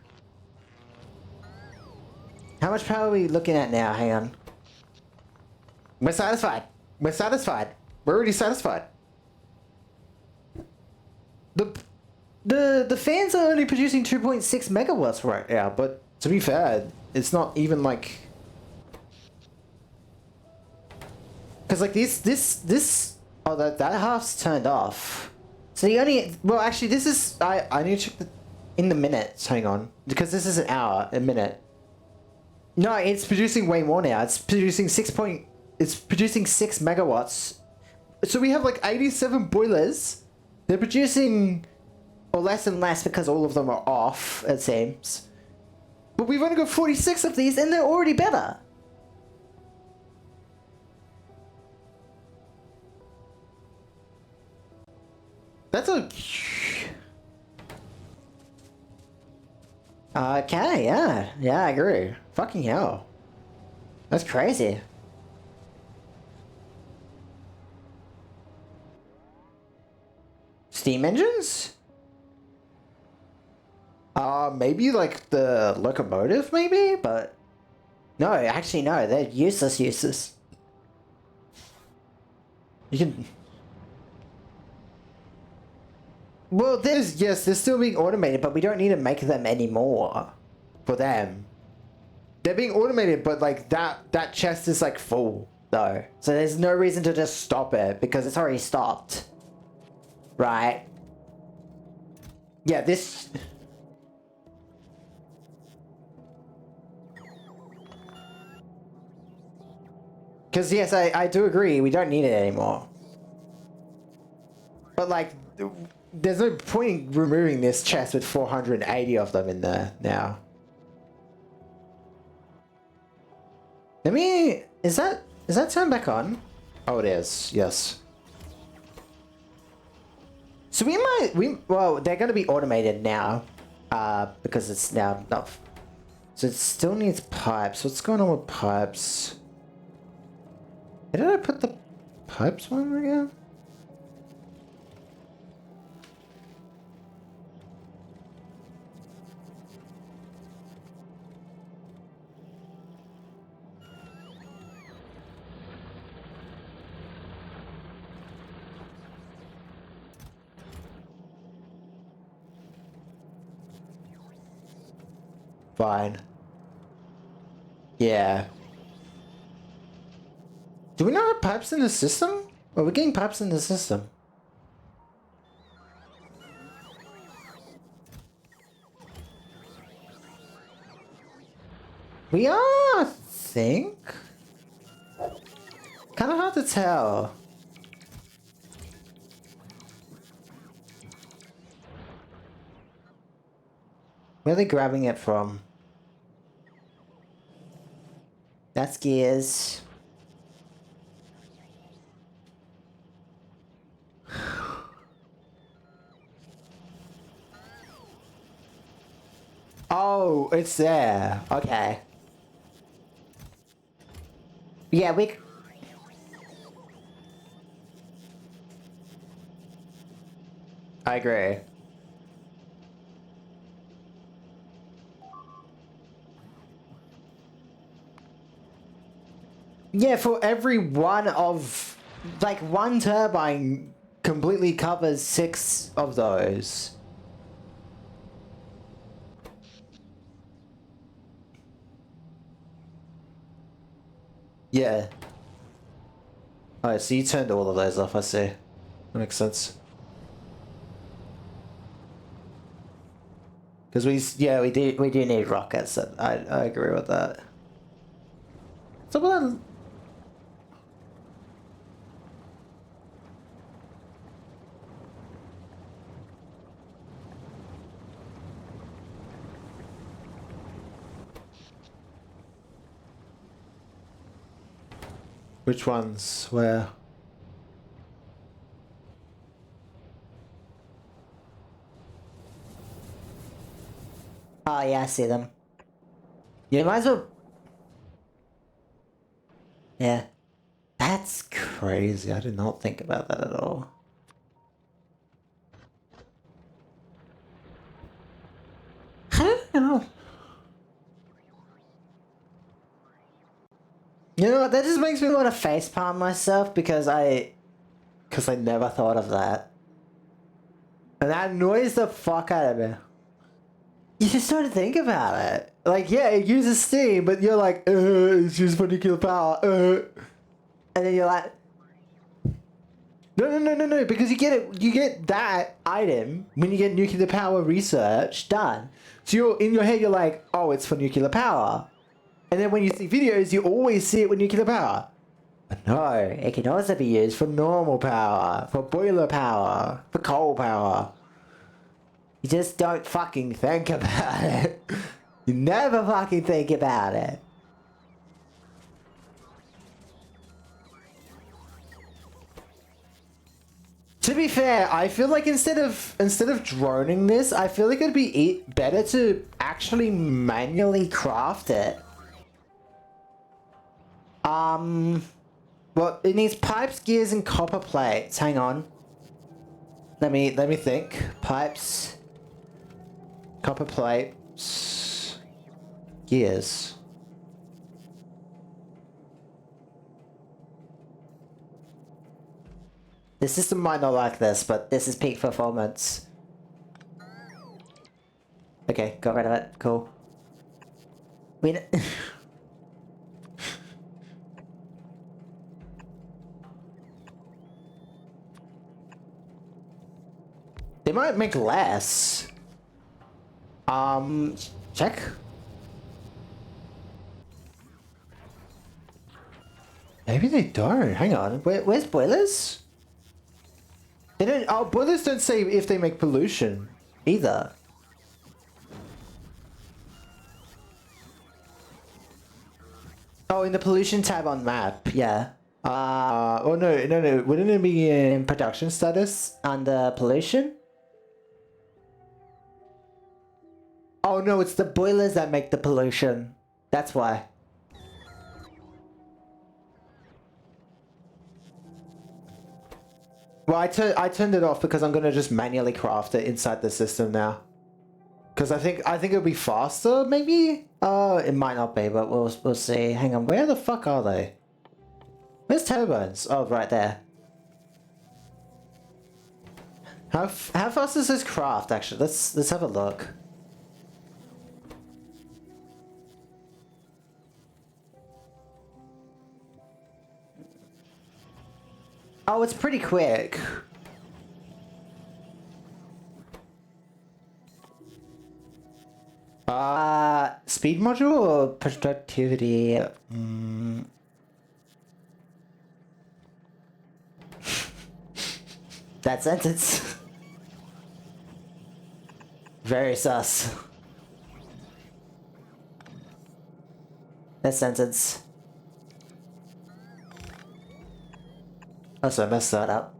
How much power are we looking at now? Hang on. We're satisfied. We're satisfied. We're already satisfied. The fans are only producing 2.6 megawatts right now, but to be fair, it's not even like... Because like this oh that half's turned off. So the only, well actually this is, I need to check in the minutes, hang on. Because this is an hour, a minute. No, it's producing way more now. It's producing 6 megawatts. So we have like 87 boilers. They're producing, or less and less because all of them are off, it seems. But we've only got 46 of these and they're already better. That's a... Okay, yeah. Yeah, I agree. Fucking hell. That's crazy. Steam engines? Maybe like the locomotive, maybe? But... No, actually no, they're useless. You can... Well, yes, they're still being automated, but we don't need to make them anymore for them. They're being automated, but like that chest is like full though. So there's no reason to just stop it because it's already stopped. Right? Yeah, this... Because yes, I do agree, we don't need it anymore. But like... There's no point in removing this chest with 480 of them in there now. Let me... Is that turned back on? Oh, it is. Yes. So well, they're going to be automated now. Because it's now not... So it still needs pipes. What's going on with pipes? Where did I put the pipes one again? Fine. Yeah. Do we not have pipes in the system? Or we're getting pipes in the system? We are, I think. Kind of hard to tell. Where are they grabbing it from? That's gears. Oh, it's there. Okay. Yeah, we... I agree. Yeah, for every one of... Like, one turbine completely covers 6 of those. Yeah. Alright, so you turned all of those off, I see. That makes sense. Because we do need rockets. I agree with that. So what? Which ones? Where? Oh yeah, I see them. You might as well. Yeah. That's crazy. I did not think about that at all. I don't know. You know what? That just makes me want to facepalm myself because I never thought of that. And that annoys the fuck out of me. You just don't think about it. Like, yeah, it uses steam, but you're like, it's used for nuclear power, And then you're like, no, because you get that item when you get nuclear power research done. So you're, in your head, you're like, oh, it's for nuclear power. And then when you see videos, you always see it with nuclear power. But no, it can also be used for normal power, for boiler power, for coal power. You just don't fucking think about it. You never fucking think about it. To be fair, I feel like instead of droning this, I feel like it'd be better to actually manually craft it. Well, it needs pipes, gears, and copper plates. Hang on. Let me think. Pipes, copper plates, gears. The system might not like this, but this is peak performance. Okay, got rid of it. Cool. We. They might make less. Check. Maybe they don't. Hang on. Where's boilers? They don't. Oh, boilers don't say if they make pollution either. Oh, in the pollution tab on map, yeah. Oh no. Wouldn't it be in production status under pollution? Oh no, it's the boilers that make the pollution. That's why. Well, I turned it off because I'm gonna just manually craft it inside the system now. Because I think it'll be faster, maybe. It might not be, but we'll see. Hang on, where the fuck are they? Where's turbines? Oh, right there. How fast is this craft? Actually, let's have a look. Oh, it's pretty quick. Speed module or productivity? That sentence. Very sus. That sentence. Also, I messed that up.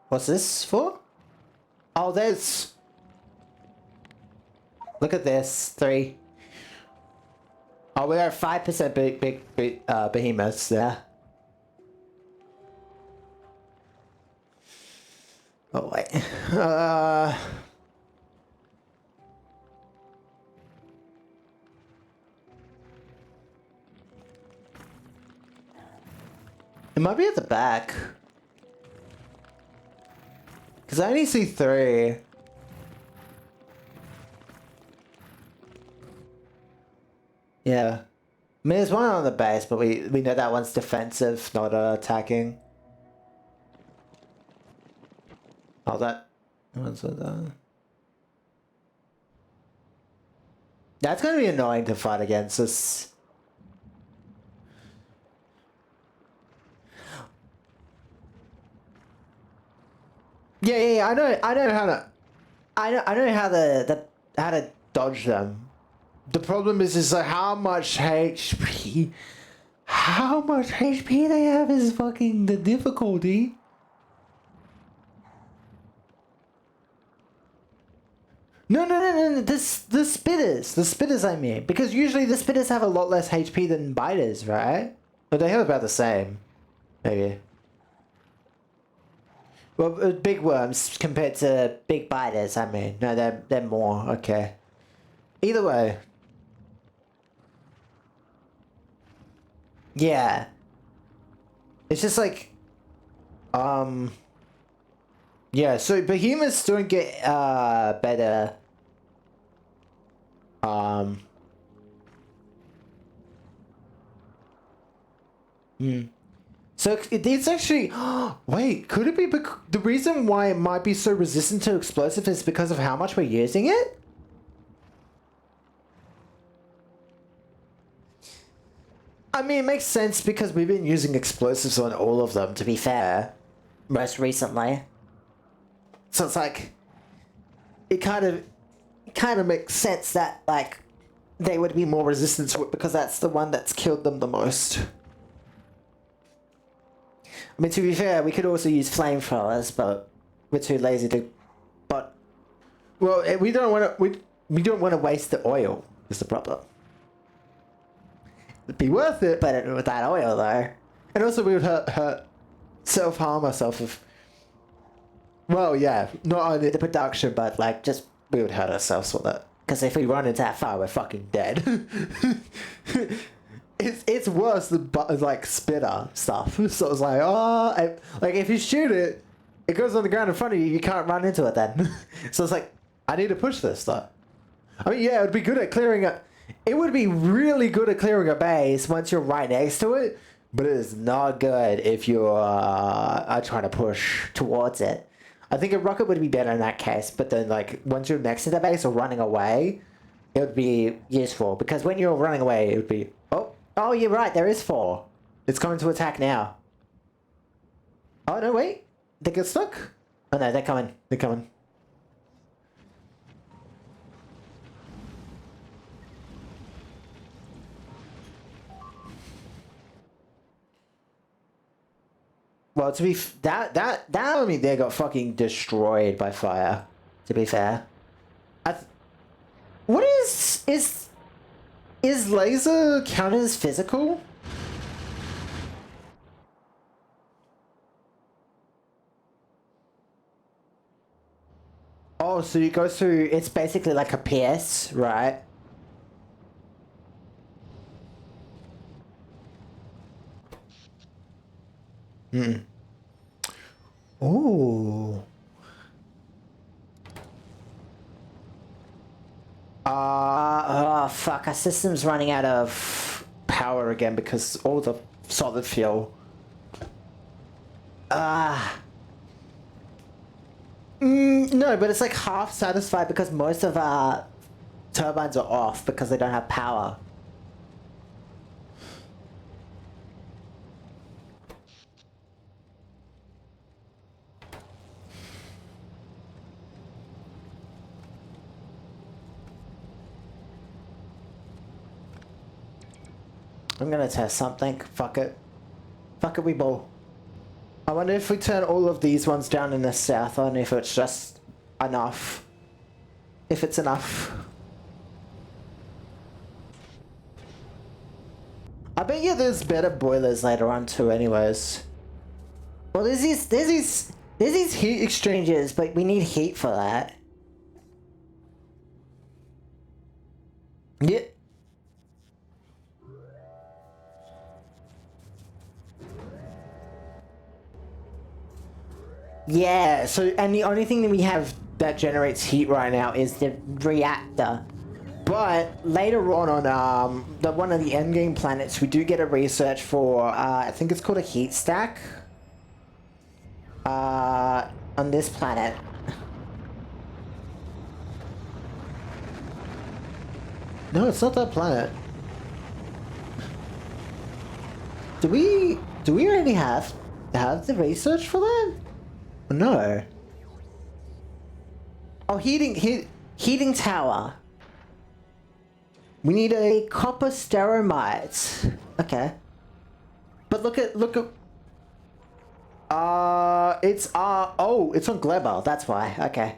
What's this for? Oh, there's... Look at this. 3. Oh, we are 5% big behemoths there. Oh, wait. It might be at the back. Because I only see 3. Yeah. I mean, there's one on the base, but we know that one's defensive, not attacking. Oh, that... What's that? That's going to be annoying to fight against this. Yeah, I know how to... I know how to dodge them. The problem is like how much HP they have is fucking the difficulty. No, the spitters I mean, because usually the spitters have a lot less HP than biters, right? But they have about the same, maybe. Well, big worms compared to big biters, I mean, no, they're more okay. Either way. Yeah. It's just like, yeah, so behemoths don't get, better, So it's actually, wait, could it be the reason why it might be so resistant to explosive is because of how much we're using it? I mean, it makes sense because we've been using explosives on all of them, to be fair, most recently. So it's like, it kind of makes sense that, like, they would be more resistant to it because that's the one that's killed them the most. I mean, to be fair, we could also use flamethrowers, but we're too lazy to. But, well, we don't want to. We don't want to waste the oil. Is the problem? It'd be worth it, but with that oil though, and also we would hurt self-harm ourselves if. Well, yeah, not only the production, but like just we would hurt ourselves with it. Because if we run into that fire, we're fucking dead. It's worse than like spitter stuff. So it's like, oh, like if you shoot it, it goes on the ground in front of you. You can't run into it then. So it's like, I need to push this stuff. I mean, yeah, it would be good at clearing a. It would be really good at clearing a base once you're right next to it, but it is not good if you're trying to push towards it. I think a rocket would be better in that case, but then like once you're next to the base or running away, it would be useful because when you're running away, it would be oh, you're right. There is 4. It's going to attack now. Oh no, wait, they get stuck. Oh no, they're coming. They're coming. Well, to be that army there got fucking destroyed by fire. To be fair, what is laser counted as physical? Oh, so you go through. It's basically like a PS, right? Ooh. Oh fuck, our system's running out of power again because all the solid fuel. No, but it's like half satisfied because most of our turbines are off because they don't have power. I'm gonna test something. Fuck it. Fuck it, we ball. I wonder if we turn all of these ones down in the south, I wonder if it's just enough. If it's enough. I bet you there's better boilers later on too anyways. Well, there's these heat exchangers, but we need heat for that. Yeah. Yeah, so, and the only thing that we have that generates heat right now is the reactor. But later on the one of the endgame planets, we do get a research for, I think it's called a heat stack. On this planet. No, it's not that planet. Do we already have the research for that? No. Oh, heating tower. We need a copper steromite. Okay. But look at it's on Gleba, that's why. Okay.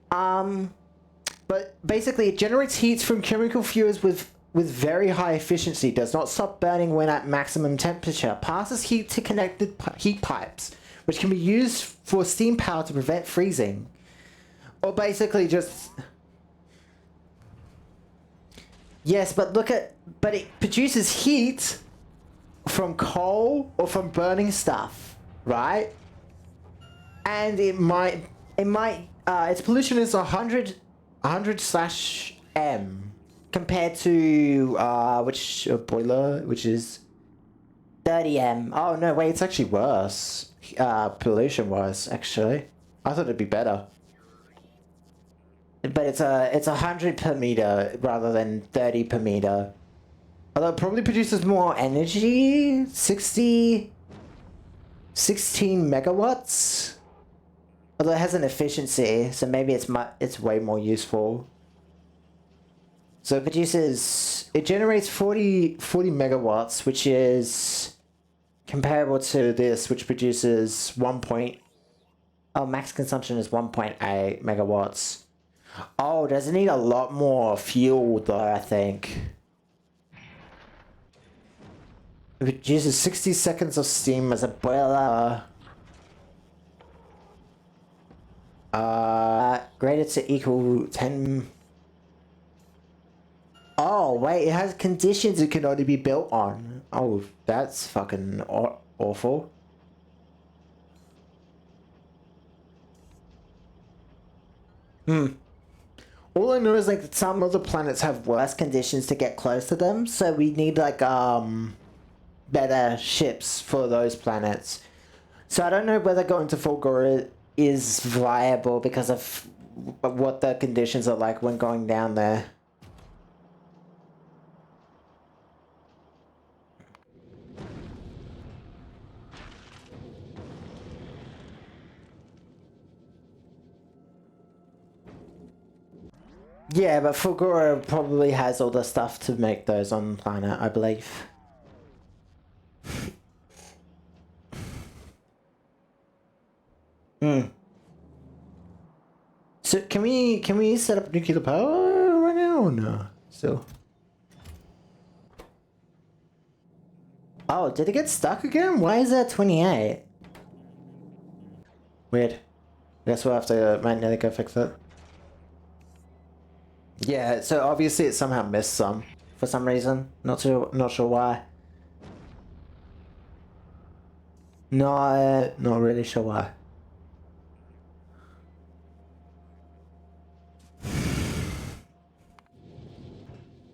But basically it generates heat from chemical fuels with very high efficiency, does not stop burning when at maximum temperature, passes heat to connected heat pipes, which can be used for steam power to prevent freezing. Or basically just... Yes, but but it produces heat from coal or from burning stuff, right? And its pollution is 100/M compared to which boiler, which is 30M. Oh no, wait, it's actually worse. Pollution wise, actually. I thought it'd be better. But it's 100 per meter rather than 30 per meter. Although it probably produces more energy, 16 megawatts. Although it has an efficiency, so maybe it's way more useful. So it generates 40 megawatts, which is comparable to this, which produces max consumption is 1.8 megawatts. Oh, does it need a lot more fuel though, I think. It produces 60 seconds of steam as a boiler. Greater to equal 10. Oh, wait, it has conditions it can only be built on. Oh, that's fucking awful. All I know is like some other planets have worse conditions to get close to them, so we need like better ships for those planets. So I don't know whether going to Fulgora is viable because of what the conditions are like when going down there. Yeah, but Fulgora probably has all the stuff to make those on the planet, I believe. So can we set up nuclear power right now or no? Still. Oh, did it get stuck again? Why is that 28? Weird. Guess we'll have to manually go fix it. Yeah, so obviously it somehow missed some for some reason. Not sure why. Not really sure why.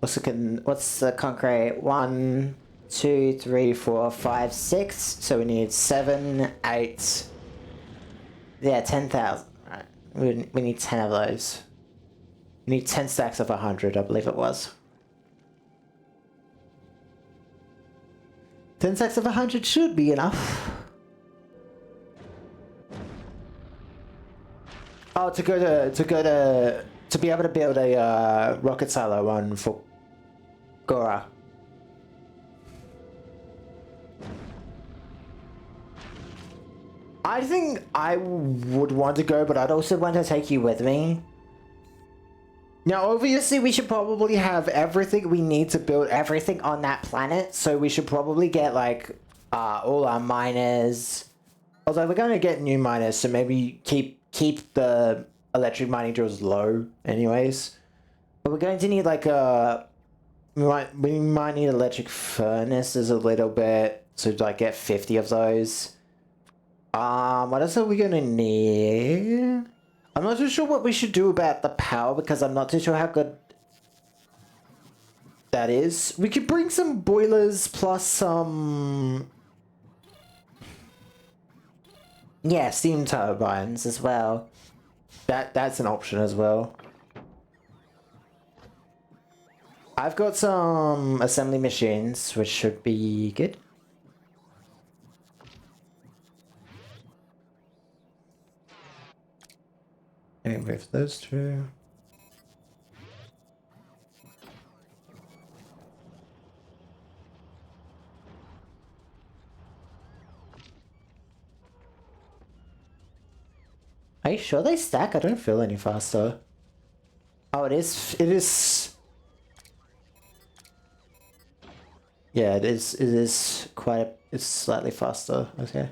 What's the concrete? 1, 2, 3, 4, 5, 6. So we need 7, 8. Yeah, 10,000. Right. We need 10 of those. We need 10 stacks of 100, I believe it was. 10 stacks of 100 should be enough. Oh, to be able to build a rocket silo one for Gora. I think I would want to go, but I'd also want to take you with me. Now, obviously, we should probably have everything we need to build everything on that planet. So we should probably get, like, all our miners. Although we're going to get new miners, so maybe keep the electric mining drills low anyways. But we're going to need, like, we might need electric furnaces a little bit. So, like, get 50 of those. What else are we going to need? I'm not too sure what we should do about the power because I'm not too sure how good that is. We could bring some boilers plus some... Yeah, steam turbines as well. That's an option as well. I've got some assembly machines, which should be good. And with those two. Are you sure they stack? I don't feel any faster. Oh, it is. Yeah, it is it's slightly faster. Okay.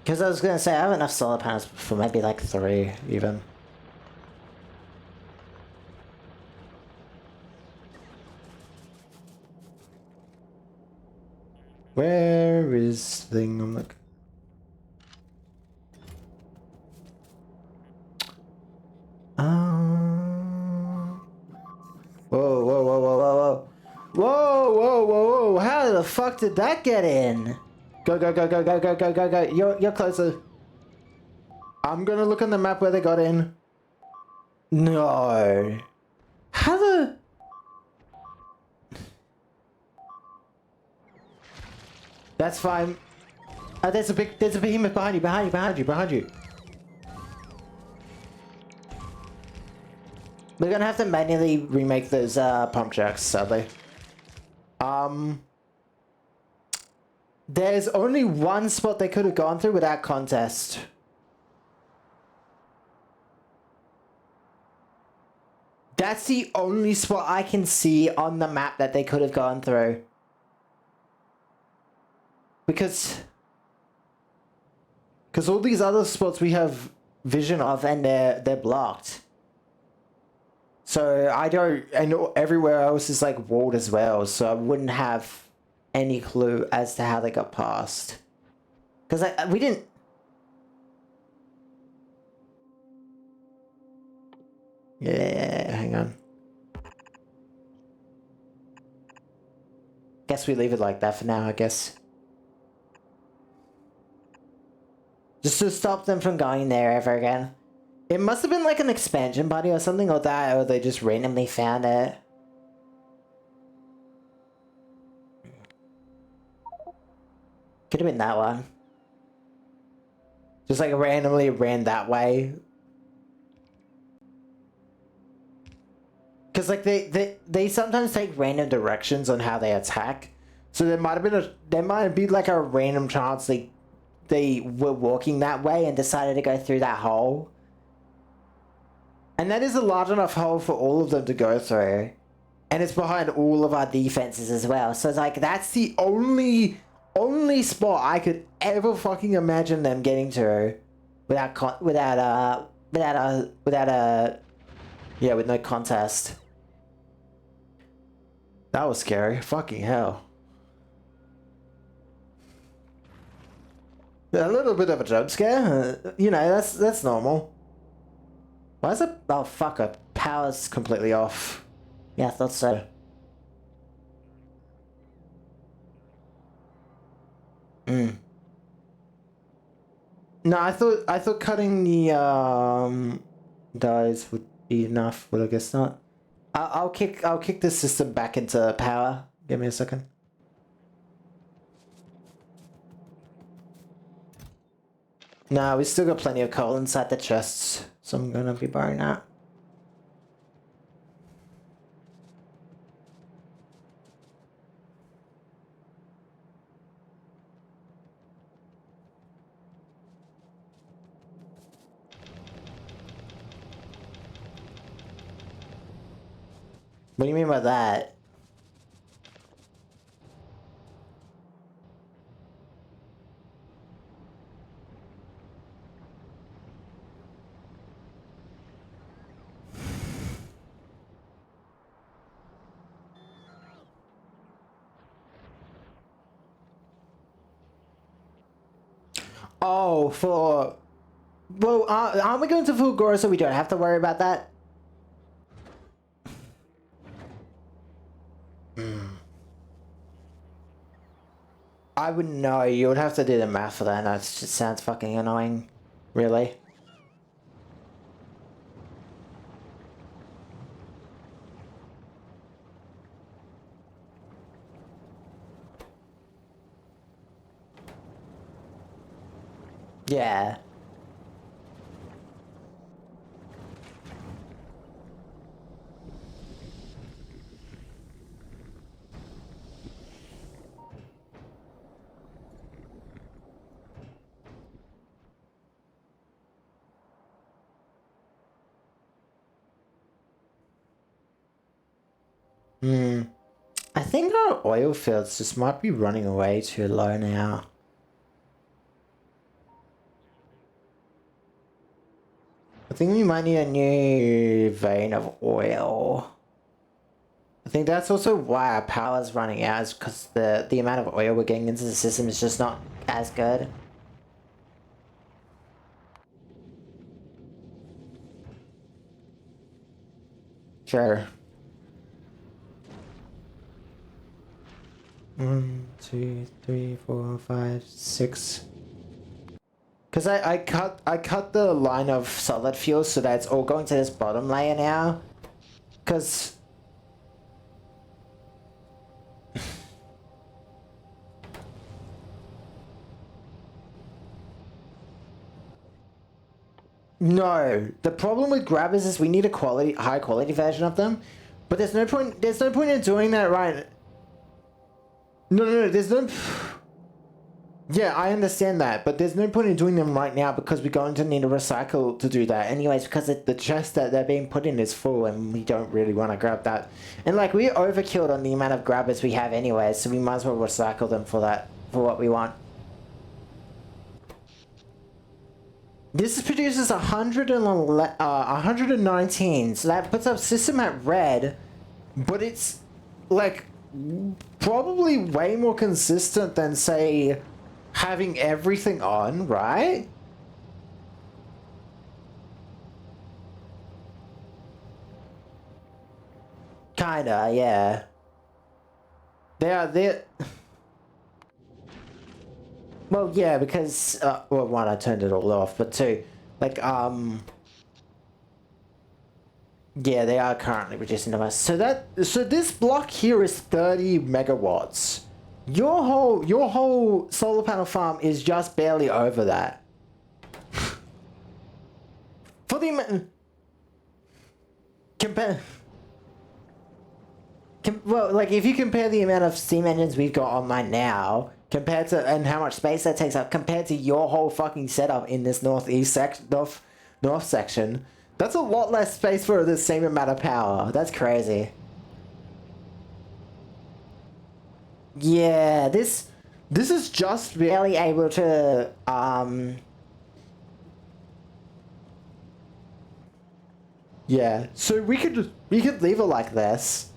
Because I was going to say, I have enough solar panels for maybe like 3, even. Where is thing? I'm like... Whoa, whoa, whoa, whoa, whoa, whoa. Whoa, whoa, whoa, whoa. How the fuck did that get in? Go, go, go, go, go, go, go, go, go. You're closer. I'm gonna look on the map where they got in. No. How the... That's fine. There's a behemoth behind you. We're gonna have to manually remake those pump jacks, sadly. There's only one spot they could have gone through without contest. That's the only spot I can see on the map that they could have gone through. Because all these other spots we have vision of and they're blocked. So I don't, and everywhere else is like walled as well, so I wouldn't have any clue as to how they got past. Because we didn't... Yeah, hang on. Guess we leave it like that for now, I guess. Just to stop them from going there ever again. It must have been like an expansion buddy or something like that, or they just randomly found it. Could have been that one. Just like randomly ran that way. Because like they sometimes take random directions on how they attack. So there might be like a random chance they were walking that way and decided to go through that hole. And that is a large enough hole for all of them to go through. And it's behind all of our defenses as well. So it's like, that's the only spot I could ever fucking imagine them getting to with no contest. That was scary. Fucking hell. A little bit of a jump scare. You know, that's normal. Why is it? Oh, fuck, our power's completely off. Yeah, I thought so. No, I thought cutting the dies would be enough, but I guess not. I'll kick the system back into power. Give me a second. No, we still got plenty of coal inside the chests, so I'm gonna be borrowing that. What do you mean by that? Oh, for... Well, aren't we going to Fulgora so we don't have to worry about that? I wouldn't know. You would have to do the math for that, and that just sounds fucking annoying. Really? Yeah. I think our oil fields just might be running away too low now. I think we might need a new vein of oil. I think that's also why our power's running out, is because the amount of oil we're getting into the system is just not as good. Sure. 1, 2, 3, 4, 5, 6. Because I cut the line of solid fuel so that it's all going to this bottom layer now. Because... No, the problem with grabbers is we need a high quality version of them, but there's no point in doing that right. No, there's no... Yeah, I understand that, but there's no point in doing them right now because we're going to need a recycle to do that anyways, because the chest that they're being put in is full and we don't really want to grab that. And like, we're overkilled on the amount of grabbers we have anyways, so we might as well recycle them for that, for what we want. This produces 119, so that puts our system at red, but it's like probably way more consistent than, say, having everything on, right? Kinda, yeah. They're... Well, yeah, because, well, one, I turned it all off, but two, like, yeah, they are currently reducing the mass. So this block here is 30 megawatts. Your whole solar panel farm is just barely over that. For the well, like, if you compare the amount of steam engines we've got on mine now, compared to, and how much space that takes up, compared to your whole fucking setup in this north section, that's a lot less space for the same amount of power. That's crazy. Yeah, this is just barely able to, yeah, so we could leave it like this.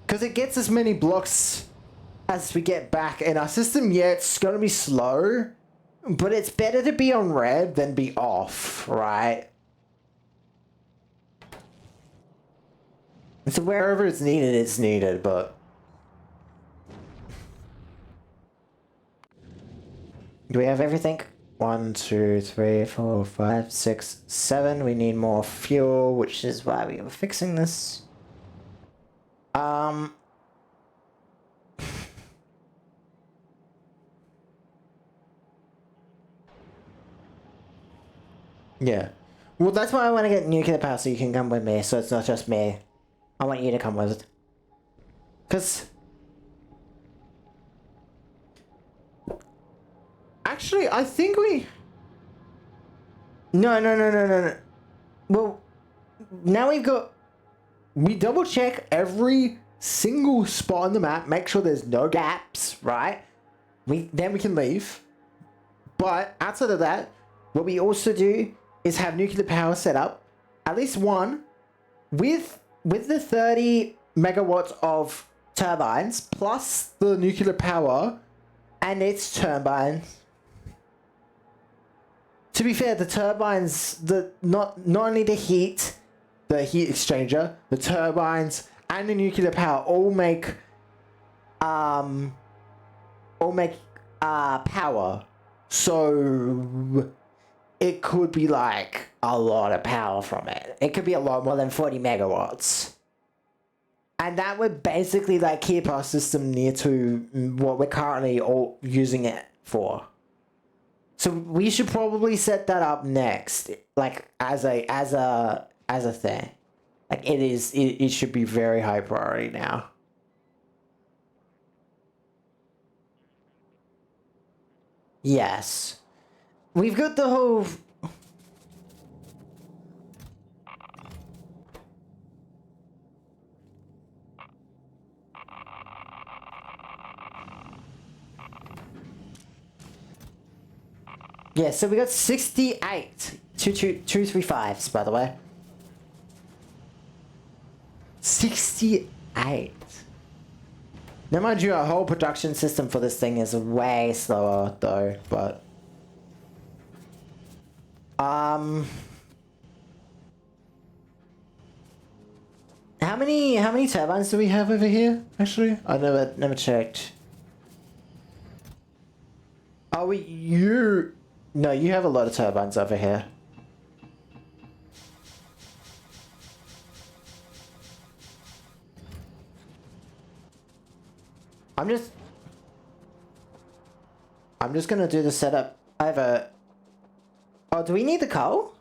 Because it gets as many blocks as we get back. And our system, yeah, it's going to be slow. But it's better to be on red than be off, right? So wherever it's needed, but... Do we have everything? 1, 2, 3, 4, 5, 6, 7. We need more fuel, which is why we are fixing this. Yeah. Well, that's why I want to get nuclear power so you can come with me, so it's not just me. I want you to come with it. Because... Actually, I think we... No. Well, now we've got... We double check every single spot on the map, make sure there's no gaps, right? Then we can leave. But outside of that, what we also do is have nuclear power set up, at least one, with the 30 megawatts of turbines, plus the nuclear power and its turbines. To be fair, the turbines, not only the heat exchanger, the turbines and the nuclear power all make power. So it could be like a lot of power from it. It could be a lot more than 40 megawatts. And that would basically like keep our system near to what we're currently all using it for. So we should probably set that up next, like as a thing. Like it should be very high priority now. Yes. We've got the whole... Yeah, so we got 68 235s, by the way. 68. Now, mind you, our whole production system for this thing is way slower, though, but... How many turbines do we have over here, actually? I never checked. Oh, no, you have a lot of turbines over here. I'm just gonna do the setup. I have a... Oh, do we need the coal?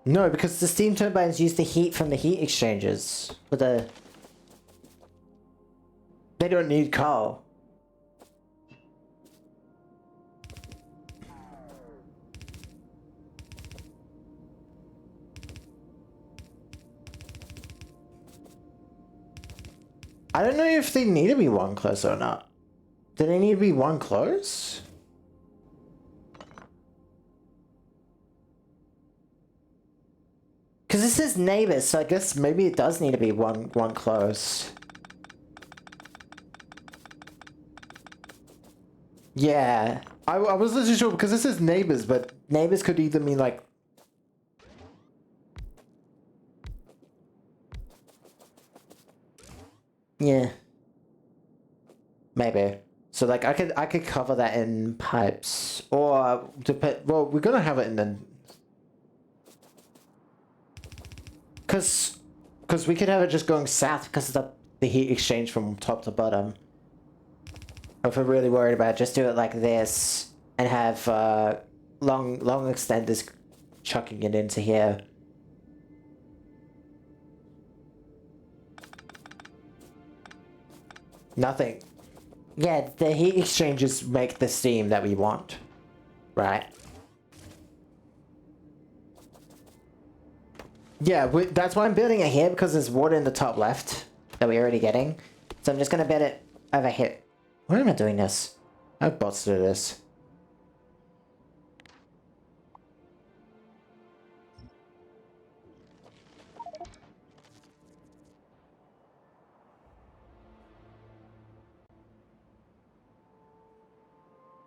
No, because the steam turbines use the heat from the heat exchangers. For the... They don't need coal. I don't know if they need to be one close or not. Do they need to be one close? Because this is neighbors, so I guess maybe it does need to be one close. Yeah. I wasn't too sure because this is neighbors, but neighbors could either mean like... Yeah. Maybe. So like I could cover that in pipes. Or well, we're gonna have it in the... Cause we could have it just going south because of the heat exchange from top to bottom. If we're really worried about it, just do it like this and have long extenders chucking it into here. Nothing. Yeah, the heat exchangers make the steam that we want, right? Yeah, that's why I'm building it here, because there's water in the top left that we're already getting. So I'm just gonna build it over here. Why am I doing this? I have bots to do this.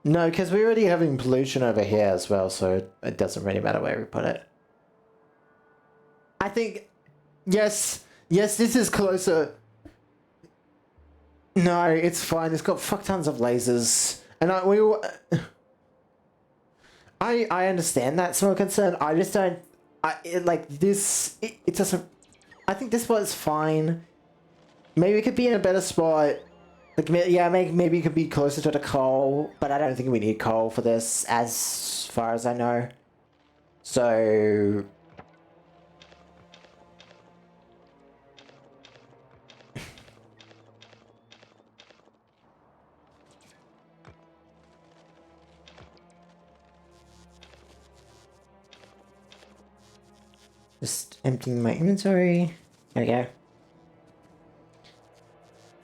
No, because we're already having pollution over here as well, so it doesn't really matter where we put it. I think, yes, this is closer. No, it's fine. It's got fuck tons of lasers, and I understand that small concern. I just don't. Like this. It doesn't. I think this spot is fine. Maybe it could be in a better spot. Like, yeah, maybe it could be closer to the coal, but I don't think we need coal for this, as far as I know. So... Just emptying my inventory. There we go.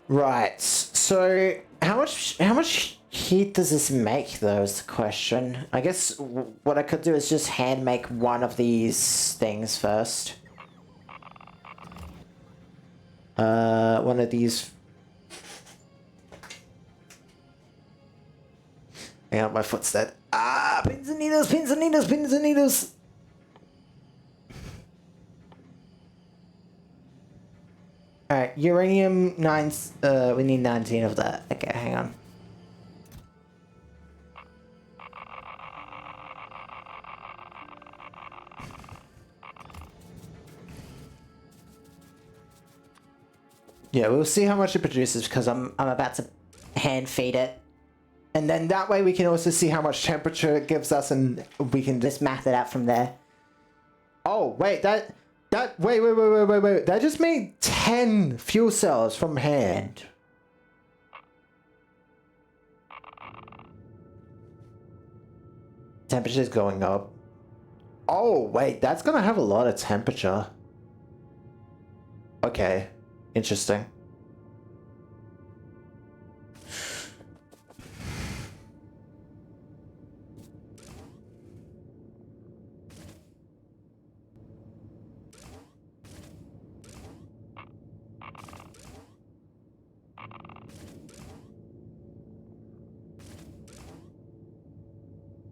Right, so how much heat does this make, though, is the question. I guess what I could do is just hand make one of these things first. One of these. Hang on, my foot's dead. Ah, pins and needles, pins and needles, pins and needles. Alright, uranium 9, we need 19 of that. Okay, hang on. Yeah, we'll see how much it produces because I'm about to hand feed it. And then that way we can also see how much temperature it gives us and we can just math it out from there. Oh, wait, wait. That just made 10 fuel cells from hand. Temperature's going up. Oh, wait, that's gonna have a lot of temperature. Okay, interesting.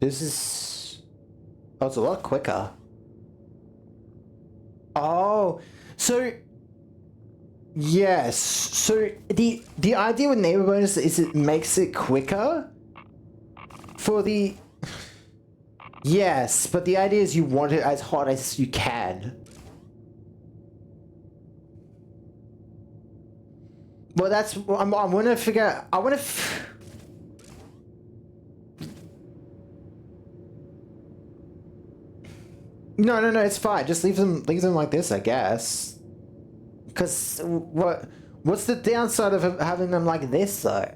This is... Oh, it's a lot quicker. Oh, so... Yes, so the idea with neighbor bonus is it makes it quicker for the... Yes, but the idea is you want it as hot as you can. Well, that's... I'm gonna figure... I wanna... No, it's fine. Just leave them like this, I guess. Because what's the downside of having them like this, though?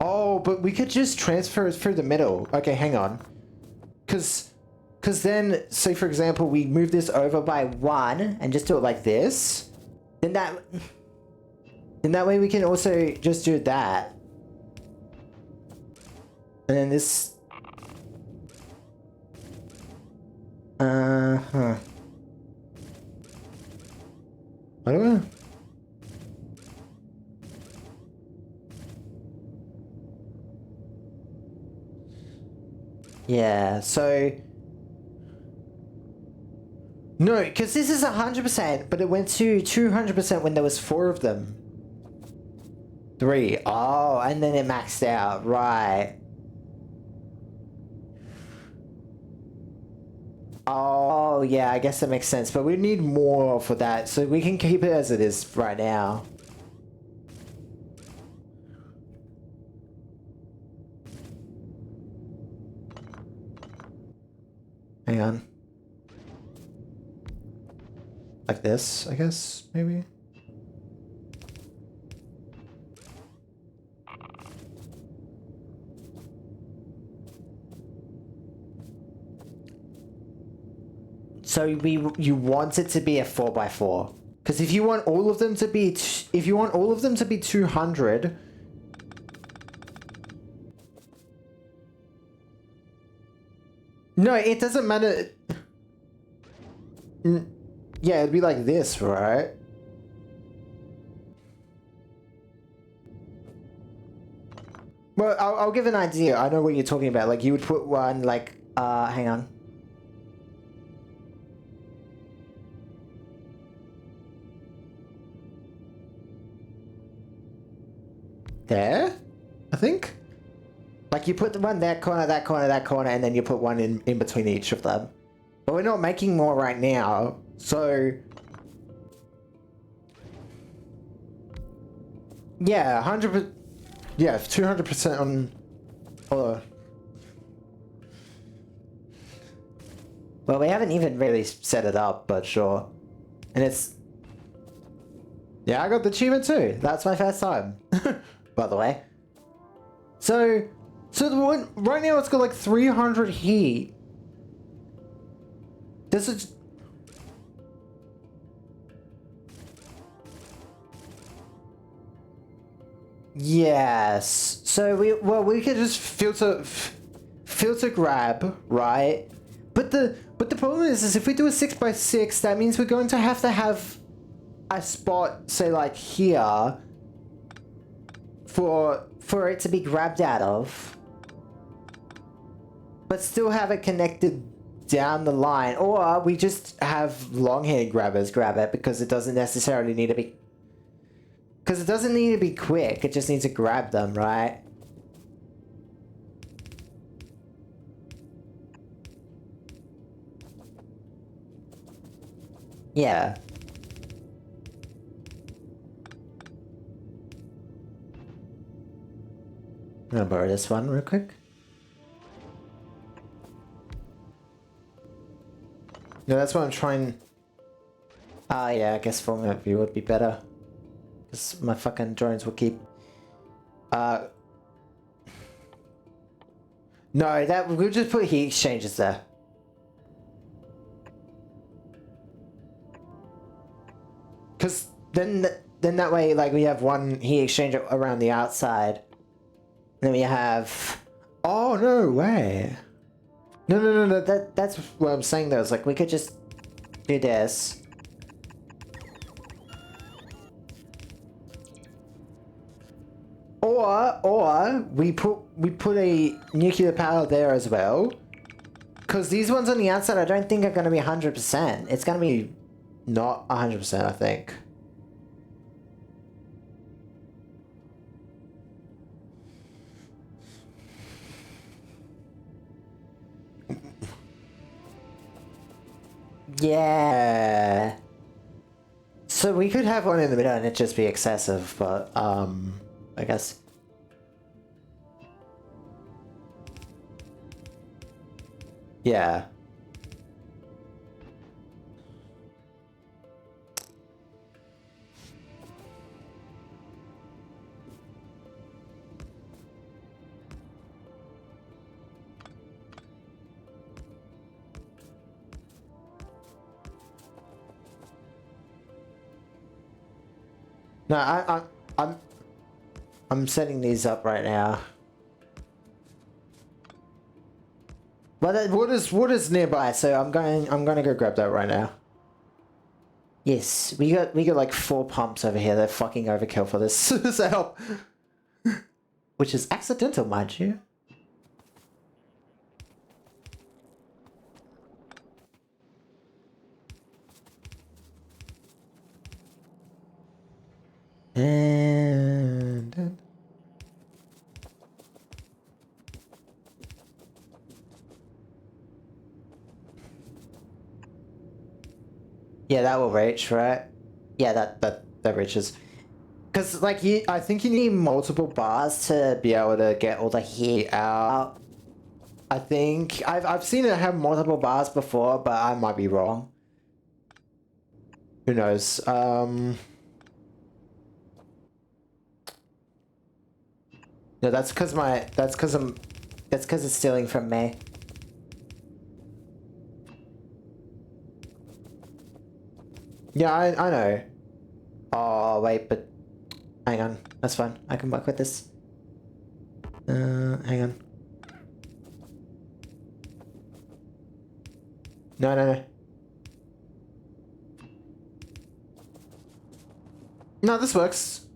Oh, but we could just transfer it through the middle. Okay, hang on. Because then, say for example, we move this over by 1 and just do it like this. Then that way we can also just do that. And then this... Huh. What do I... Yeah, so... No, because this is 100%, but it went to 200% when there was 4 of them. 3. Oh, and then it maxed out. Right. Oh, yeah, I guess that makes sense. But we need more for that, so we can keep it as it is right now. Hang on. Like this, I guess, maybe? So you want it to be a 4x4, because if you want all of them to be 200, no, it doesn't matter. Yeah, it'd be like this, right? Well, I'll give an idea. I know what you're talking about. Like, you would put one, like, hang on. There? I think? Like, you put the one that corner, that corner, that corner, and then you put one in between each of them. But we're not making more right now, so... Yeah, 100%... Yeah, 200% on... Hold on. Well, we haven't even really set it up, but sure. And it's... Yeah, I got the achievement too. That's my first time. By the way. So the one... Right now it's got like 300 heat. This is... Yes. So we could just filter grab, right? But the problem is if we do a 6x6, that means we're going to have a spot, say like here, for it to be grabbed out of, but still have it connected down the line, or we just have long-handed grabbers grab it because it doesn't necessarily need to be. Because it doesn't need to be quick, it just needs to grab them, right? Yeah. I'm gonna borrow this one real quick. No, that's what I'm trying... yeah, I guess format view would be better. Because my fucking drones will keep... No, that we'll just put heat exchangers there. Because then that way, like, we have one heat exchanger around the outside. And then we have... Oh, no way. No, that's what I'm saying though. It's like, we could just do this. Or we put a nuclear power there as well. Because these ones on the outside I don't think are going to be 100%. It's going to be not 100%, I think. Yeah. So we could have one in the middle and it just be excessive, but I guess. Yeah. No, I'm setting these up right now. But wood is nearby, so I'm gonna go grab that right now. Yes, we got like 4 pumps over here. They're fucking overkill for this setup, which is accidental, mind you. And yeah, that will reach, right? Yeah, that reaches. Because like I think you need multiple bars to be able to get all the heat out. I think I've seen it have multiple bars before, but I might be wrong. Who knows? No, that's because it's stealing from me. Yeah, I know. Oh wait, but hang on, that's fine. I can work with this. Hang on. No. No, this works.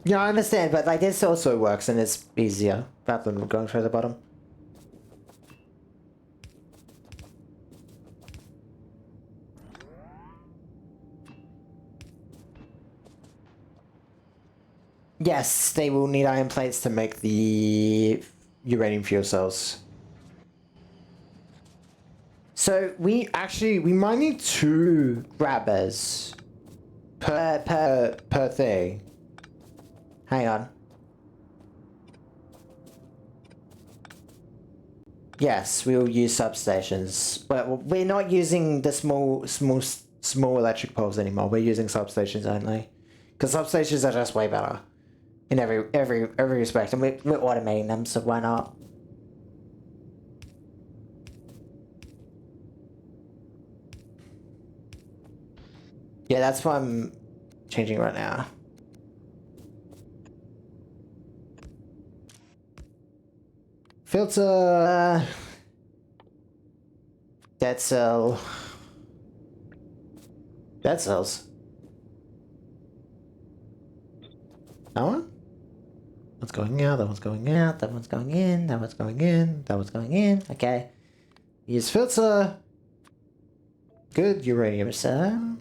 Yeah, I understand, but like this also works and it's easier rather than going through the bottom. Yes, they will need iron plates to make the uranium fuel cells. So we might need 2 grabbers per thing. Hang on. Yes, we'll use substations, but we're not using the small electric poles anymore. We're using substations only, because substations are just way better in every respect, and we're automating them, so why not? Yeah, that's what I'm changing right now. Filter. Dead cell. Dead cells. That one? What's going out? That one's going out. That one's going in. That one's going in. That one's going in. Okay. Use filter. Good uranium cell.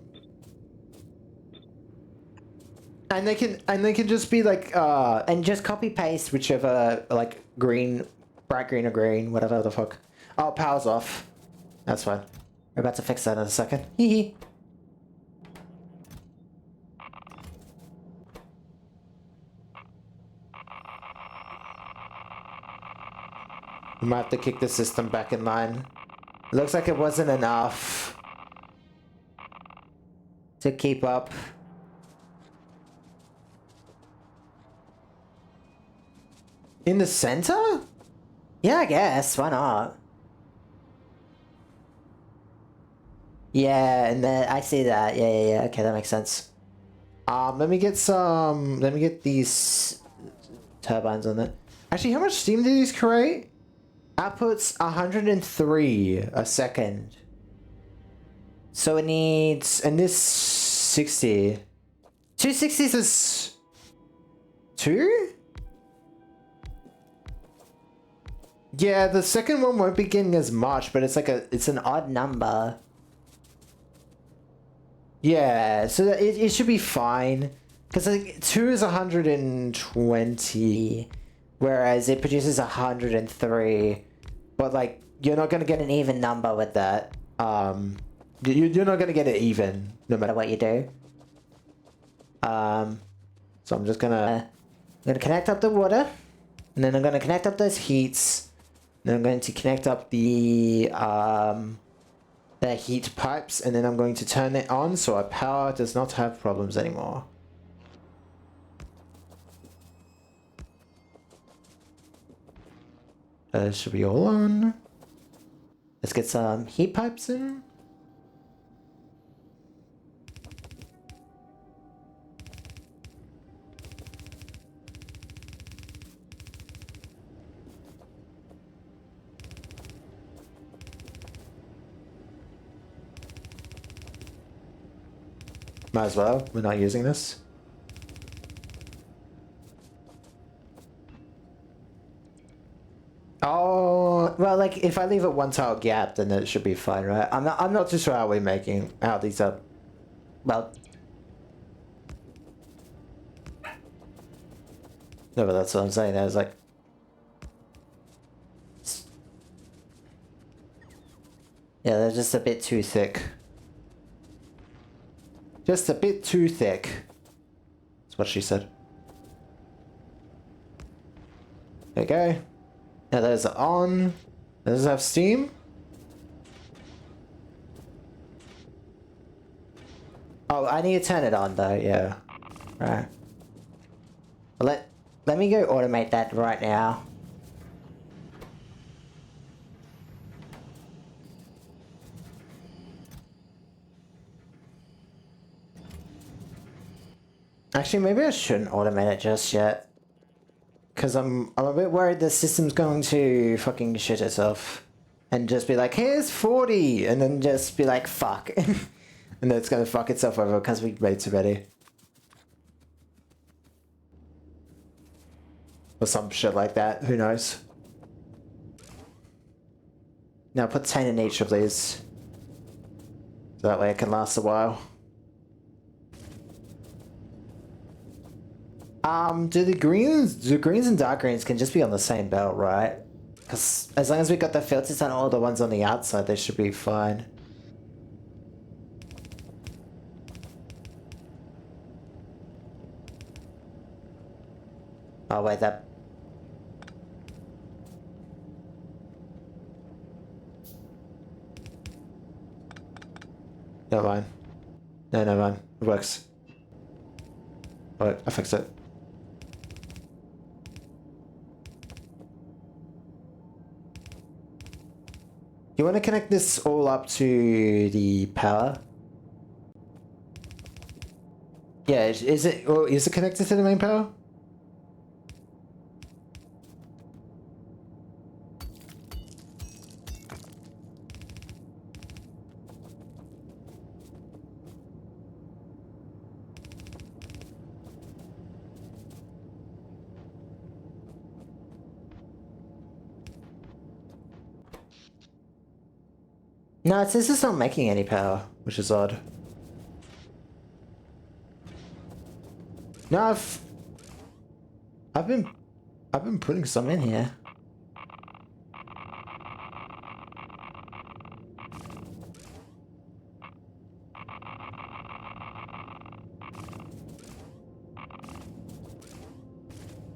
And they can just be like and just copy paste whichever like green, bright green or green, whatever the fuck. Oh, power's off. That's fine. We're about to fix that in a second. Hee hee. We might have to kick the system back in line. It looks like it wasn't enough to keep up. In the center? Yeah, I guess. Why not? Yeah, and then I see that. Yeah. Okay, that makes sense. Let me get these turbines on it. Actually, how much steam do these create? Outputs 103 a second. So it needs, and this 60. 260s is 2? Yeah, the second one won't be getting as much, but it's like it's an odd number. Yeah, so it should be fine. Because like 2 is 120, whereas it produces 103. But like, you're not going to get an even number with that. You're not going to get it even, no matter what you do. So I'm just gonna connect up the water, and then I'm gonna connect up those heats. Then I'm going to connect up the heat pipes, and then I'm going to turn it on so our power does not have problems anymore. Should be all on. Let's get some heat pipes in. Might as well, we're not using this. Oh, well, like, if I leave it 1 tile gap, then it should be fine, right? I'm not too sure how we're making, how these are, well. No, but that's what I'm saying, there's like. Yeah, they're just a bit too thick. Just a bit too thick. That's what she said. There you go. Now those are on. Does it have steam? Oh, I need to turn it on though, yeah. Right. Well, let me go automate that right now. Actually, maybe I shouldn't automate it just yet. Because I'm a bit worried the system's going to fucking shit itself. And just be like, here's 40! And then just be like, fuck. And then it's going to fuck itself over because we made too many. Or some shit like that. Who knows? Now put 10 in each of these. So that way it can last a while. Do the greens and dark greens can just be on the same belt, right? Because as long as we got the filters on all the ones on the outside, they should be fine. Oh wait, that... Never mind. No, never mind. It works. Wait, I fixed it. You want to connect this all up to the power? Yeah, is it connected to the main power? No, it says it's not making any power, which is odd. No, I've been putting some in here.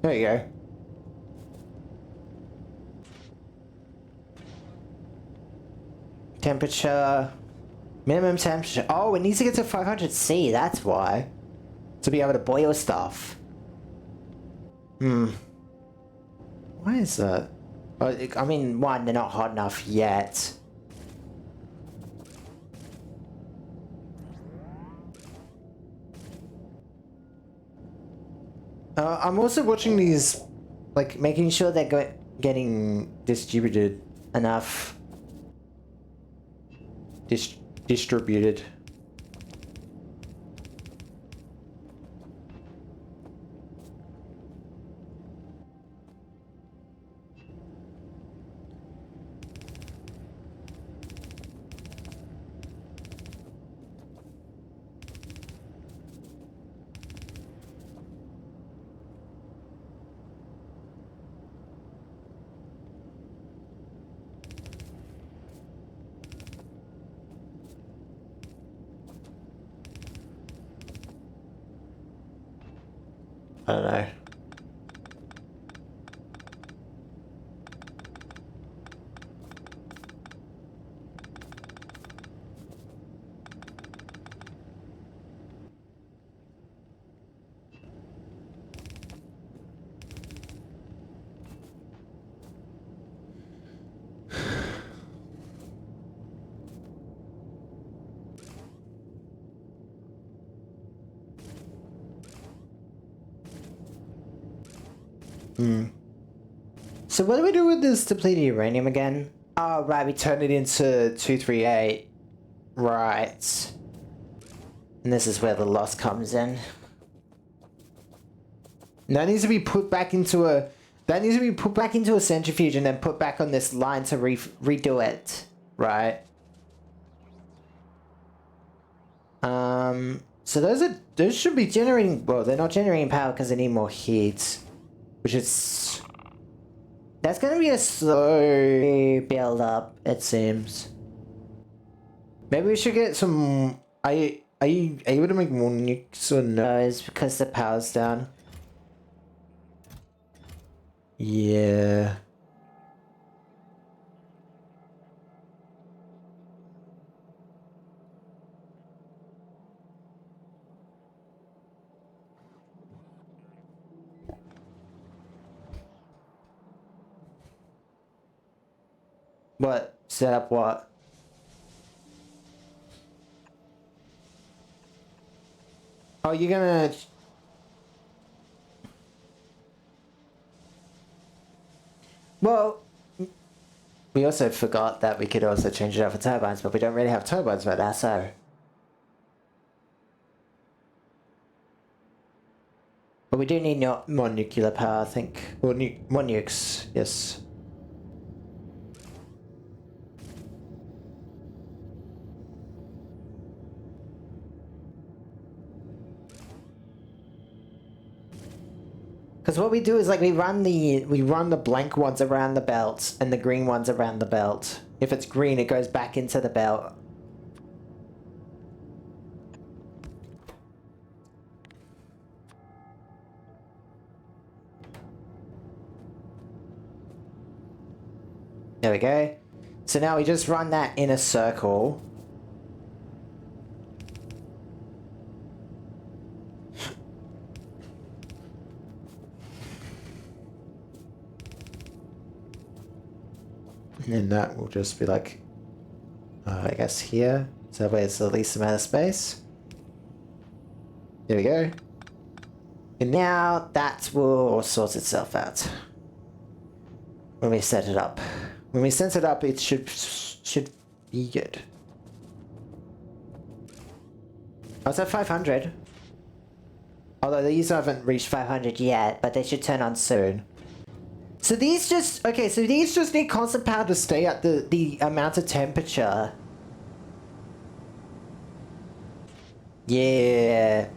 There you go. Temperature. Minimum temperature. Oh, it needs to get to 500 C, that's why. To be able to boil stuff. Why is that? I mean, one, they're not hot enough yet. I'm also watching these, like, making sure they're getting distributed enough. Distributed. I don't know. So what do we do with this depleted uranium again? Oh, right, we turn it into 238. Right. And this is where the loss comes in. And that needs to be put back into a... That needs to be put back into a centrifuge and then put back on this line to redo it. Right. So those should be generating... Well, they're not generating power because they need more heat. Which is... That's gonna be a slow build up, it seems. Maybe we should get some... Are you able to make more nukes or no? It's because the power's down. Yeah. What? Set up what? Oh, you're gonna... Well, we also forgot that we could also change it out for turbines, but we don't really have turbines right now, so... But we do need more nuclear power, I think. Or more nukes, yes. Because what we do is like we run the blank ones around the belt and the green ones around the belt. If it's green, it goes back into the belt. There we go. So now we just run that in a circle. And then that will just be like, I guess here. So that way it's the least amount of space. There we go. And now that will sort itself out. When we set it up. When we set it up, it should be good. I was at 500. Although these haven't reached 500 yet, but they should turn on soon. So these just, okay, so these just need constant power to stay at the amount of temperature. Yeah.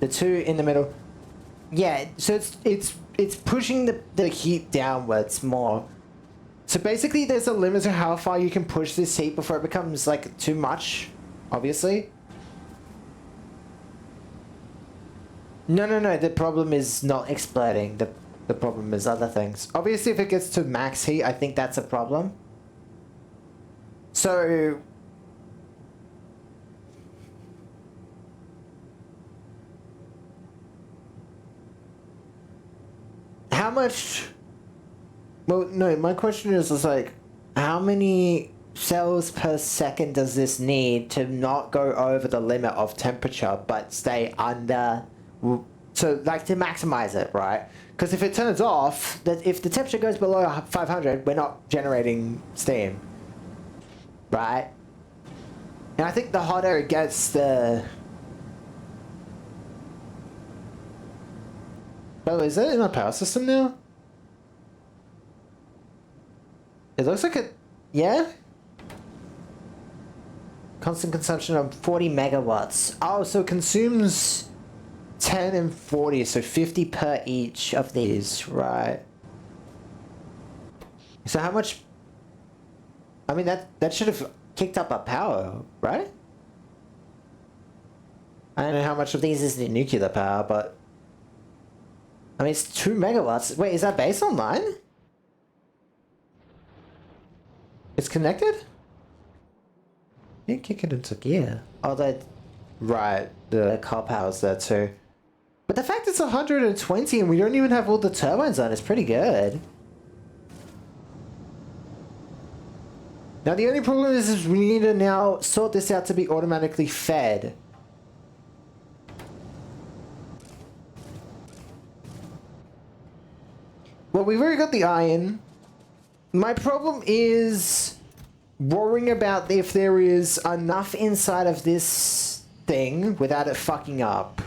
The two in the middle. Yeah, so it's pushing the heat downwards more. So basically there's a limit to how far you can push this heat before it becomes like too much, obviously. No, the problem is not exploding. The problem is other things. Obviously, if it gets to max heat, I think that's a problem. So... how much... well, no, my question is like, how many cells per second does this need to not go over the limit of temperature, but stay under... so, like, to maximize it, right? Because if it turns off, that if the temperature goes below 500, we're not generating steam, right? And I think the hotter it gets, the... oh, is that in our power system now? It looks like it... yeah? Constant consumption of 40 megawatts. Oh, so it consumes... 10 and 40, so 50 per each of these, right? So how much... I mean, that should have kicked up our power, right? I don't know how much of these is the nuclear power, but... I mean, it's 2 megawatts. Wait, is that base online? It's connected? You kick it into gear. Oh, that... right, the car power's there too. But the fact it's 120 and we don't even have all the turbines on is pretty good. Now the only problem is we need to now sort this out to be automatically fed. Well, we've already got the iron. My problem is worrying about if there is enough inside of this thing without it fucking up.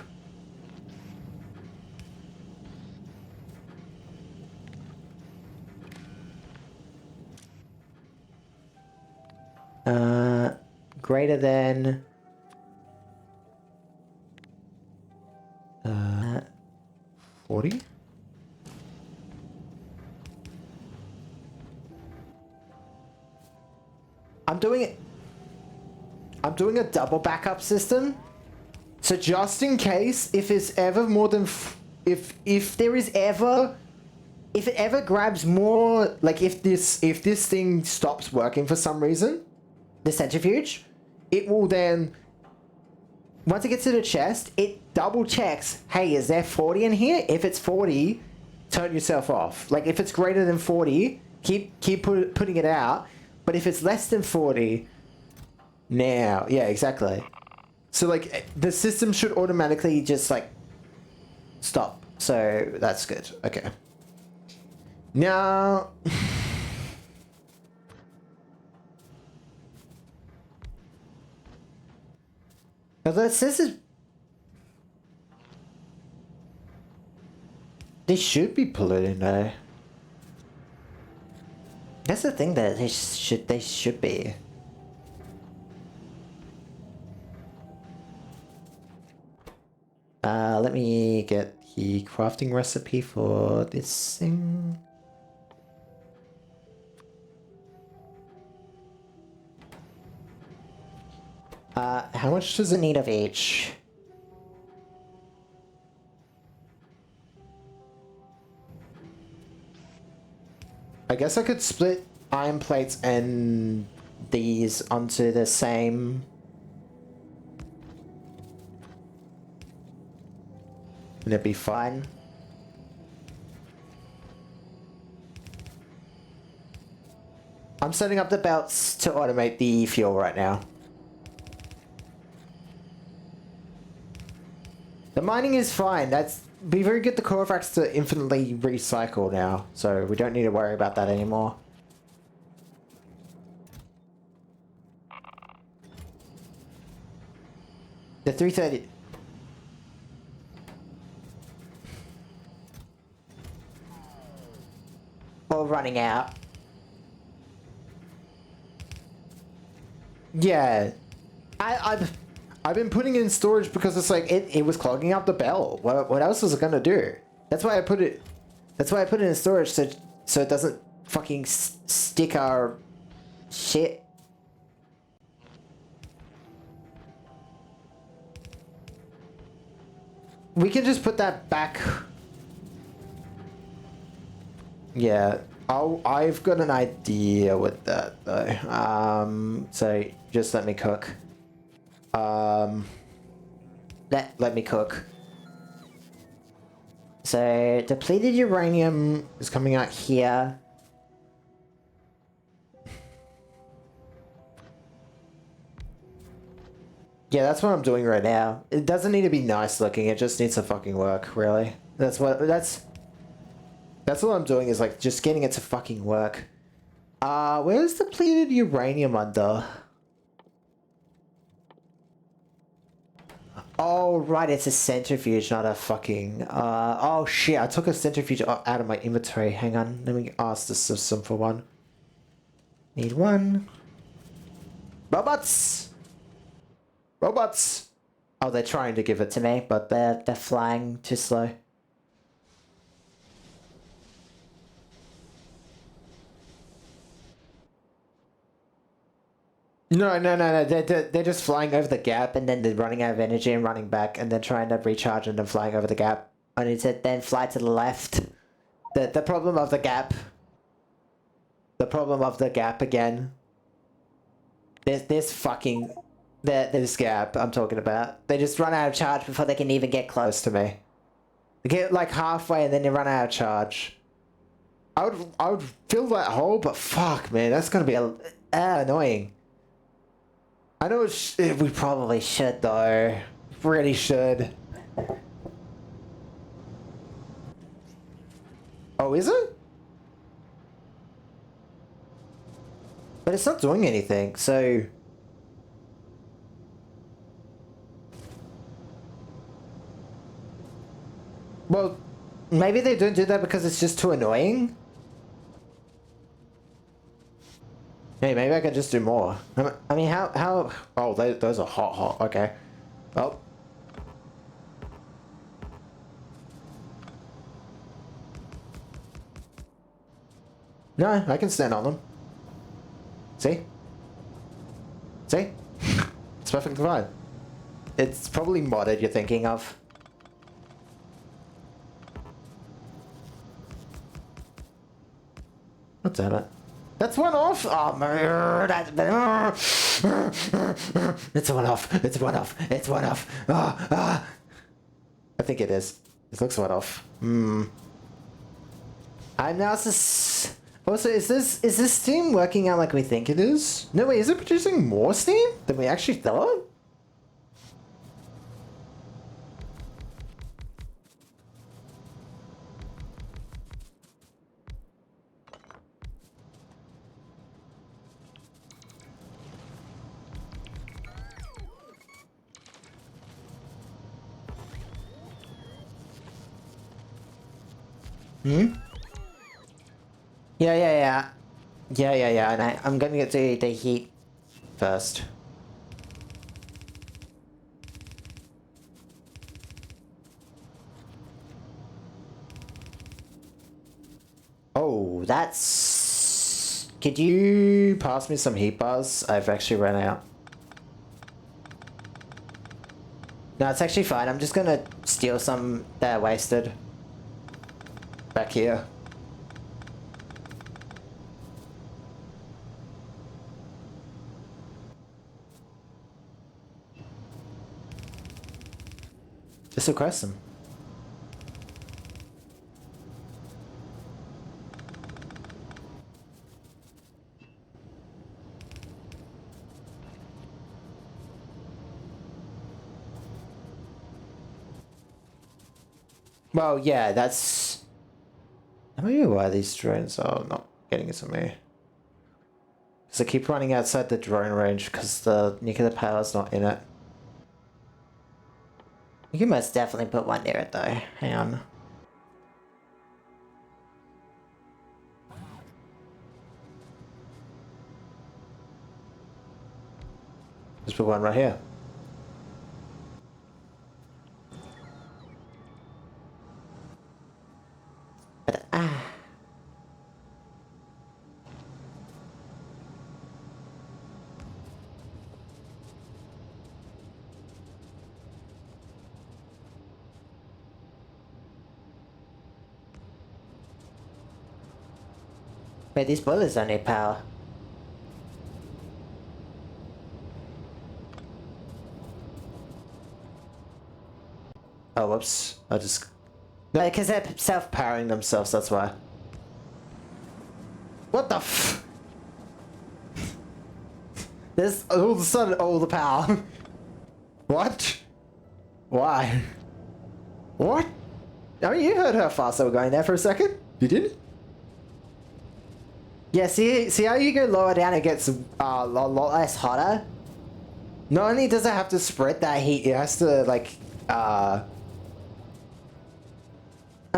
Greater than 40? I'm doing a double backup system. So just in case, if it's ever more than if it ever grabs more, like if this thing stops working for some reason, the centrifuge, it will then, once it gets to the chest, it double checks, hey, is there 40 in here? If it's 40, turn yourself off. Like if it's greater than 40, keep putting it out. But if it's less than 40, now, yeah, exactly. So like the system should automatically just like stop. So that's good. Okay. Now, now this is They should be polluting though. That's the thing that they should be. Let me get the crafting recipe for this thing. How much does it need of each? I guess I could split iron plates and these onto the same. And it'd be fine. I'm setting up the belts to automate the fuel right now. The mining is fine. That's be very good. The core racks to infinitely recycle now, so we don't need to worry about that anymore. The 330. Or running out. Yeah, I've been putting it in storage because it's like it was clogging up the belt. What else was it gonna do? That's why I put it. That's why I put it in storage so it doesn't fucking stick our shit. We can just put that back. Yeah, I've got an idea with that though. So just let me cook. Let me cook. So depleted uranium is coming out here. Yeah, that's what I'm doing right now. It doesn't need to be nice looking. It just needs to fucking work, really. That's what I'm doing, is like just getting it to fucking work. Where's depleted uranium under? Oh, right, it's a centrifuge, not a fucking... oh, shit, I took a centrifuge out of my inventory. Hang on, let me ask the system for one. Need one. Robots! Robots! Oh, they're trying to give it to me, but they're flying too slow. No, they're just flying over the gap and then they're running out of energy and running back and then trying to recharge and then flying over the gap. Only to then fly to the left. The problem of the gap. The problem of the gap again. This fucking... This gap I'm talking about. They just run out of charge before they can even get close to me. They get like halfway and then they run out of charge. I would fill that hole, but fuck, man, that's gonna be annoying. I know we probably should though. Really should. Oh, is it? But it's not doing anything, so... Well, maybe they don't do that because it's just too annoying? Hey, maybe I can just do more. I mean, how... Oh, those are hot. Okay. Oh. No, I can stand on them. See? See? It's perfectly fine. It's probably modded you're thinking of. Oh, damn it. That's one off! Oh, it's one off. It's one off. It's one off. I think it is. It looks one off. I'm now also, is this steam working out like we think it is? No, wait, is it producing more steam than we actually thought? Hmm? Yeah. Yeah. And I'm gonna get to the heat first. Oh, that's... Could you pass me some heat bars? I've actually run out. No, it's actually fine. I'm just gonna steal some that are wasted. Back here. Just request them. Well, yeah, that's... Maybe why these drones are not getting it to me. Because I keep running outside the drone range because the nuclear power's not in it. You can most definitely put one near it though. Hang on. Just put one right here. But, Wait, these bullets don't need power. Oh, whoops. I just... No, because they're self-powering themselves, that's why. What the f... There's all of a sudden all the power. What? Why? What? I mean, you heard how fast they were going there for a second? You did? Yeah, see how you go lower down, it gets a lot less hotter? Not only does it have to spread that heat, it has to, like, I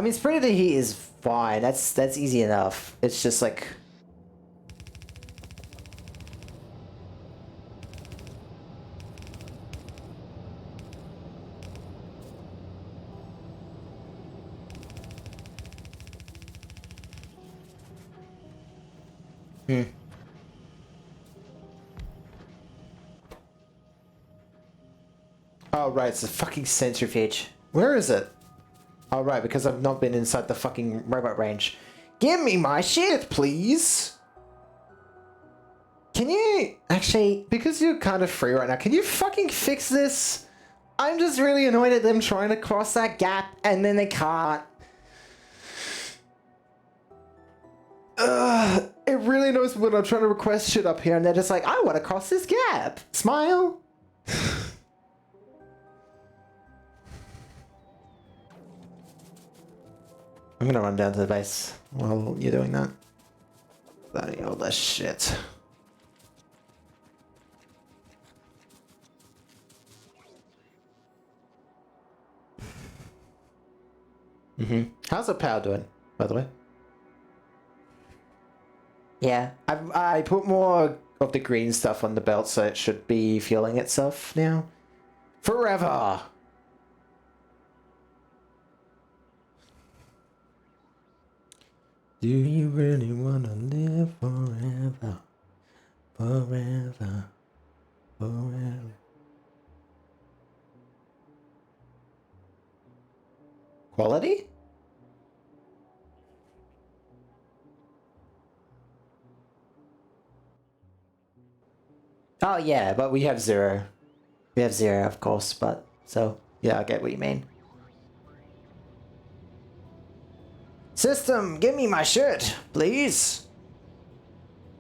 mean, spreading the heat is fine. That's easy enough. It's just like... Oh, right, it's a fucking centrifuge. Where is it? Oh, right, because I've not been inside the fucking robot range. Give me my shit, please! Can you... Actually, because you're kind of free right now, can you fucking fix this? I'm just really annoyed at them trying to cross that gap and then they can't. It really annoys me when I'm trying to request shit up here and they're just like, I want to cross this gap. Smile. I'm gonna run down to the base while you're doing that. Bloody all that shit. How's the power doing, by the way? Yeah, I put more of the green stuff on the belt, so it should be fueling itself now. Forever! Do you really wanna live forever? Forever. Forever. Quality? Oh yeah, but we have zero. We have zero, of course, but... So, yeah, I get what you mean. System, give me my shirt, please.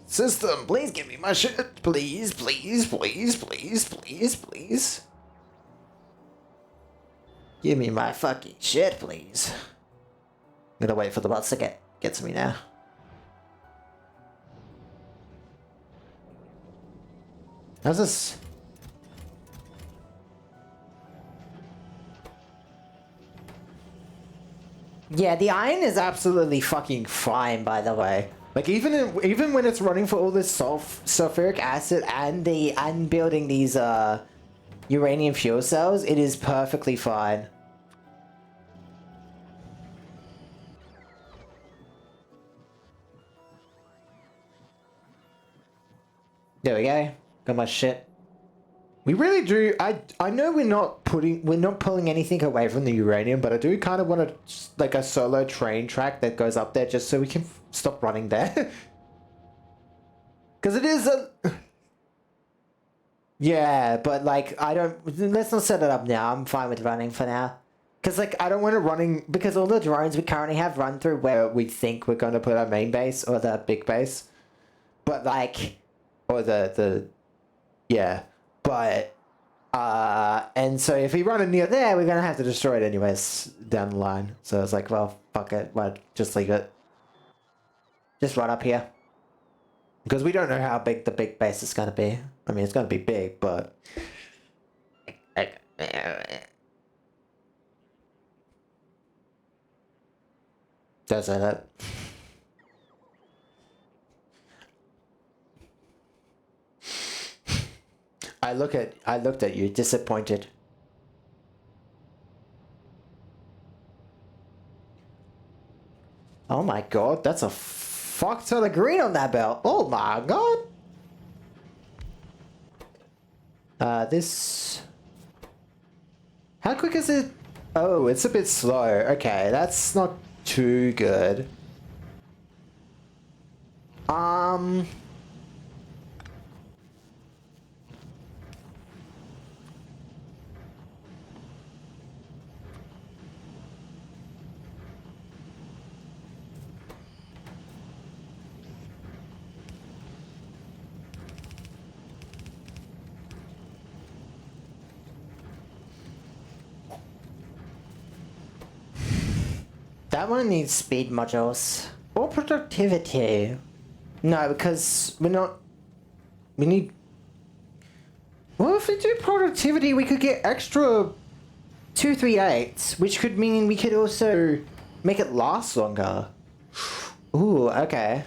System, please give me my shirt, please, please, please, please, please, please. Give me my fucking shit, please. I'm gonna wait for the bots to get to me now. How's this? Yeah, the iron is absolutely fucking fine, by the way. Like even when it's running for all this sulfuric acid and building these uranium fuel cells, it is perfectly fine. There we go. Got my shit. We really do. I know we're not pulling anything away from the uranium, but I do kind of want like a solo train track that goes up there just so we can stop running there. Because it is a... Yeah, but like I don't... Let's not set it up now. I'm fine with running for now. Because like I don't want it running... Because all the drones we currently have run through where we think we're going to put our main base or the big base. But like... Or the... Yeah. But, and so if we run it near there, we're gonna have to destroy it anyways down the line. So it's like, well, fuck it, well, just leave it. Just run up here. Because we don't know how big the big base is gonna be. I mean, it's gonna be big, but... Does it? I looked at you, disappointed. Oh my god, that's a fuck ton of green on that belt. Oh my god. This... How quick is it? Oh, it's a bit slow. Okay, that's not too good. That one needs speed modules. Or productivity. No, because we're not... We need... Well, if we do productivity, we could get extra 238s, which could mean we could also make it last longer. Ooh, okay.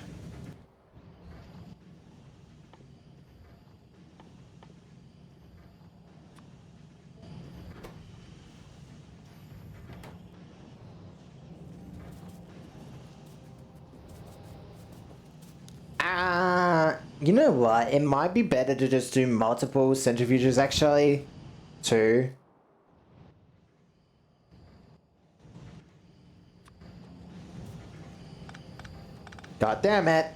You know what? It might be better to just do multiple centrifuges, actually. Two. God damn it.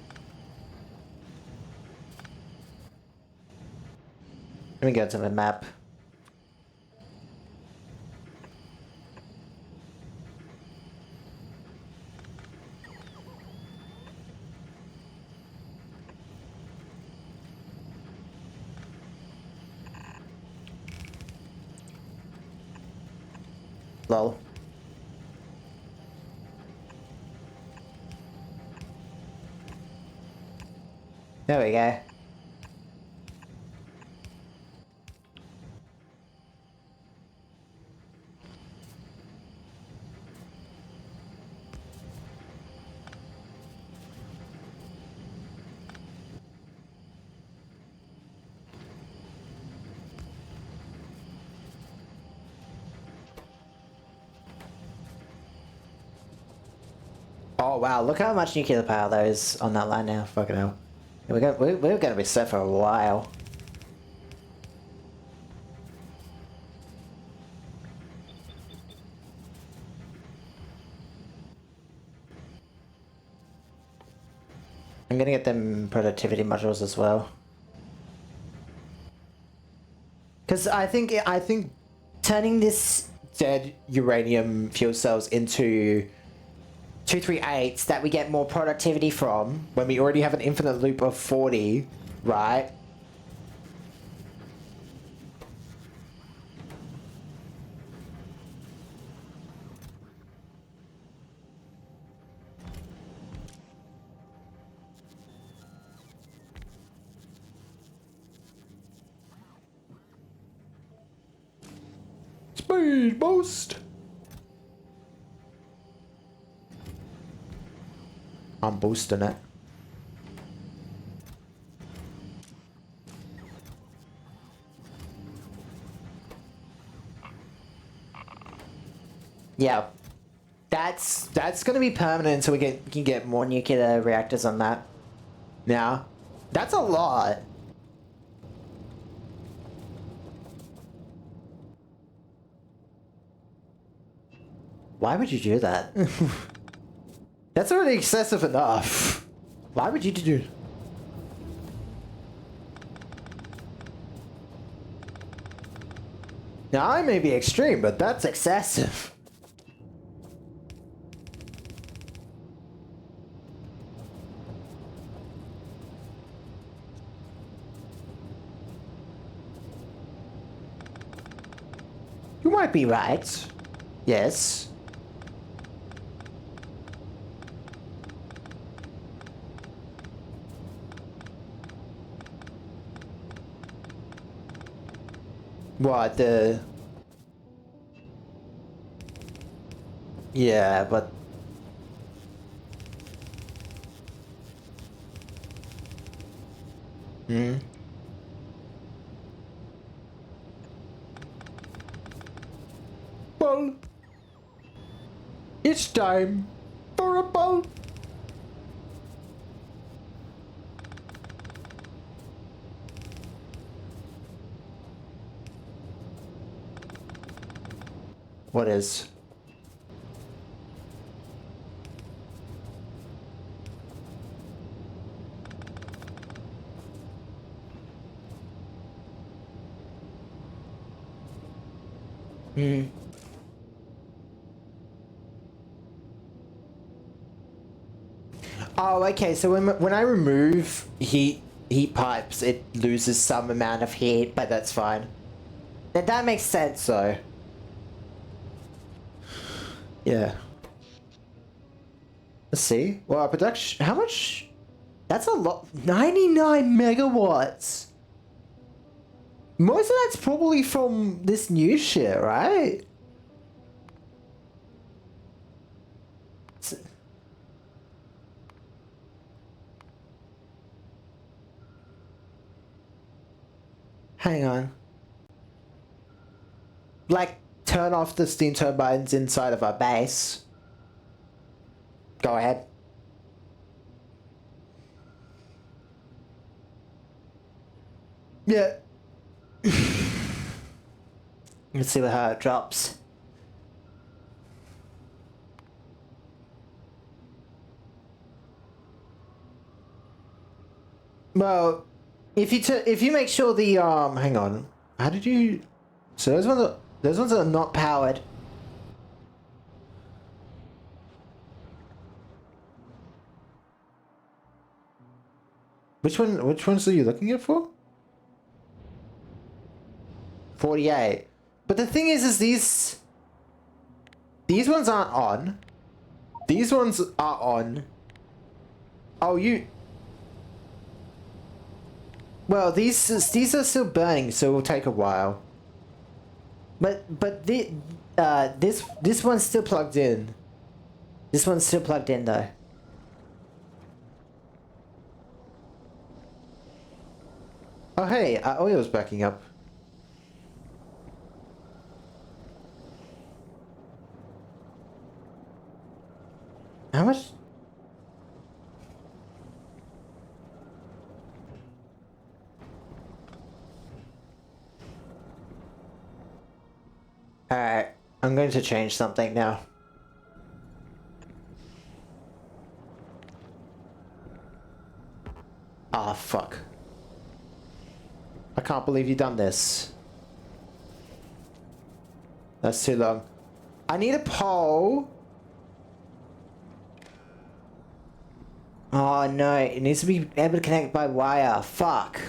Let me go to the map. Lol. There we go. Oh wow, look how much nuclear power there is on that line now. Fucking hell. We're gonna be set for a while. I'm gonna get them productivity modules as well. Because I think turning this dead uranium fuel cells into 238s that we get more productivity from when we already have an infinite loop of 40, right? Speed boost. I'm boosting it. Yeah. That's gonna be permanent until we can get more nuclear reactors on that. Now, that's a lot. Why would you do that? That's already excessive enough. Why would you do? Now I may be extreme, but that's excessive. You might be right. Yes. What, the... Yeah, but... Hmm? Well... It's time for a ball. What is? Hmm. Oh, okay. So when I remove heat pipes, it loses some amount of heat, but that's fine. That makes sense, though. Yeah. Let's see. Well, production. How much? That's a lot. 99 megawatts. Most of that's probably from this new shit, right? Hang on. Like, turn off the steam turbines inside of our base. Go ahead. Yeah. Let's see how it drops. Well, if you make sure the hang on. How did you? So those ones are not powered. Which ones are you looking at for? 48. But the thing is these ones aren't on. These ones are on. Oh, you. Well, these are still burning, so it will take a while. But this one's still plugged in. This one's still plugged in though. Oh hey, oil's backing up. How much? Alright, I'm going to change something now. Ah, fuck. I can't believe you've done this. That's too long. I need a pole. Oh no, it needs to be able to connect by wire. Fuck.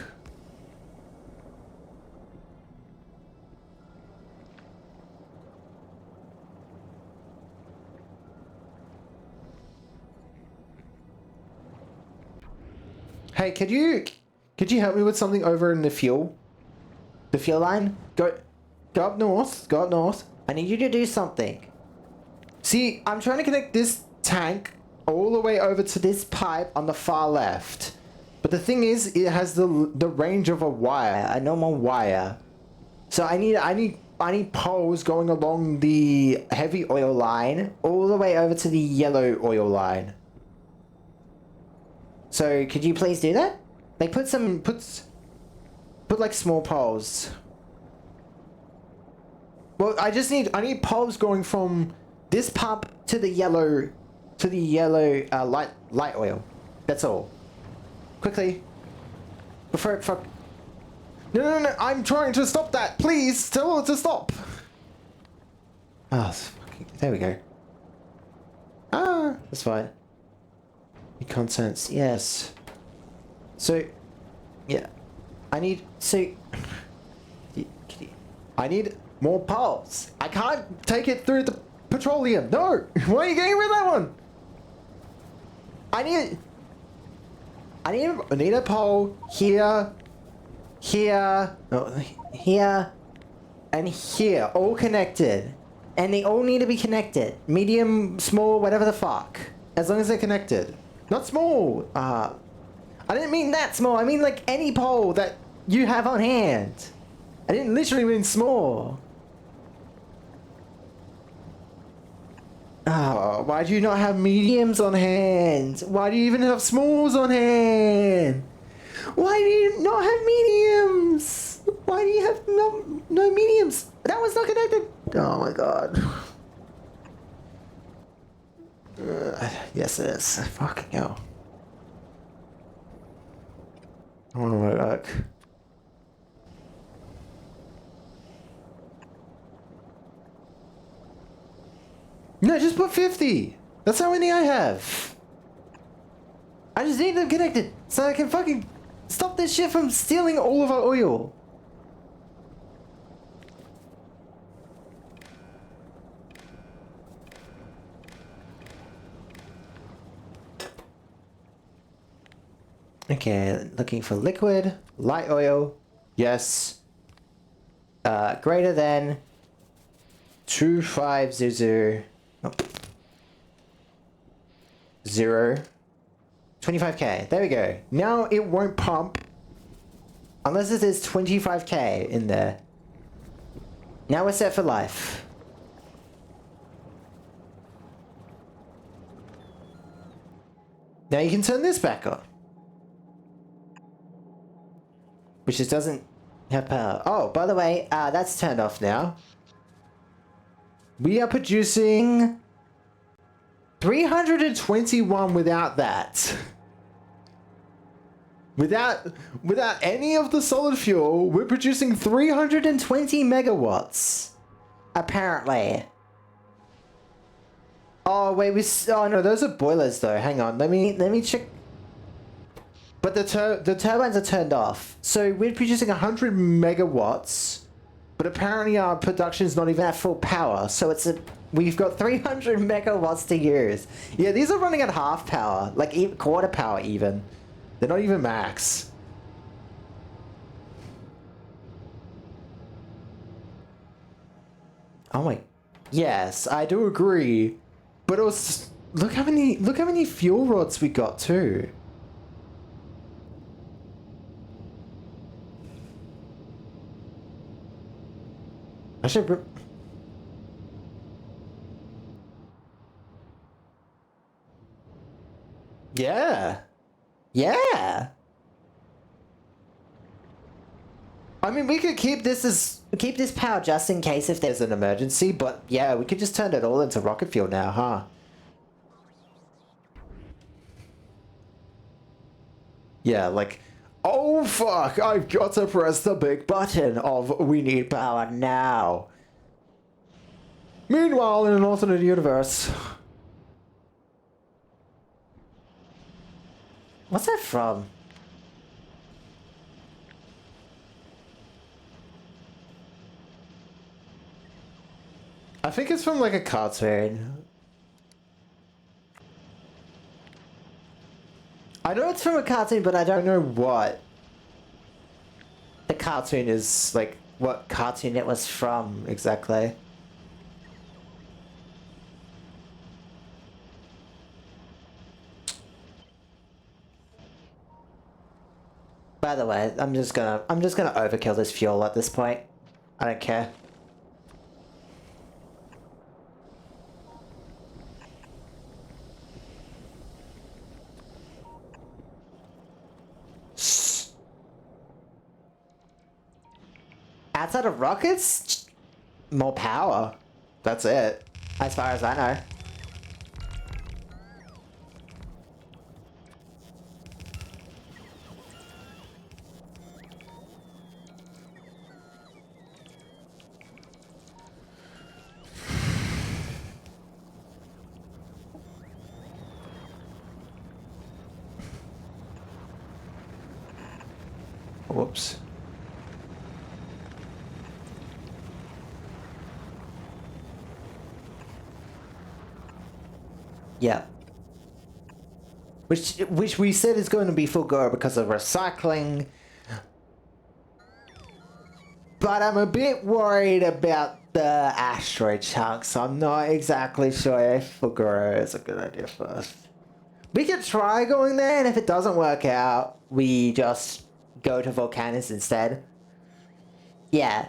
Hey, could you help me with something over in the fuel? The fuel line? Go up north. I need you to do something. See, I'm trying to connect this tank all the way over to this pipe on the far left. But the thing is, it has the range of a wire, a normal wire. So I need poles going along the heavy oil line all the way over to the yellow oil line. So could you please do that? Like put like small poles. Well, I need poles going from this pump to the yellow light oil. That's all. Quickly. Before it fuck. No, I'm trying to stop that. Please tell her to stop. Oh, there we go. Ah, that's fine. Contents, yes. So, yeah. I need more poles. I can't take it through the petroleum. No! Why are you getting rid of that one? I need a pole here, here, and here, all connected. And they all need to be connected. Medium, small, whatever the fuck. As long as they're connected. Not small. I didn't mean that small. I mean like any pole that you have on hand. I didn't literally mean small. Oh, why do you not have mediums on hand? Why do you even have smalls on hand? Why do you not have mediums? Why do you have no mediums? That was not connected. Oh my god. Yes it is. Fucking hell. I wanna work. No, just put 50. That's how many I have. I just need them connected so I can fucking stop this shit from stealing all of our oil. Okay, looking for liquid, light oil, yes. Greater than 2500. Oh. 25k. There we go. Now it won't pump unless it is 25k in there. Now we're set for life. Now you can turn this back on. Which just doesn't have power. Oh, by the way, that's turned off now. We are producing 321 without that. Without any of the solid fuel, we're producing 320 megawatts. Apparently. Oh wait, oh no, those are boilers though. Hang on, let me check. But the turbines are turned off, so we're producing 100 megawatts. But apparently our production is not even at full power, so we've got 300 megawatts to use. Yeah, these are running at half power, like quarter power even. They're not even max. Oh my, yes, I do agree. But it was, look how many fuel rods we got too. I should. Yeah. Yeah. I mean, we could keep this power just in case if there's an emergency, but yeah, we could just turn it all into rocket fuel now, huh? Yeah, like, oh fuck, I've got to press the big button of we need power now. Meanwhile, in an alternate universe. What's that from? I think it's from like a cartoon. I know it's from a cartoon, but I don't know what the cartoon is, like, what cartoon it was from exactly. By the way, I'm just gonna overkill this fuel at this point. I don't care. Outside of rockets, more power. That's it, as far as I know. Whoops. Yeah. Which we said is going to be full go because of recycling. But I'm a bit worried about the asteroid chunks. I'm not exactly sure if full go is a good idea first. We could try going there, and if it doesn't work out, we just go to Volcanus instead. Yeah.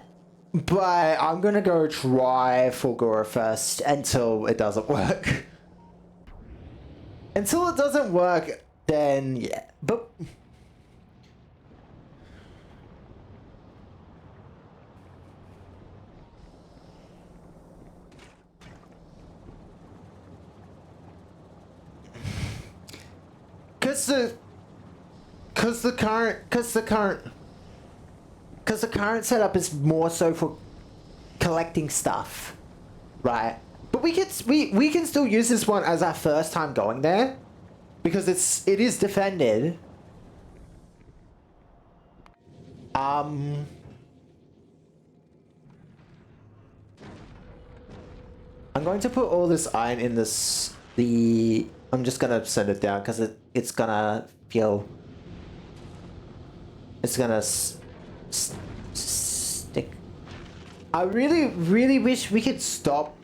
But I'm gonna go try Fulgora first until it doesn't work. Until it doesn't work, then yeah. But because the current setup is more so for collecting stuff, right? But we can still use this one as our first time going there, because it is defended. I'm going to put all this iron in this. I'm just gonna send it down because it's gonna feel. It's gonna stick. I really wish we could stop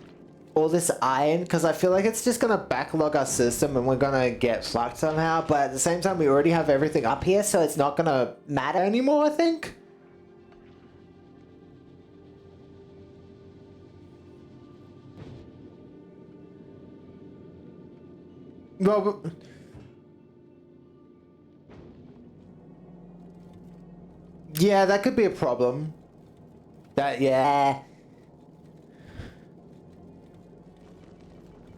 all this iron, because I feel like it's just gonna backlog our system and we're gonna get fucked somehow. But at the same time, we already have everything up here, so it's not gonna matter anymore, I think. Well, yeah, that could be a problem. Yeah.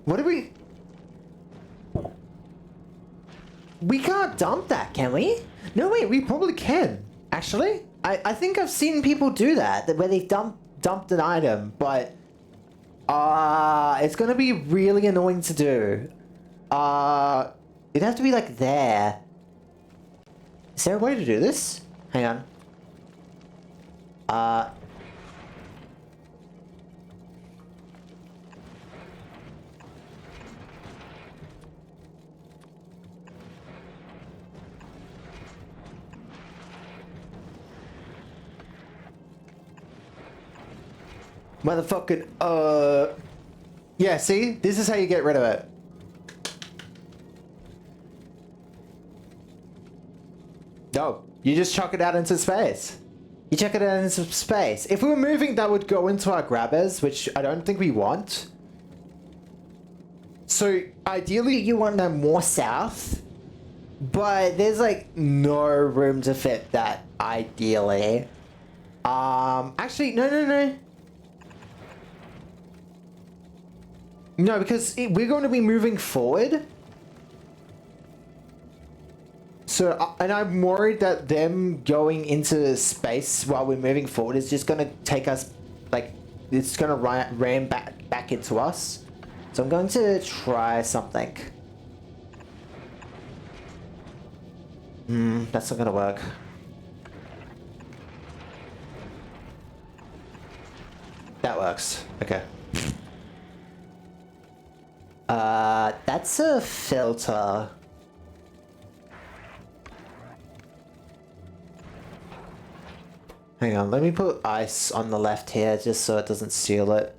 What do we... We can't dump that, can we? No, wait, we probably can. Actually, I think I've seen people do that where they've dumped an item, but... it's gonna be really annoying to do. It'd have to be like there. Is there a way to do this? Hang on. Motherfucking, yeah, see? This is how you get rid of it. No, you just chuck it out into space. You chuck it out into space. If we were moving, that would go into our grabbers, which I don't think we want. So, ideally, you want them more south. But there's, like, no room to fit that, ideally. Actually, no. No, because we're going to be moving forward. So, and I'm worried that them going into space while we're moving forward is just going to take us, like, it's going to ram back into us. So I'm going to try something. That's not going to work. That works. Okay. That's a filter. Hang on, let me put ice on the left here just so it doesn't seal it.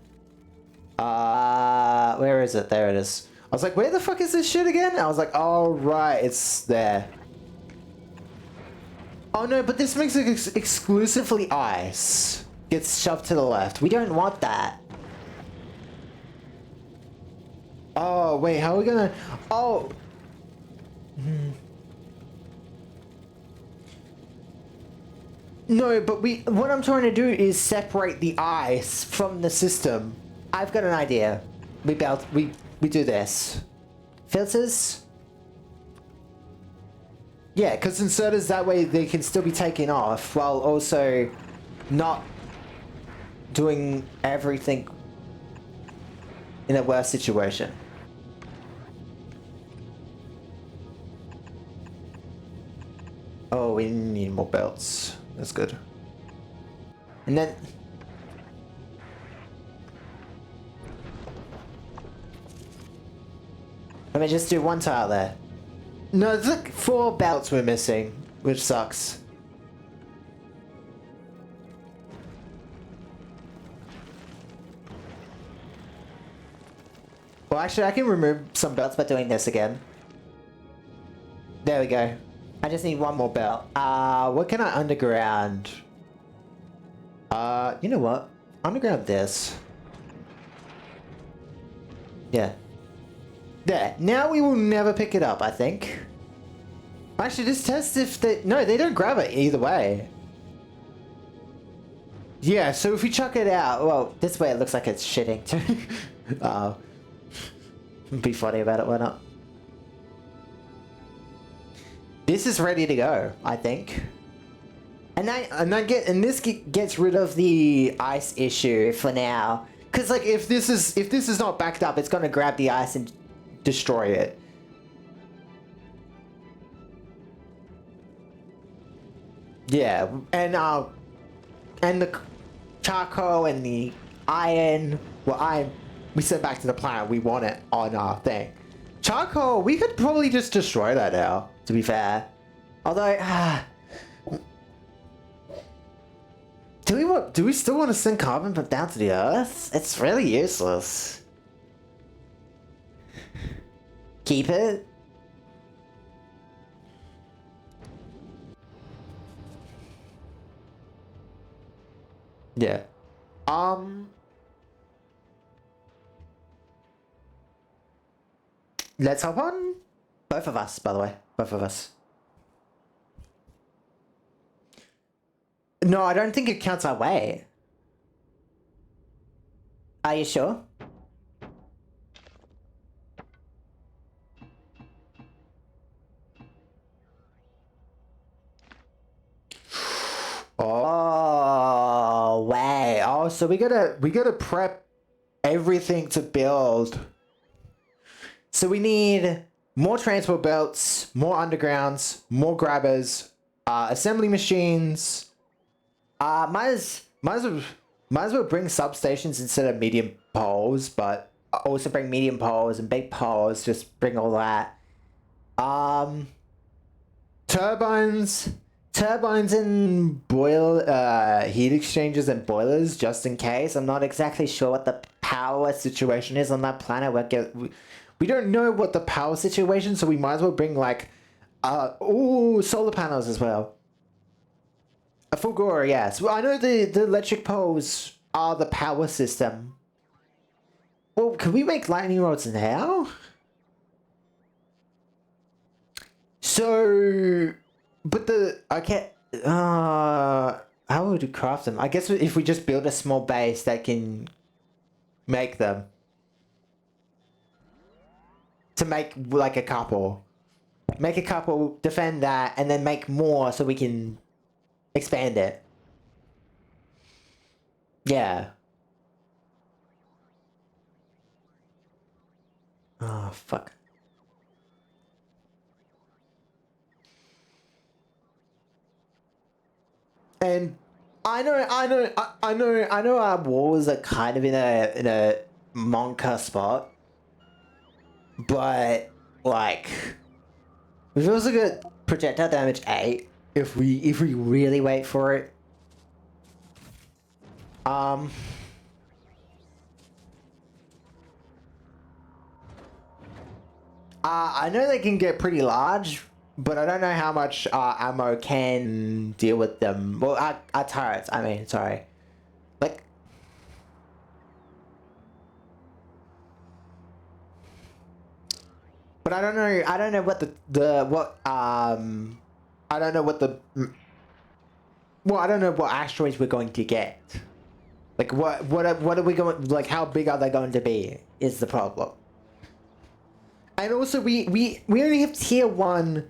Where is it? There it is. I was like, where the fuck is this shit again? I was like, oh right, it's there. Oh no, but this makes it exclusively ice. Gets shoved to the left. We don't want that. Oh, wait, how are we gonna... Oh. No, but what I'm trying to do is separate the ice from the system. I've got an idea. We do this. Filters? Yeah, because inserters, that way they can still be taken off while also not doing everything in a worse situation. Oh, we need more belts. That's good. And then... let me just do one tile there. No, there's like 4 belts we're missing, which sucks. Well, actually, I can remove some belts by doing this again. There we go. I just need one more belt. What can I underground? You know what? Underground this. Yeah. There. Now we will never pick it up, I think. Actually, just test if they... no, they don't grab it either way. Yeah, so if we chuck it out... well, this way it looks like it's shitting too. Be funny about it, why not? This is ready to go, I think. And this gets rid of the ice issue for now. Cause like if this is not backed up, it's gonna grab the ice and destroy it. Yeah, and the charcoal and the iron. Well, we sent back to the planet. We want it on our thing. Charcoal, we could probably just destroy that now. To be fair, although, do we still want to send carbon back down to the Earth? It's really useless. Keep it. Yeah. Let's hop on. Both of us, by the way. Both of us. No, I don't think it counts our weight. Are you sure? Oh, wait. Oh, so we gotta prep everything to build. So we need more transport belts, more undergrounds, more grabbers, assembly machines. Might as well bring substations instead of medium poles, but also bring medium poles and big poles. Just bring all that. Turbines and heat exchangers and boilers just in case. I'm not exactly sure what the power situation is on that planet. We don't know what the power situation, so we might as well bring like solar panels as well. A Fulgora, yes. Well, I know the electric poles are the power system. Well, can we make lightning rods now? So, but how would we craft them? I guess if we just build a small base that can make them. To make like a couple. Make a couple, defend that, and then make more so we can expand it. Yeah. Oh, fuck. And I know our walls are kind of in a monka spot. But like we've also got projectile damage 8 if we really wait for it. I know they can get pretty large But I don't know how much ammo can deal with them. Well, our turrets, I mean, sorry. Like... But I don't know what I don't know what the... Well, I don't know what asteroids we're going to get. Like, what are we going... Like, how big are they going to be, is the problem. And also, we only have tier 1...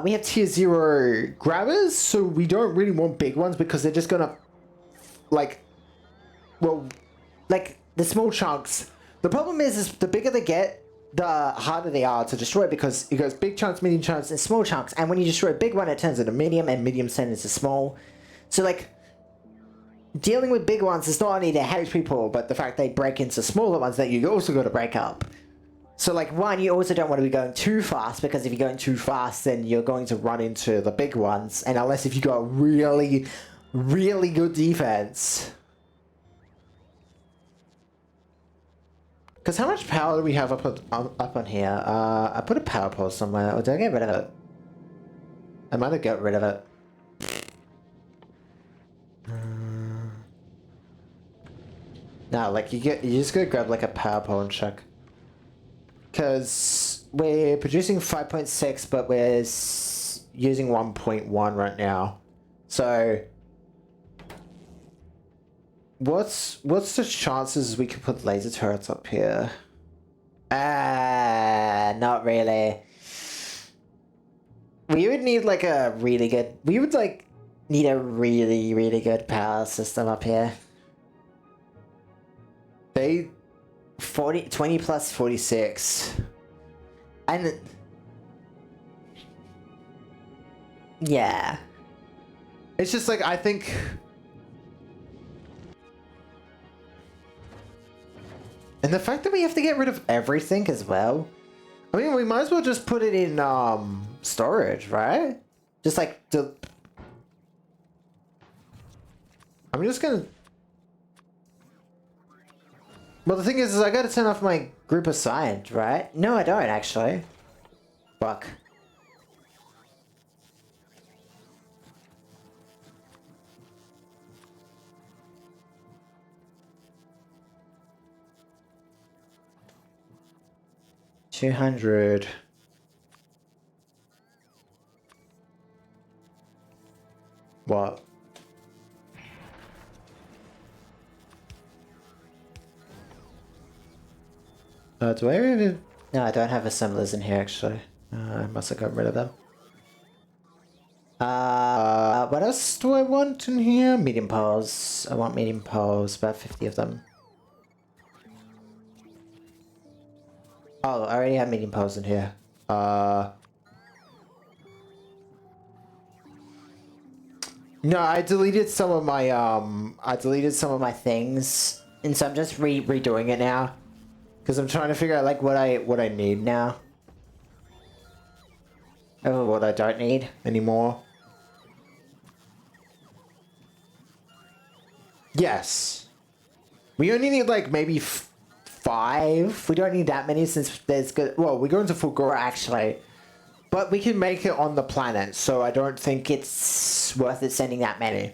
we have tier 0 grabbers, so we don't really want big ones because they're just gonna... Like... Well, like, the small chunks... The problem is the bigger they get, the harder they are to destroy because it goes big chunks, medium chunks, and small chunks. And when you destroy a big one, it turns into medium, and medium turns into small. So, like... Dealing with big ones is not only the HP pool, but the fact they break into smaller ones that you also got to break up. So, like, one, you also don't want to be going too fast, because if you're going too fast, then you're going to run into the big ones. And unless if you got really, really good defense. Because how much power do we have up on here? I put a power pole somewhere, or did I get rid of it? I might have got rid of it. No, like, you just gotta grab, like, a power pole and check. Because we're producing 5.6, but we're using 1.1 right now. So, what's the chances we could put laser turrets up here? Not really. We would need like a really good... We would like need a really, really good power system up here. 20 plus 46. And... Yeah. It's just like, I think... And the fact that we have to get rid of everything as well. I mean, we might as well just put it in, storage, right? Just like, I'm just gonna... Well, the thing is I gotta turn off my group assigned, right? No, I don't, actually. Fuck. $200. What? Do I really... No, I don't have assemblers in here, actually. I must have gotten rid of them. What else do I want in here? Medium poles. I want medium poles, about 50 of them. Oh, I already have medium poles in here. No, I deleted some of my things, and so I'm just redoing it now. Because I'm trying to figure out, like, what I need now. Or what I don't need anymore. Yes. We only need, like, maybe 5. We don't need that many since there's good... Well, we're going to Fulgora, actually. But we can make it on the planet, so I don't think it's worth it sending that many.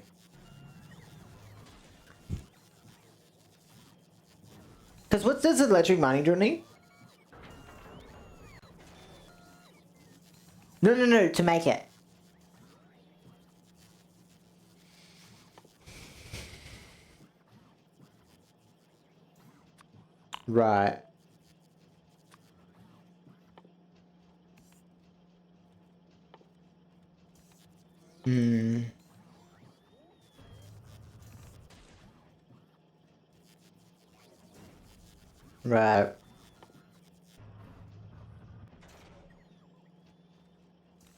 Because what does electric mining drill need? No, to make it. Right. Hmm. Right.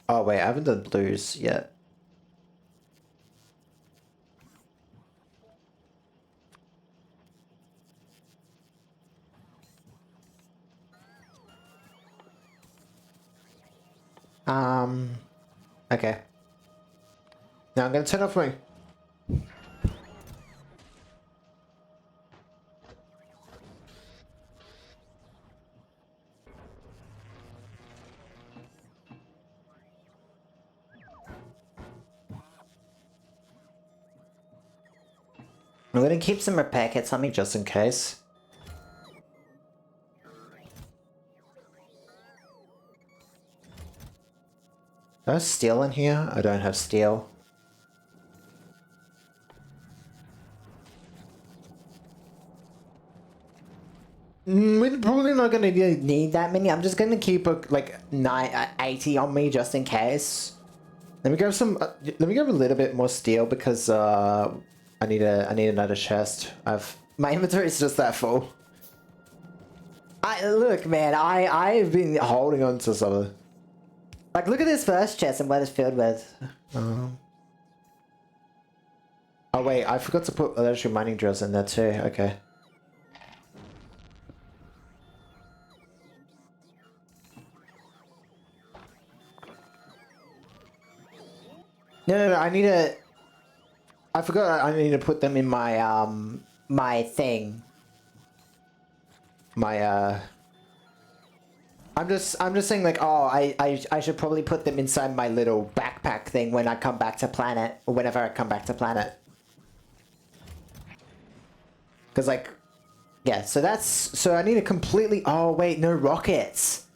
Oh wait, I haven't done blues yet. Okay. Now I'm gonna turn off my... I'm gonna keep some repair kits on me just in case. Do I have steel in here? I don't have steel. We're probably not gonna need that many. I'm just gonna keep like 80 on me just in case. Let me grab some. Let me grab a little bit more steel because I need another chest. My inventory is just that full. Look, man. I've been holding on to some of. Like, look at this first chest and what it's filled with. Oh wait, I forgot to put electric mining drills in there too. Okay. No, I need to... I forgot I need to put them in my, my thing. My, I'm just saying like, oh, I should probably put them inside my little backpack thing when I come back to planet, or whenever I come back to planet. Because like, yeah, so I need to completely, oh wait, no rockets.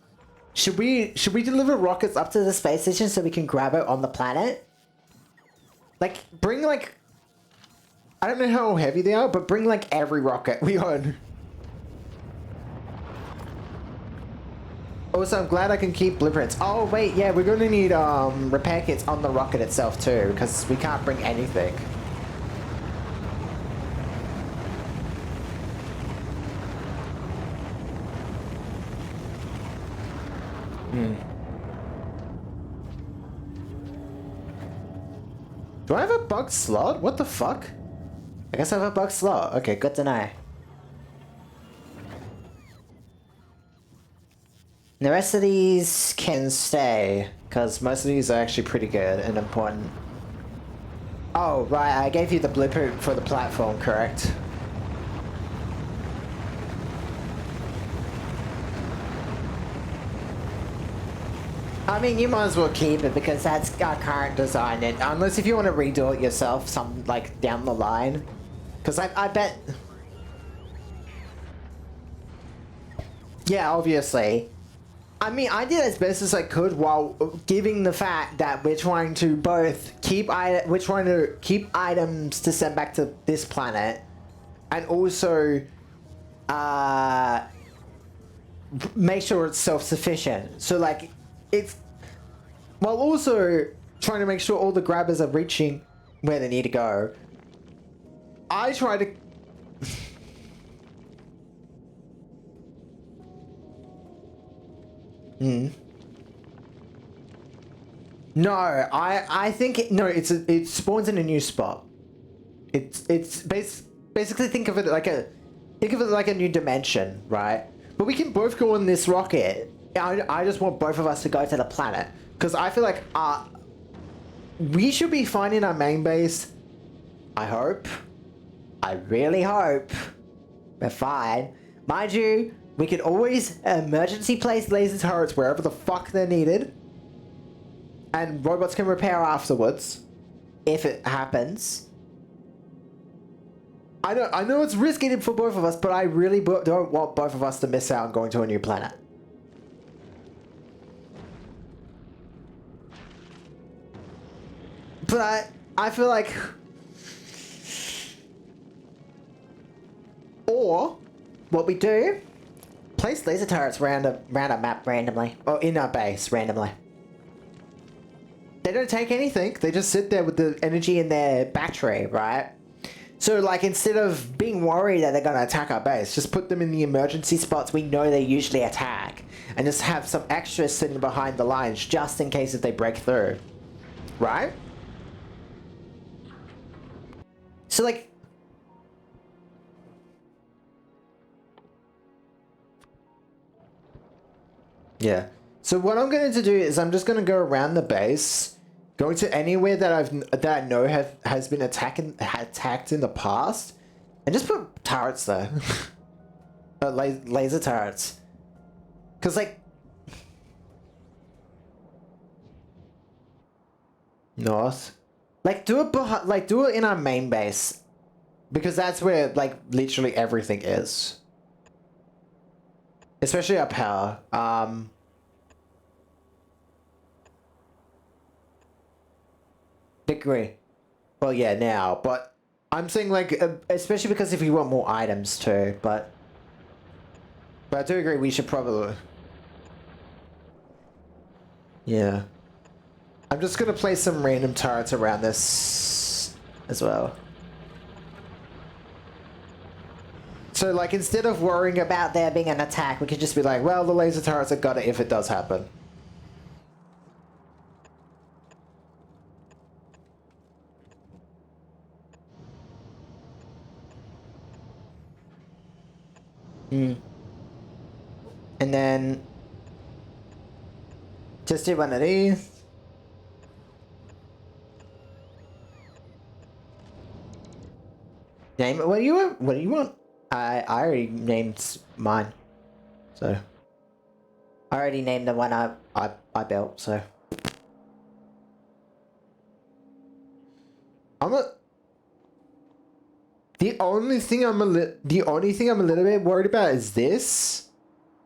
Should we deliver rockets up to the space station so we can grab it on the planet? Like, bring, like... I don't know how heavy they are, but bring, like, every rocket we own. Also, I'm glad I can keep blueprints. Oh, wait, yeah, we're gonna need, repair kits on the rocket itself, too, because we can't bring anything. Do I have a bug slot? What the fuck? I guess I have a bug slot. Okay, good to know. The rest of these can stay, because most of these are actually pretty good and important. Oh, right, I gave you the blueprint for the platform, correct? I mean, you might as well keep it because that's our current design. And unless if you want to redo it yourself, some like down the line, because I bet. Yeah, obviously. I mean, I did as best as I could while giving the fact that we're trying to both keep items to send back to this planet, and also make sure it's self-sufficient. So like. It's while also trying to make sure all the grabbers are reaching where they need to go. I try to No, I think it spawns in a new spot. It's basically think of it like a new dimension, right? But we can both go on this rocket. I just want both of us to go to the planet because I feel like we should be fine in our main base. I hope. I really hope we're fine. Mind you, we can always emergency place laser turrets wherever the fuck they're needed. And robots can repair afterwards if it happens. I know it's risky for both of us, but I really don't want both of us to miss out on going to a new planet. But I feel like... Or, what we do, place laser turrets around a map randomly. Or in our base randomly. They don't take anything, they just sit there with the energy in their battery, right? So like instead of being worried that they're gonna attack our base, just put them in the emergency spots we know they usually attack. And just have some extras sitting behind the lines just in case if they break through. Right? So like... Yeah. So what I'm going to do is I'm just going to go around the base, going to anywhere that I know has been attacked in the past, and just put turrets there. Laser turrets. Cause like... North. Like do it in our main base. Because that's where, like, literally everything is. Especially our power. Agree. Well, yeah, now, but I'm saying, like, especially because if you want more items too, but I do agree we should probably... Yeah. I'm just gonna place some random turrets around this as well. So, like, instead of worrying about there being an attack, we could just be like, well, the laser turrets have got it if it does happen. And then... just do one of these. Name it. What do you want? What do you want? I already named mine. So... I already named the one I built, so... The only thing I'm a little bit worried about is this,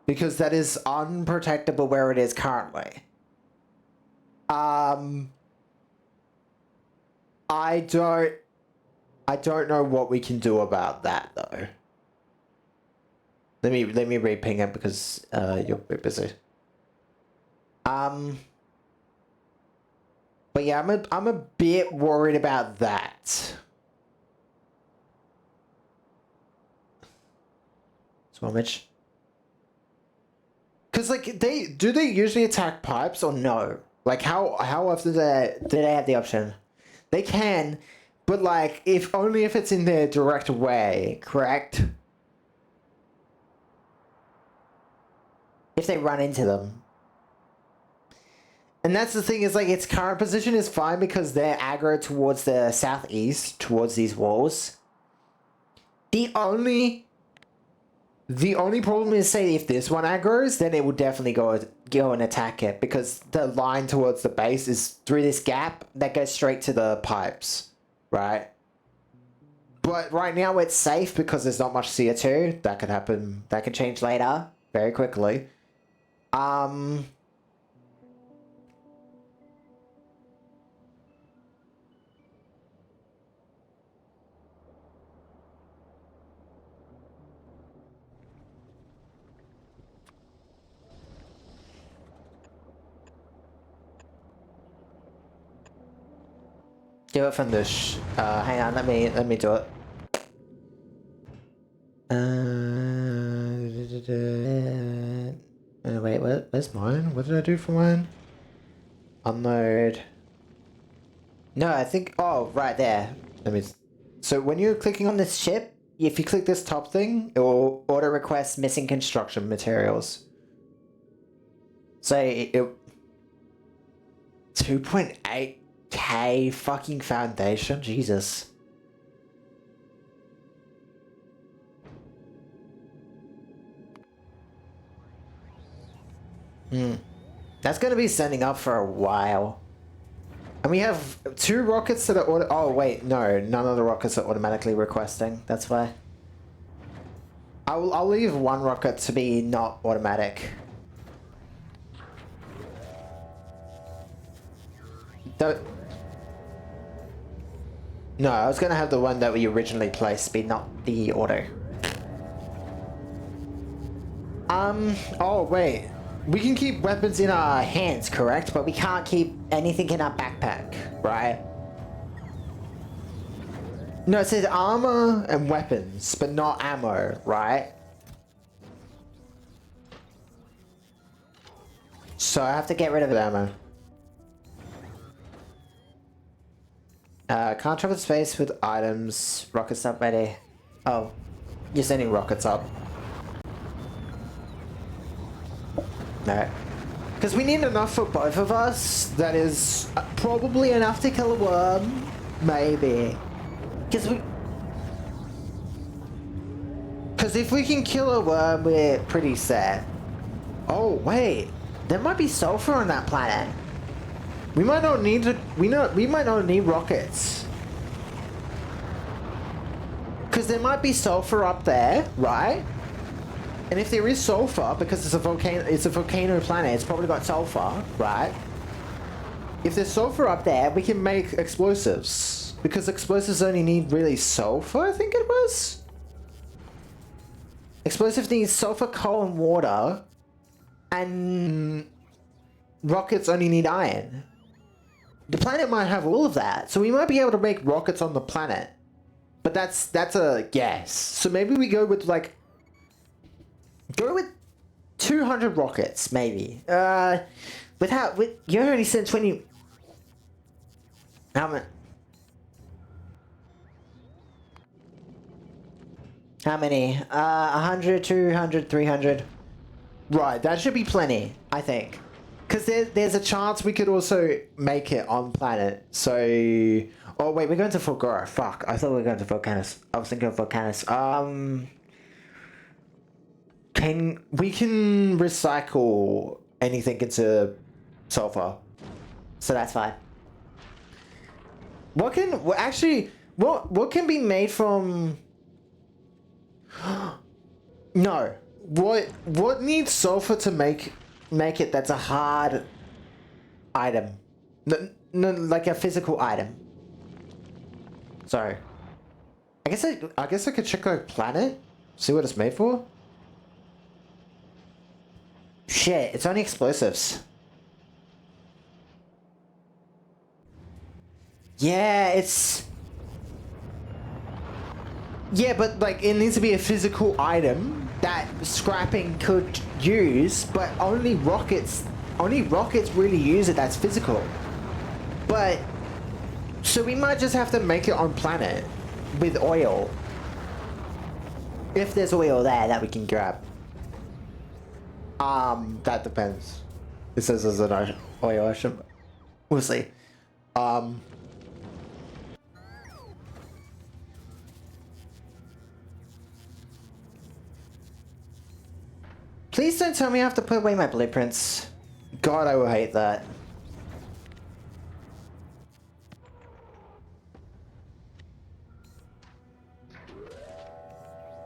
because that is unprotectable where it is currently. I don't know what we can do about that though. Let me re-ping it because you're a bit busy. But yeah, I'm a bit worried about that. Swarmage. Cause like they usually attack pipes or no? Like how often do they have the option? They can, but like if only if it's in their direct way, correct? If they run into them. And that's the thing, is like its current position is fine because they're aggro towards the southeast, towards these walls. The only problem is, say if this one aggroes, then it will definitely go and attack it, because the line towards the base is through this gap that goes straight to the pipes, right? But right now it's safe because there's not much CO2. That could happen. That could change later very quickly. Do it from this. Hang on, let me do it. Wait, where's mine? What did I do for mine? Unload. No, I think. Oh, right there. So when you're clicking on this ship, if you click this top thing, it will auto request missing construction materials. So it 2.8K fucking foundation, Jesus. That's gonna be sending up for a while. And we have 2 rockets that are oh wait, no, none of the rockets are automatically requesting. That's why. I'll leave 1 rocket to be not automatic. No, I was gonna have the one that we originally placed be not the auto. Oh wait. We can keep weapons in our hands, correct? But we can't keep anything in our backpack, right? No, it says armor and weapons, but not ammo, right? So I have to get rid of the ammo. Can't travel space with items. Rockets not ready. Oh, you're sending rockets up. No. Because we need enough for both of us. That is probably enough to kill a worm. Maybe. Because if we can kill a worm, we're pretty set. Oh, wait. There might be sulfur on that planet. We might not need to... We might not need rockets. Because there might be sulfur up there, right? And if there is sulfur, because it's a volcano planet, it's probably got sulfur, right? If there's sulfur up there, we can make explosives. Because explosives only need really sulfur, I think it was? Explosives need sulfur, coal, and water. And rockets only need iron. The planet might have all of that, so we might be able to make rockets on the planet. But that's a guess. So maybe we go with like... Go with 200 rockets, maybe. You already said 20... How many? 100, 200, 300. Right, that should be plenty, I think. Because there's a chance we could also make it on planet. So... Oh, wait, we're going to Factorio. Fuck, I thought we were going to Volcanus. I was thinking of Volcanus. We can recycle anything into sulfur. So that's fine. What can be made from... No. What needs sulfur to make it that's a hard item? No, like a physical item. Sorry. I guess I could check our planet, see what it's made for. Shit, it's only explosives. Yeah, yeah, but like it needs to be a physical item that scrapping could use, but only rockets really use it that's physical. But so we might just have to make it on planet with oil. If there's oil there that we can grab. That depends. It says there's an oil ocean. We'll see. Please don't tell me I have to put away my blueprints. God, I will hate that.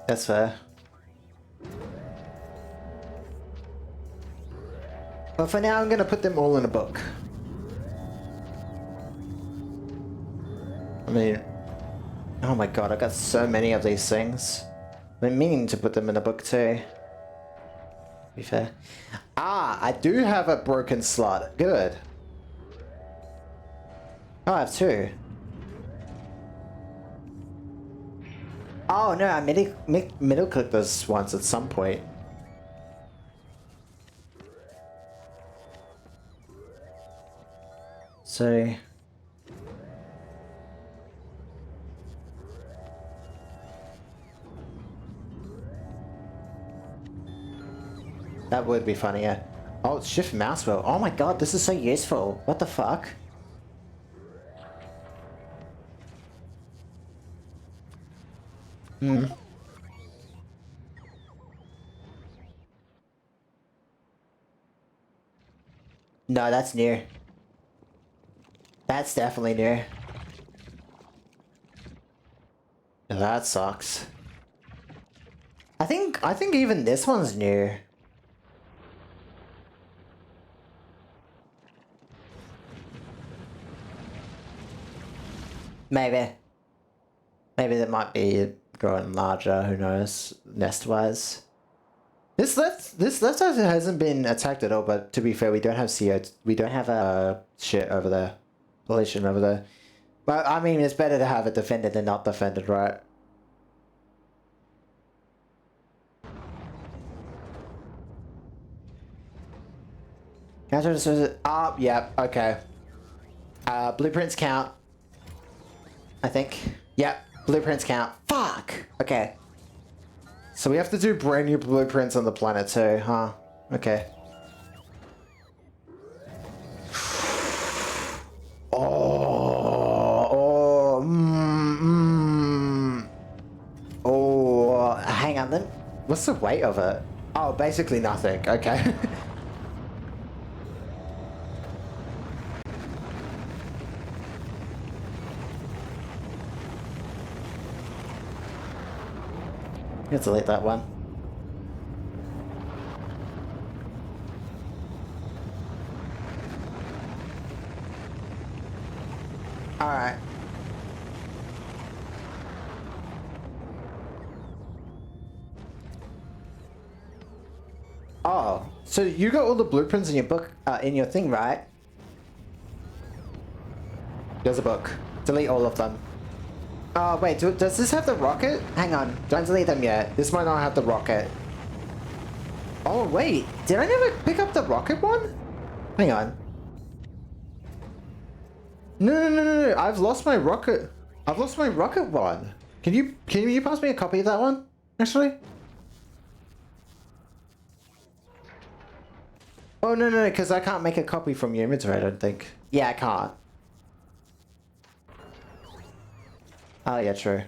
That's fair. But for now, I'm gonna put them all in a book. I mean... Oh my god, I got so many of these things. I've been meaning to put them in a book too. To be fair. Ah, I do have a broken slot. Good. Oh, I have two. Oh no, I middle clicked this once at some point. So... That would be funnier. Oh, it's shift mouse wheel. Oh my god, this is so useful. What the fuck? Hmm. No, that's new. That's definitely new. That sucks. I think even this one's new. Maybe. Maybe that might be growing larger, who knows, nest-wise. This left side hasn't been attacked at all, but to be fair, we don't have we don't have shit over there. Pollution over there. But I mean, it's better to have it defended than not defended, right? Oh, yeah, okay. Blueprints count. I think. Yep, blueprints count. Fuck! Okay. So we have to do brand new blueprints on the planet too, huh? Okay. Oh, hang on then. What's the weight of it? Oh, basically nothing. Okay. Let's delete that one. Alright. Oh, so you got all the blueprints in your book, in your thing, right? There's a book. Delete all of them. Oh, wait, does this have the rocket? Hang on, don't delete them yet. This might not have the rocket. Oh, wait, did I never pick up the rocket one? Hang on. No, I've lost my rocket. I've lost my rocket one. Can you pass me a copy of that one, actually? Oh, no, because I can't make a copy from your inventory, I don't think. Yeah, I can't. Oh, yeah, true.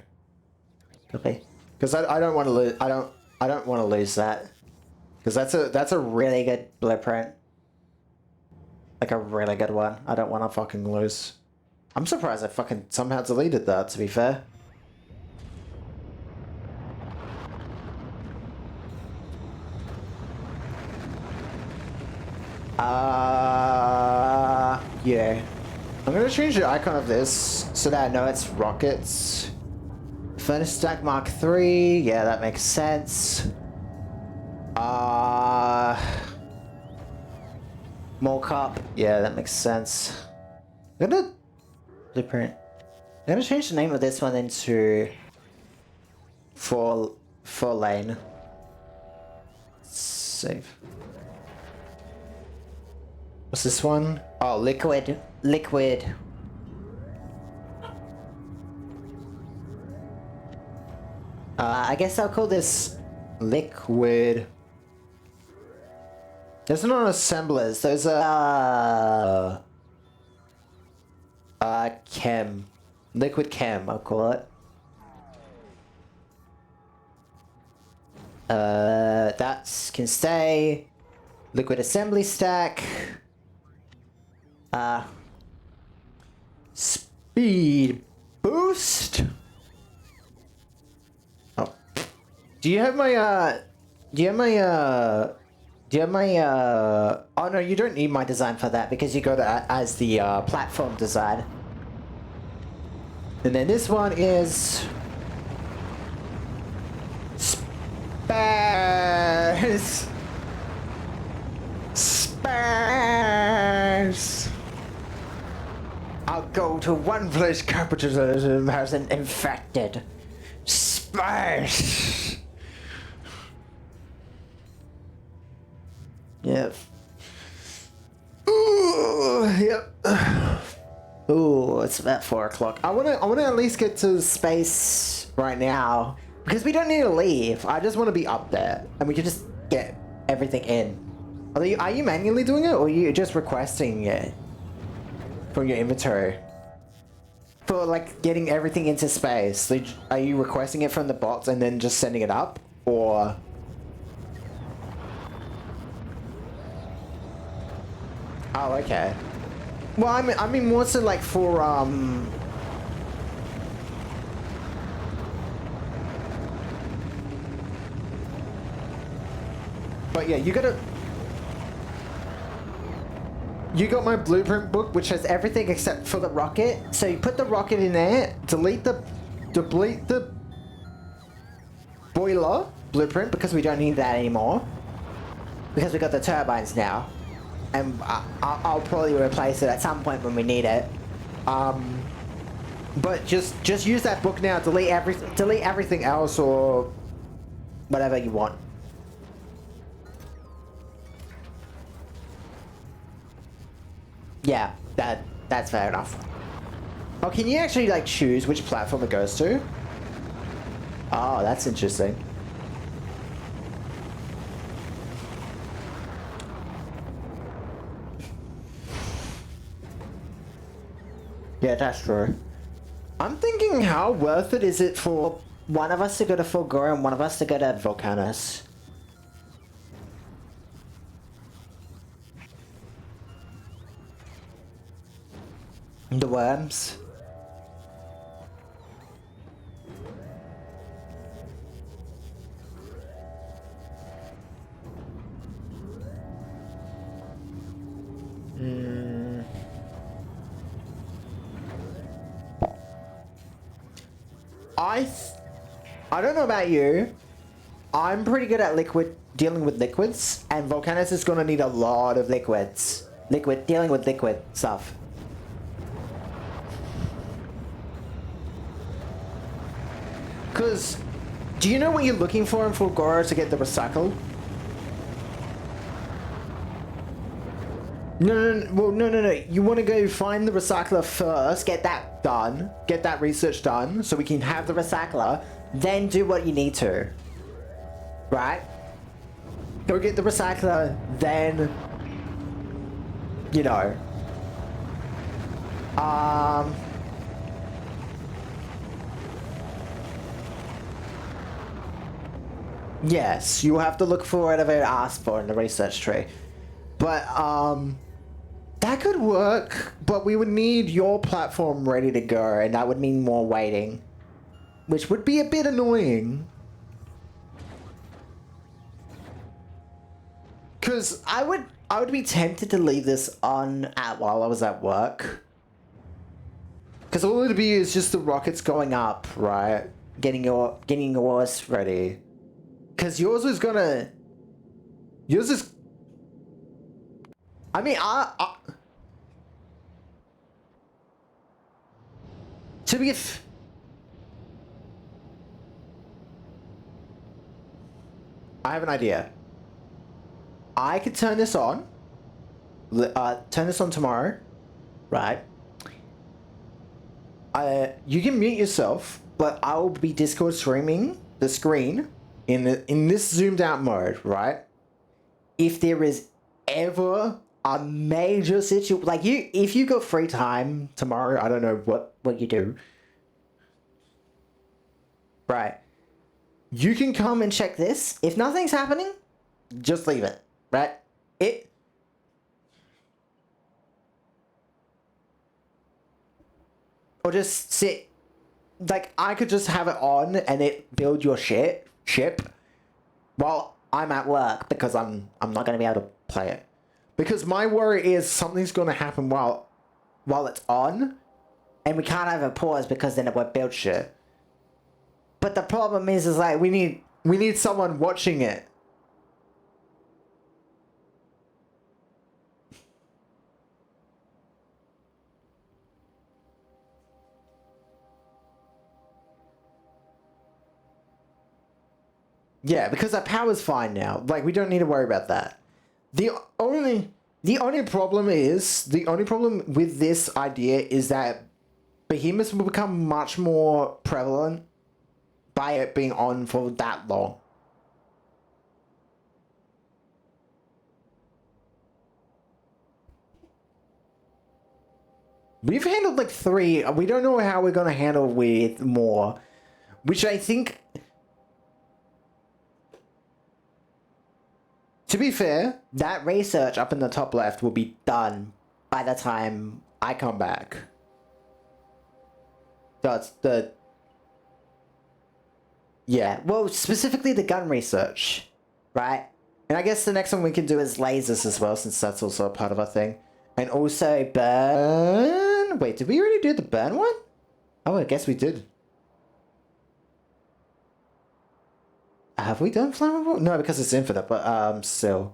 Okay. Because I don't want to lose. I don't want to lose that. Because that's a really good blueprint. Like a really good one. I don't want to fucking lose. I'm surprised I fucking somehow deleted that, to be fair. Yeah. I'm gonna change the icon of this so that I know it's rockets. Furnace stack Mark 3. Yeah, that makes sense. More cup. Yeah, that makes sense. I'm gonna blueprint. I'm gonna change the name of this one into four lane. Save. What's this one? Oh, liquid. I guess I'll call this liquid. Those are not assemblers. Those are chem. Liquid chem, I'll call it. That can stay. Liquid assembly stack. Speed boost. Oh. Do you have my oh no, you don't need my design for that because you got it as the platform design. And then this one is spares. I'll go to one place capitalism hasn't infected. Space. Yep. Ooh, yep. Ooh, it's about 4 o'clock. I wanna at least get to space right now because we don't need to leave. I just want to be up there, and we can just get everything in. Are you manually doing it, or are you just requesting it from your inventory? For like getting everything into space, so are you requesting it from the bots and then just sending it up, or? Oh, okay. Well, I mean more so like for but yeah, you got my blueprint book, which has everything except for the rocket. So you put the rocket in there, delete the boiler blueprint because we don't need that anymore. Because we got the turbines now, and I'll probably replace it at some point when we need it. But just use that book now. Delete everything else or whatever you want. Yeah, that's fair enough. Oh, can you actually like choose which platform it goes to? Oh, that's interesting. Yeah, that's true. I'm thinking, how worth it is it for one of us to go to Fulgura and one of us to go to Volcanus? The worms. I don't know about you. I'm pretty good at dealing with liquids, and Volcanus is gonna need a lot of liquids. Dealing with liquid stuff. Cause, do you know what you're looking for in Fulgora to get the recycle? No. You want to go find the recycler first, get that done, get that research done, so we can have the recycler, then do what you need to. Right? Go get the recycler, then, you know. Yes, you have to look for whatever it asks for in the research tree. But, that could work, but we would need your platform ready to go, and that would mean more waiting. Which would be a bit annoying. Because I would be tempted to leave this on while I was at work. Because all it'd be is just the rockets going up, right? Getting yours ready. Because yours is... I mean, to be I have an idea. I could turn this on. Turn this on tomorrow, right? You can mute yourself, but I will be Discord streaming the screen in this zoomed out mode, right? If there is ever a major situation, like if you got free time tomorrow, I don't know what you do, right? You can come and check this. If nothing's happening, just leave it, right? Or just sit. Like, I could just have it on and it build your ship while I'm at work, because I'm not going to be able to play it. Because my worry is something's going to happen while it's on, and we can't have a pause because then it won't build shit. But the problem is like we need someone watching it. Yeah, because our power's fine now. Like, we don't need to worry about that. The only problem with this idea is that behemoths will become much more prevalent by it being on for that long. We've handled like 3. We don't know how we're going to handle with more. Which I think... To be fair, that research up in the top left will be done by the time I come back. That's the... Yeah, well, specifically the gun research, right? And I guess the next one we can do is lasers as well, since that's also a part of our thing. And also burn... Wait, did we already do the burn one? Oh, I guess we did. Have we done flammable? No, because it's infinite, but still.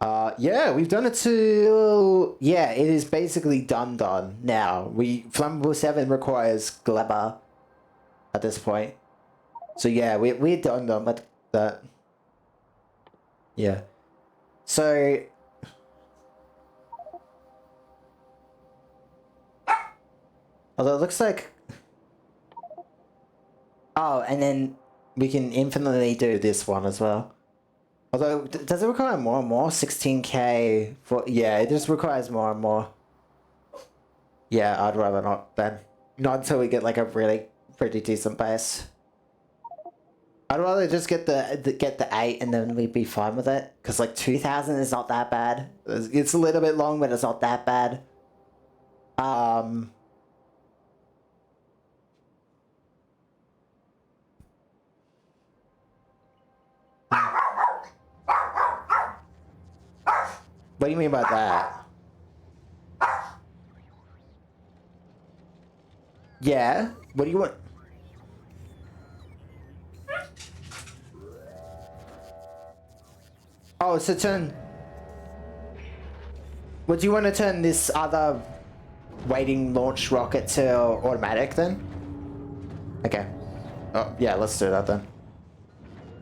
Yeah, we've done it to... Yeah, it is basically done now. Flammable 7 requires Gleba at this point. So yeah, we're done with that. Yeah. So... Although it looks like... Oh, and then we can infinitely do this one as well. Although, does it require more and more? 16k for... Yeah, it just requires more and more. Yeah, I'd rather not then. Not until we get like a really pretty decent base. I'd rather just get the 8 and then we'd be fine with it. Because like 2000 is not that bad. It's a little bit long, but it's not that bad. What do you mean by that? Yeah? What do you want? Oh, so turn... Would you want to turn this other waiting launch rocket to automatic then? Okay. Oh, yeah, let's do that then.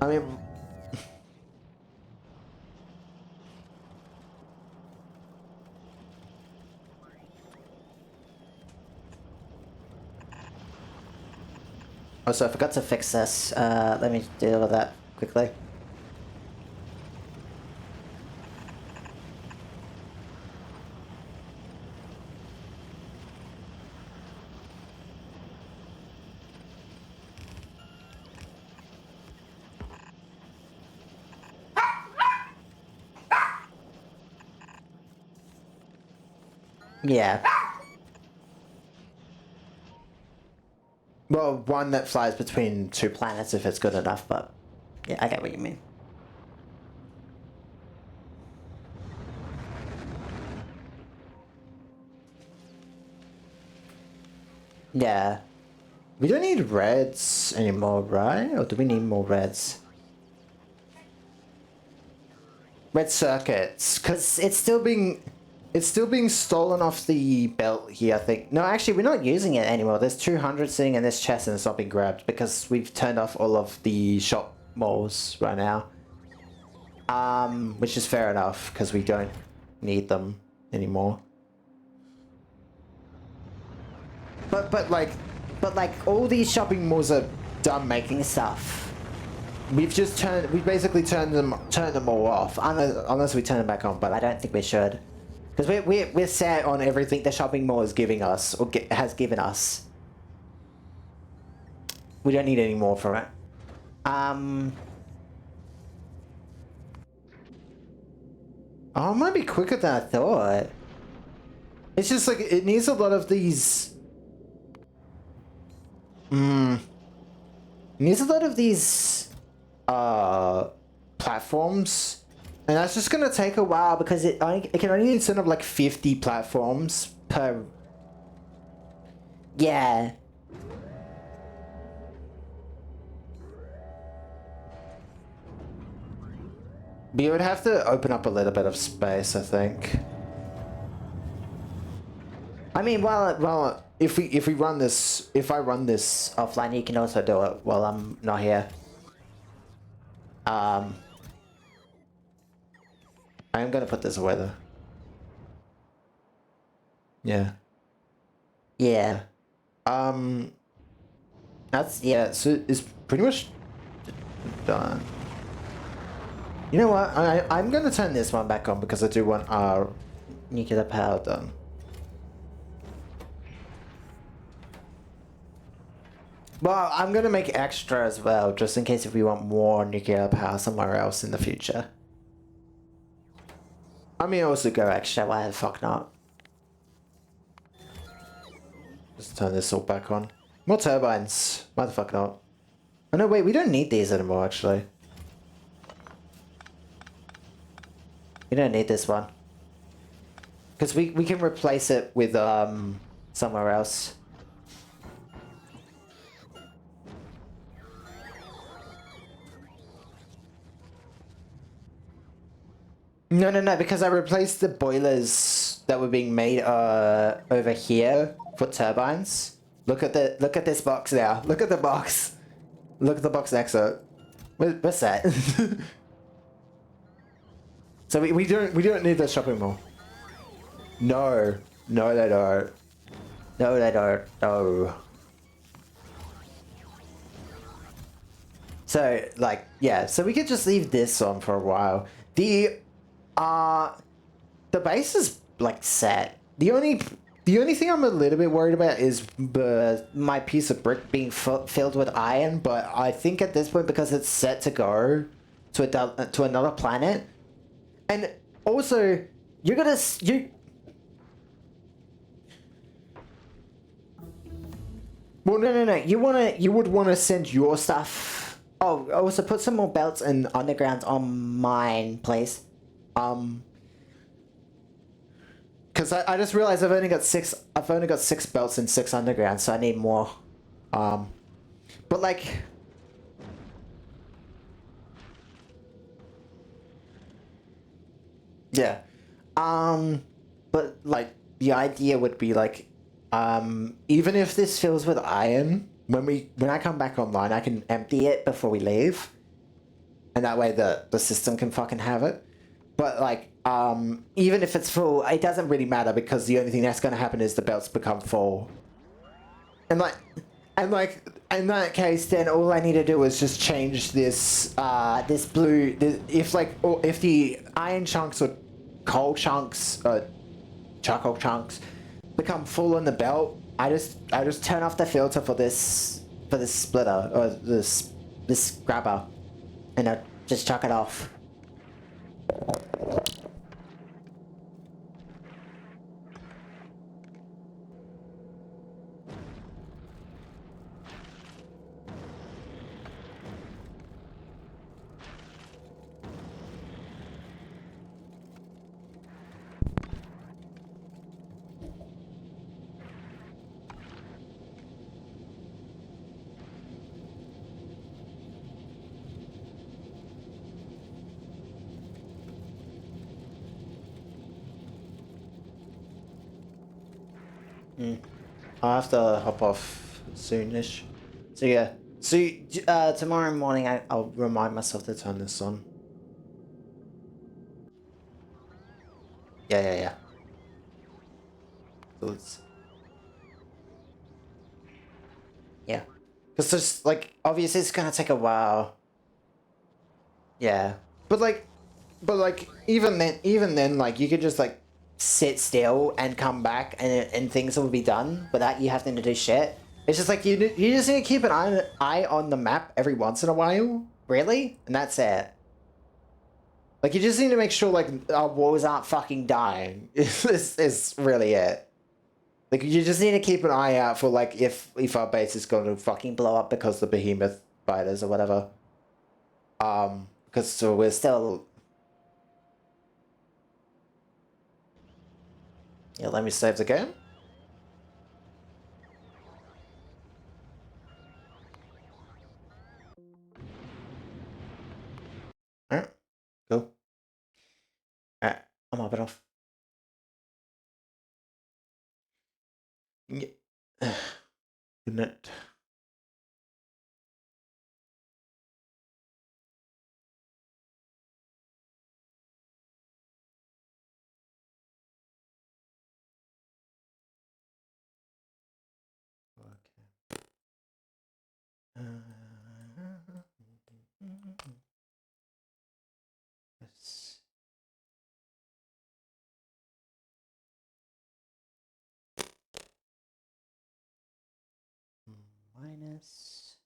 I mean... Oh, so I forgot to fix this. Let me deal with that quickly. Yeah. Well, one that flies between two planets if it's good enough, but yeah, I get what you mean. Yeah. We don't need reds anymore, right? Or do we need more reds? Red circuits, because it's still being stolen off the belt here, I think. No, actually, we're not using it anymore. There's 200 sitting in this chest and it's not being grabbed because we've turned off all of the shop malls right now. Which is fair enough because we don't need them anymore. But like all these shopping malls are done making stuff. We basically turned them all off, unless we turn them back on, but I don't think we should. Because we're set on everything the shopping mall is giving us, or has given us. We don't need any more from it. Oh, it might be quicker than I thought. It's just like, it needs a lot of these... It needs a lot of these... platforms, and that's just gonna take a while because it can only send up like 50 platforms per. Yeah. But you would have to open up a little bit of space, I think. I mean, well, if we run this, if I run this offline, you can also do it while I'm not here. I'm gonna put this away though. Yeah. Yeah. That's, yeah, so it's pretty much done. You know what? I'm gonna turn this one back on because I do want our nuclear power done. Well, I'm gonna make extra as well, just in case if we want more nuclear power somewhere else in the future. I mean, also go extra, why the fuck not? Just turn this all back on. More turbines, why the fuck not? Oh no, wait, we don't need these anymore, actually. We don't need this one. Because we can replace it with, somewhere else. No, because I replaced the boilers that were being made over here for turbines. Look at this box now. Look at the box. Look at the box next to it. What's that? So we don't need the shopping mall. No, they don't. No, they don't. No. So like, yeah. So we could just leave this on for a while. The base is like set. The only thing I'm a little bit worried about is my piece of brick being filled with iron. But I think at this point, because it's set to go to another planet, and also you're gonna Well, no. You would want to send your stuff. Oh, also put some more belts and undergrounds on mine, please. Because I just realized I've only got six belts and 6 undergrounds, so I need more. But like, Yeah. But like the idea would be like, even if this fills with iron, when I come back online, I can empty it before we leave, and that way the system can fucking have it. But like, even if it's full, it doesn't really matter because the only thing that's gonna happen is the belts become full. And like, and like in that case, then all I need to do is just change this, this blue. If like, or if the iron chunks or coal chunks, charcoal chunks, become full in the belt, I just turn off the filter for this splitter or this grabber, and I just chuck it off. I'll have to hop off soonish. So yeah. So tomorrow morning I'll remind myself to turn this on. Yeah. So it's yeah. Because there's like obviously it's gonna take a while. Yeah. But like even then like you could just like sit still and come back and things will be done without you having to do shit. It's just like you just need to keep an eye on the map every once in a while, really, and that's it. Like you just need to make sure like our walls aren't fucking dying. This is really it. Like you just need to keep an eye out for like if our base is going to fucking blow up because the behemoth fighters or whatever. Because so we're still. Yeah, let me save the game. Alright, go. Alright, I'm hopping off. Yeah. Good night. Okay. Yes. Minus.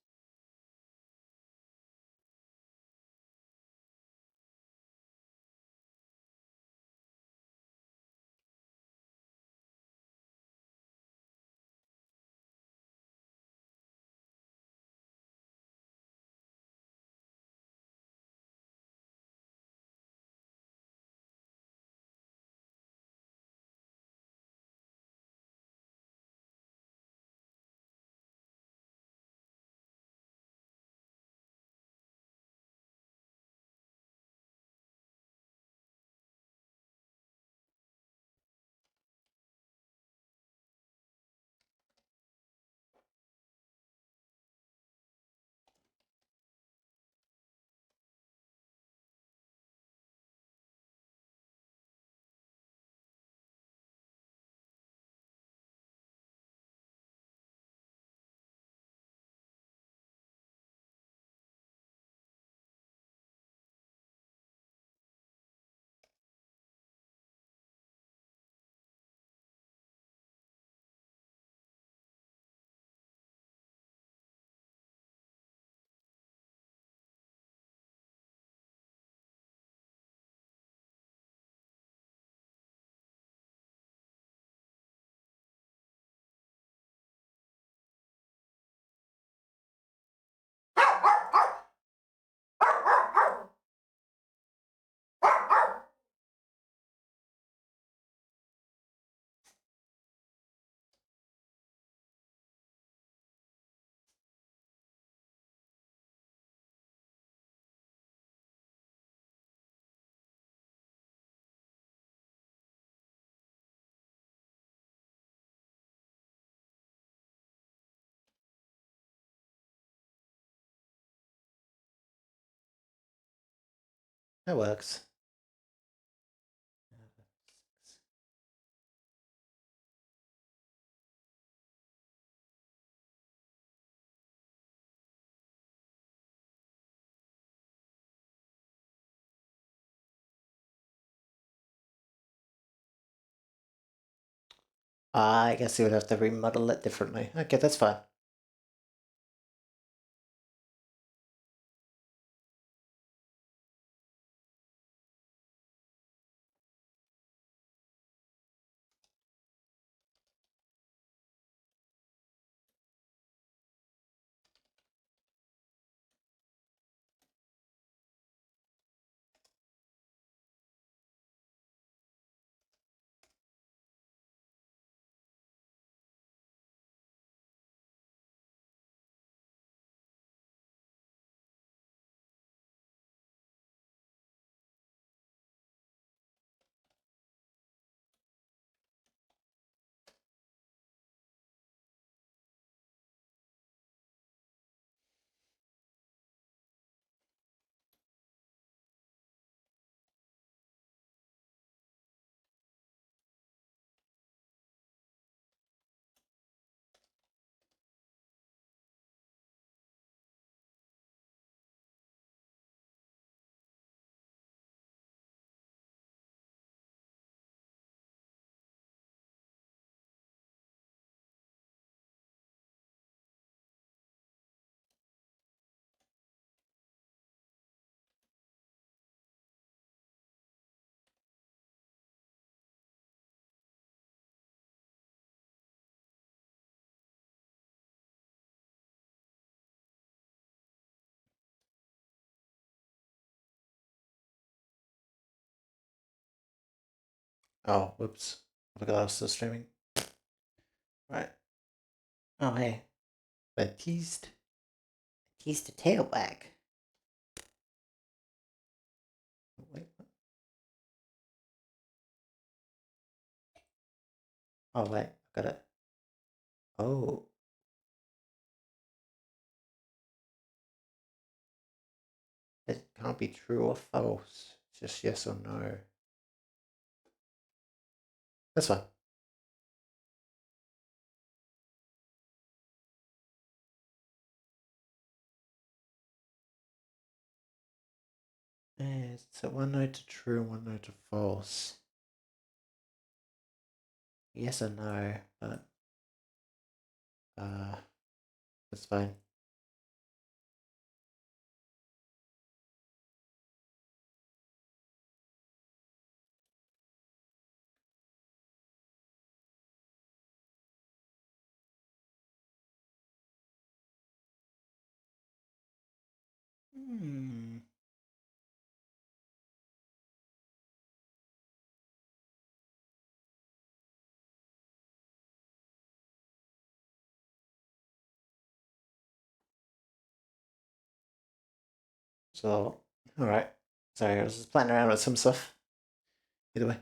That works. I guess you would have to remodel it differently. Okay, that's fine. Oh, whoops. I forgot I was still streaming. Right. Oh, hey. But teased the tail back. Wait. Oh, wait. I got it. Oh. It can't be true or false. It's just yes or no. That's fine. Yeah, so one node to true, one node to false. Yes or no, but that's fine. Hmm. So, alright. Sorry, I was just playing around with some stuff. Either way.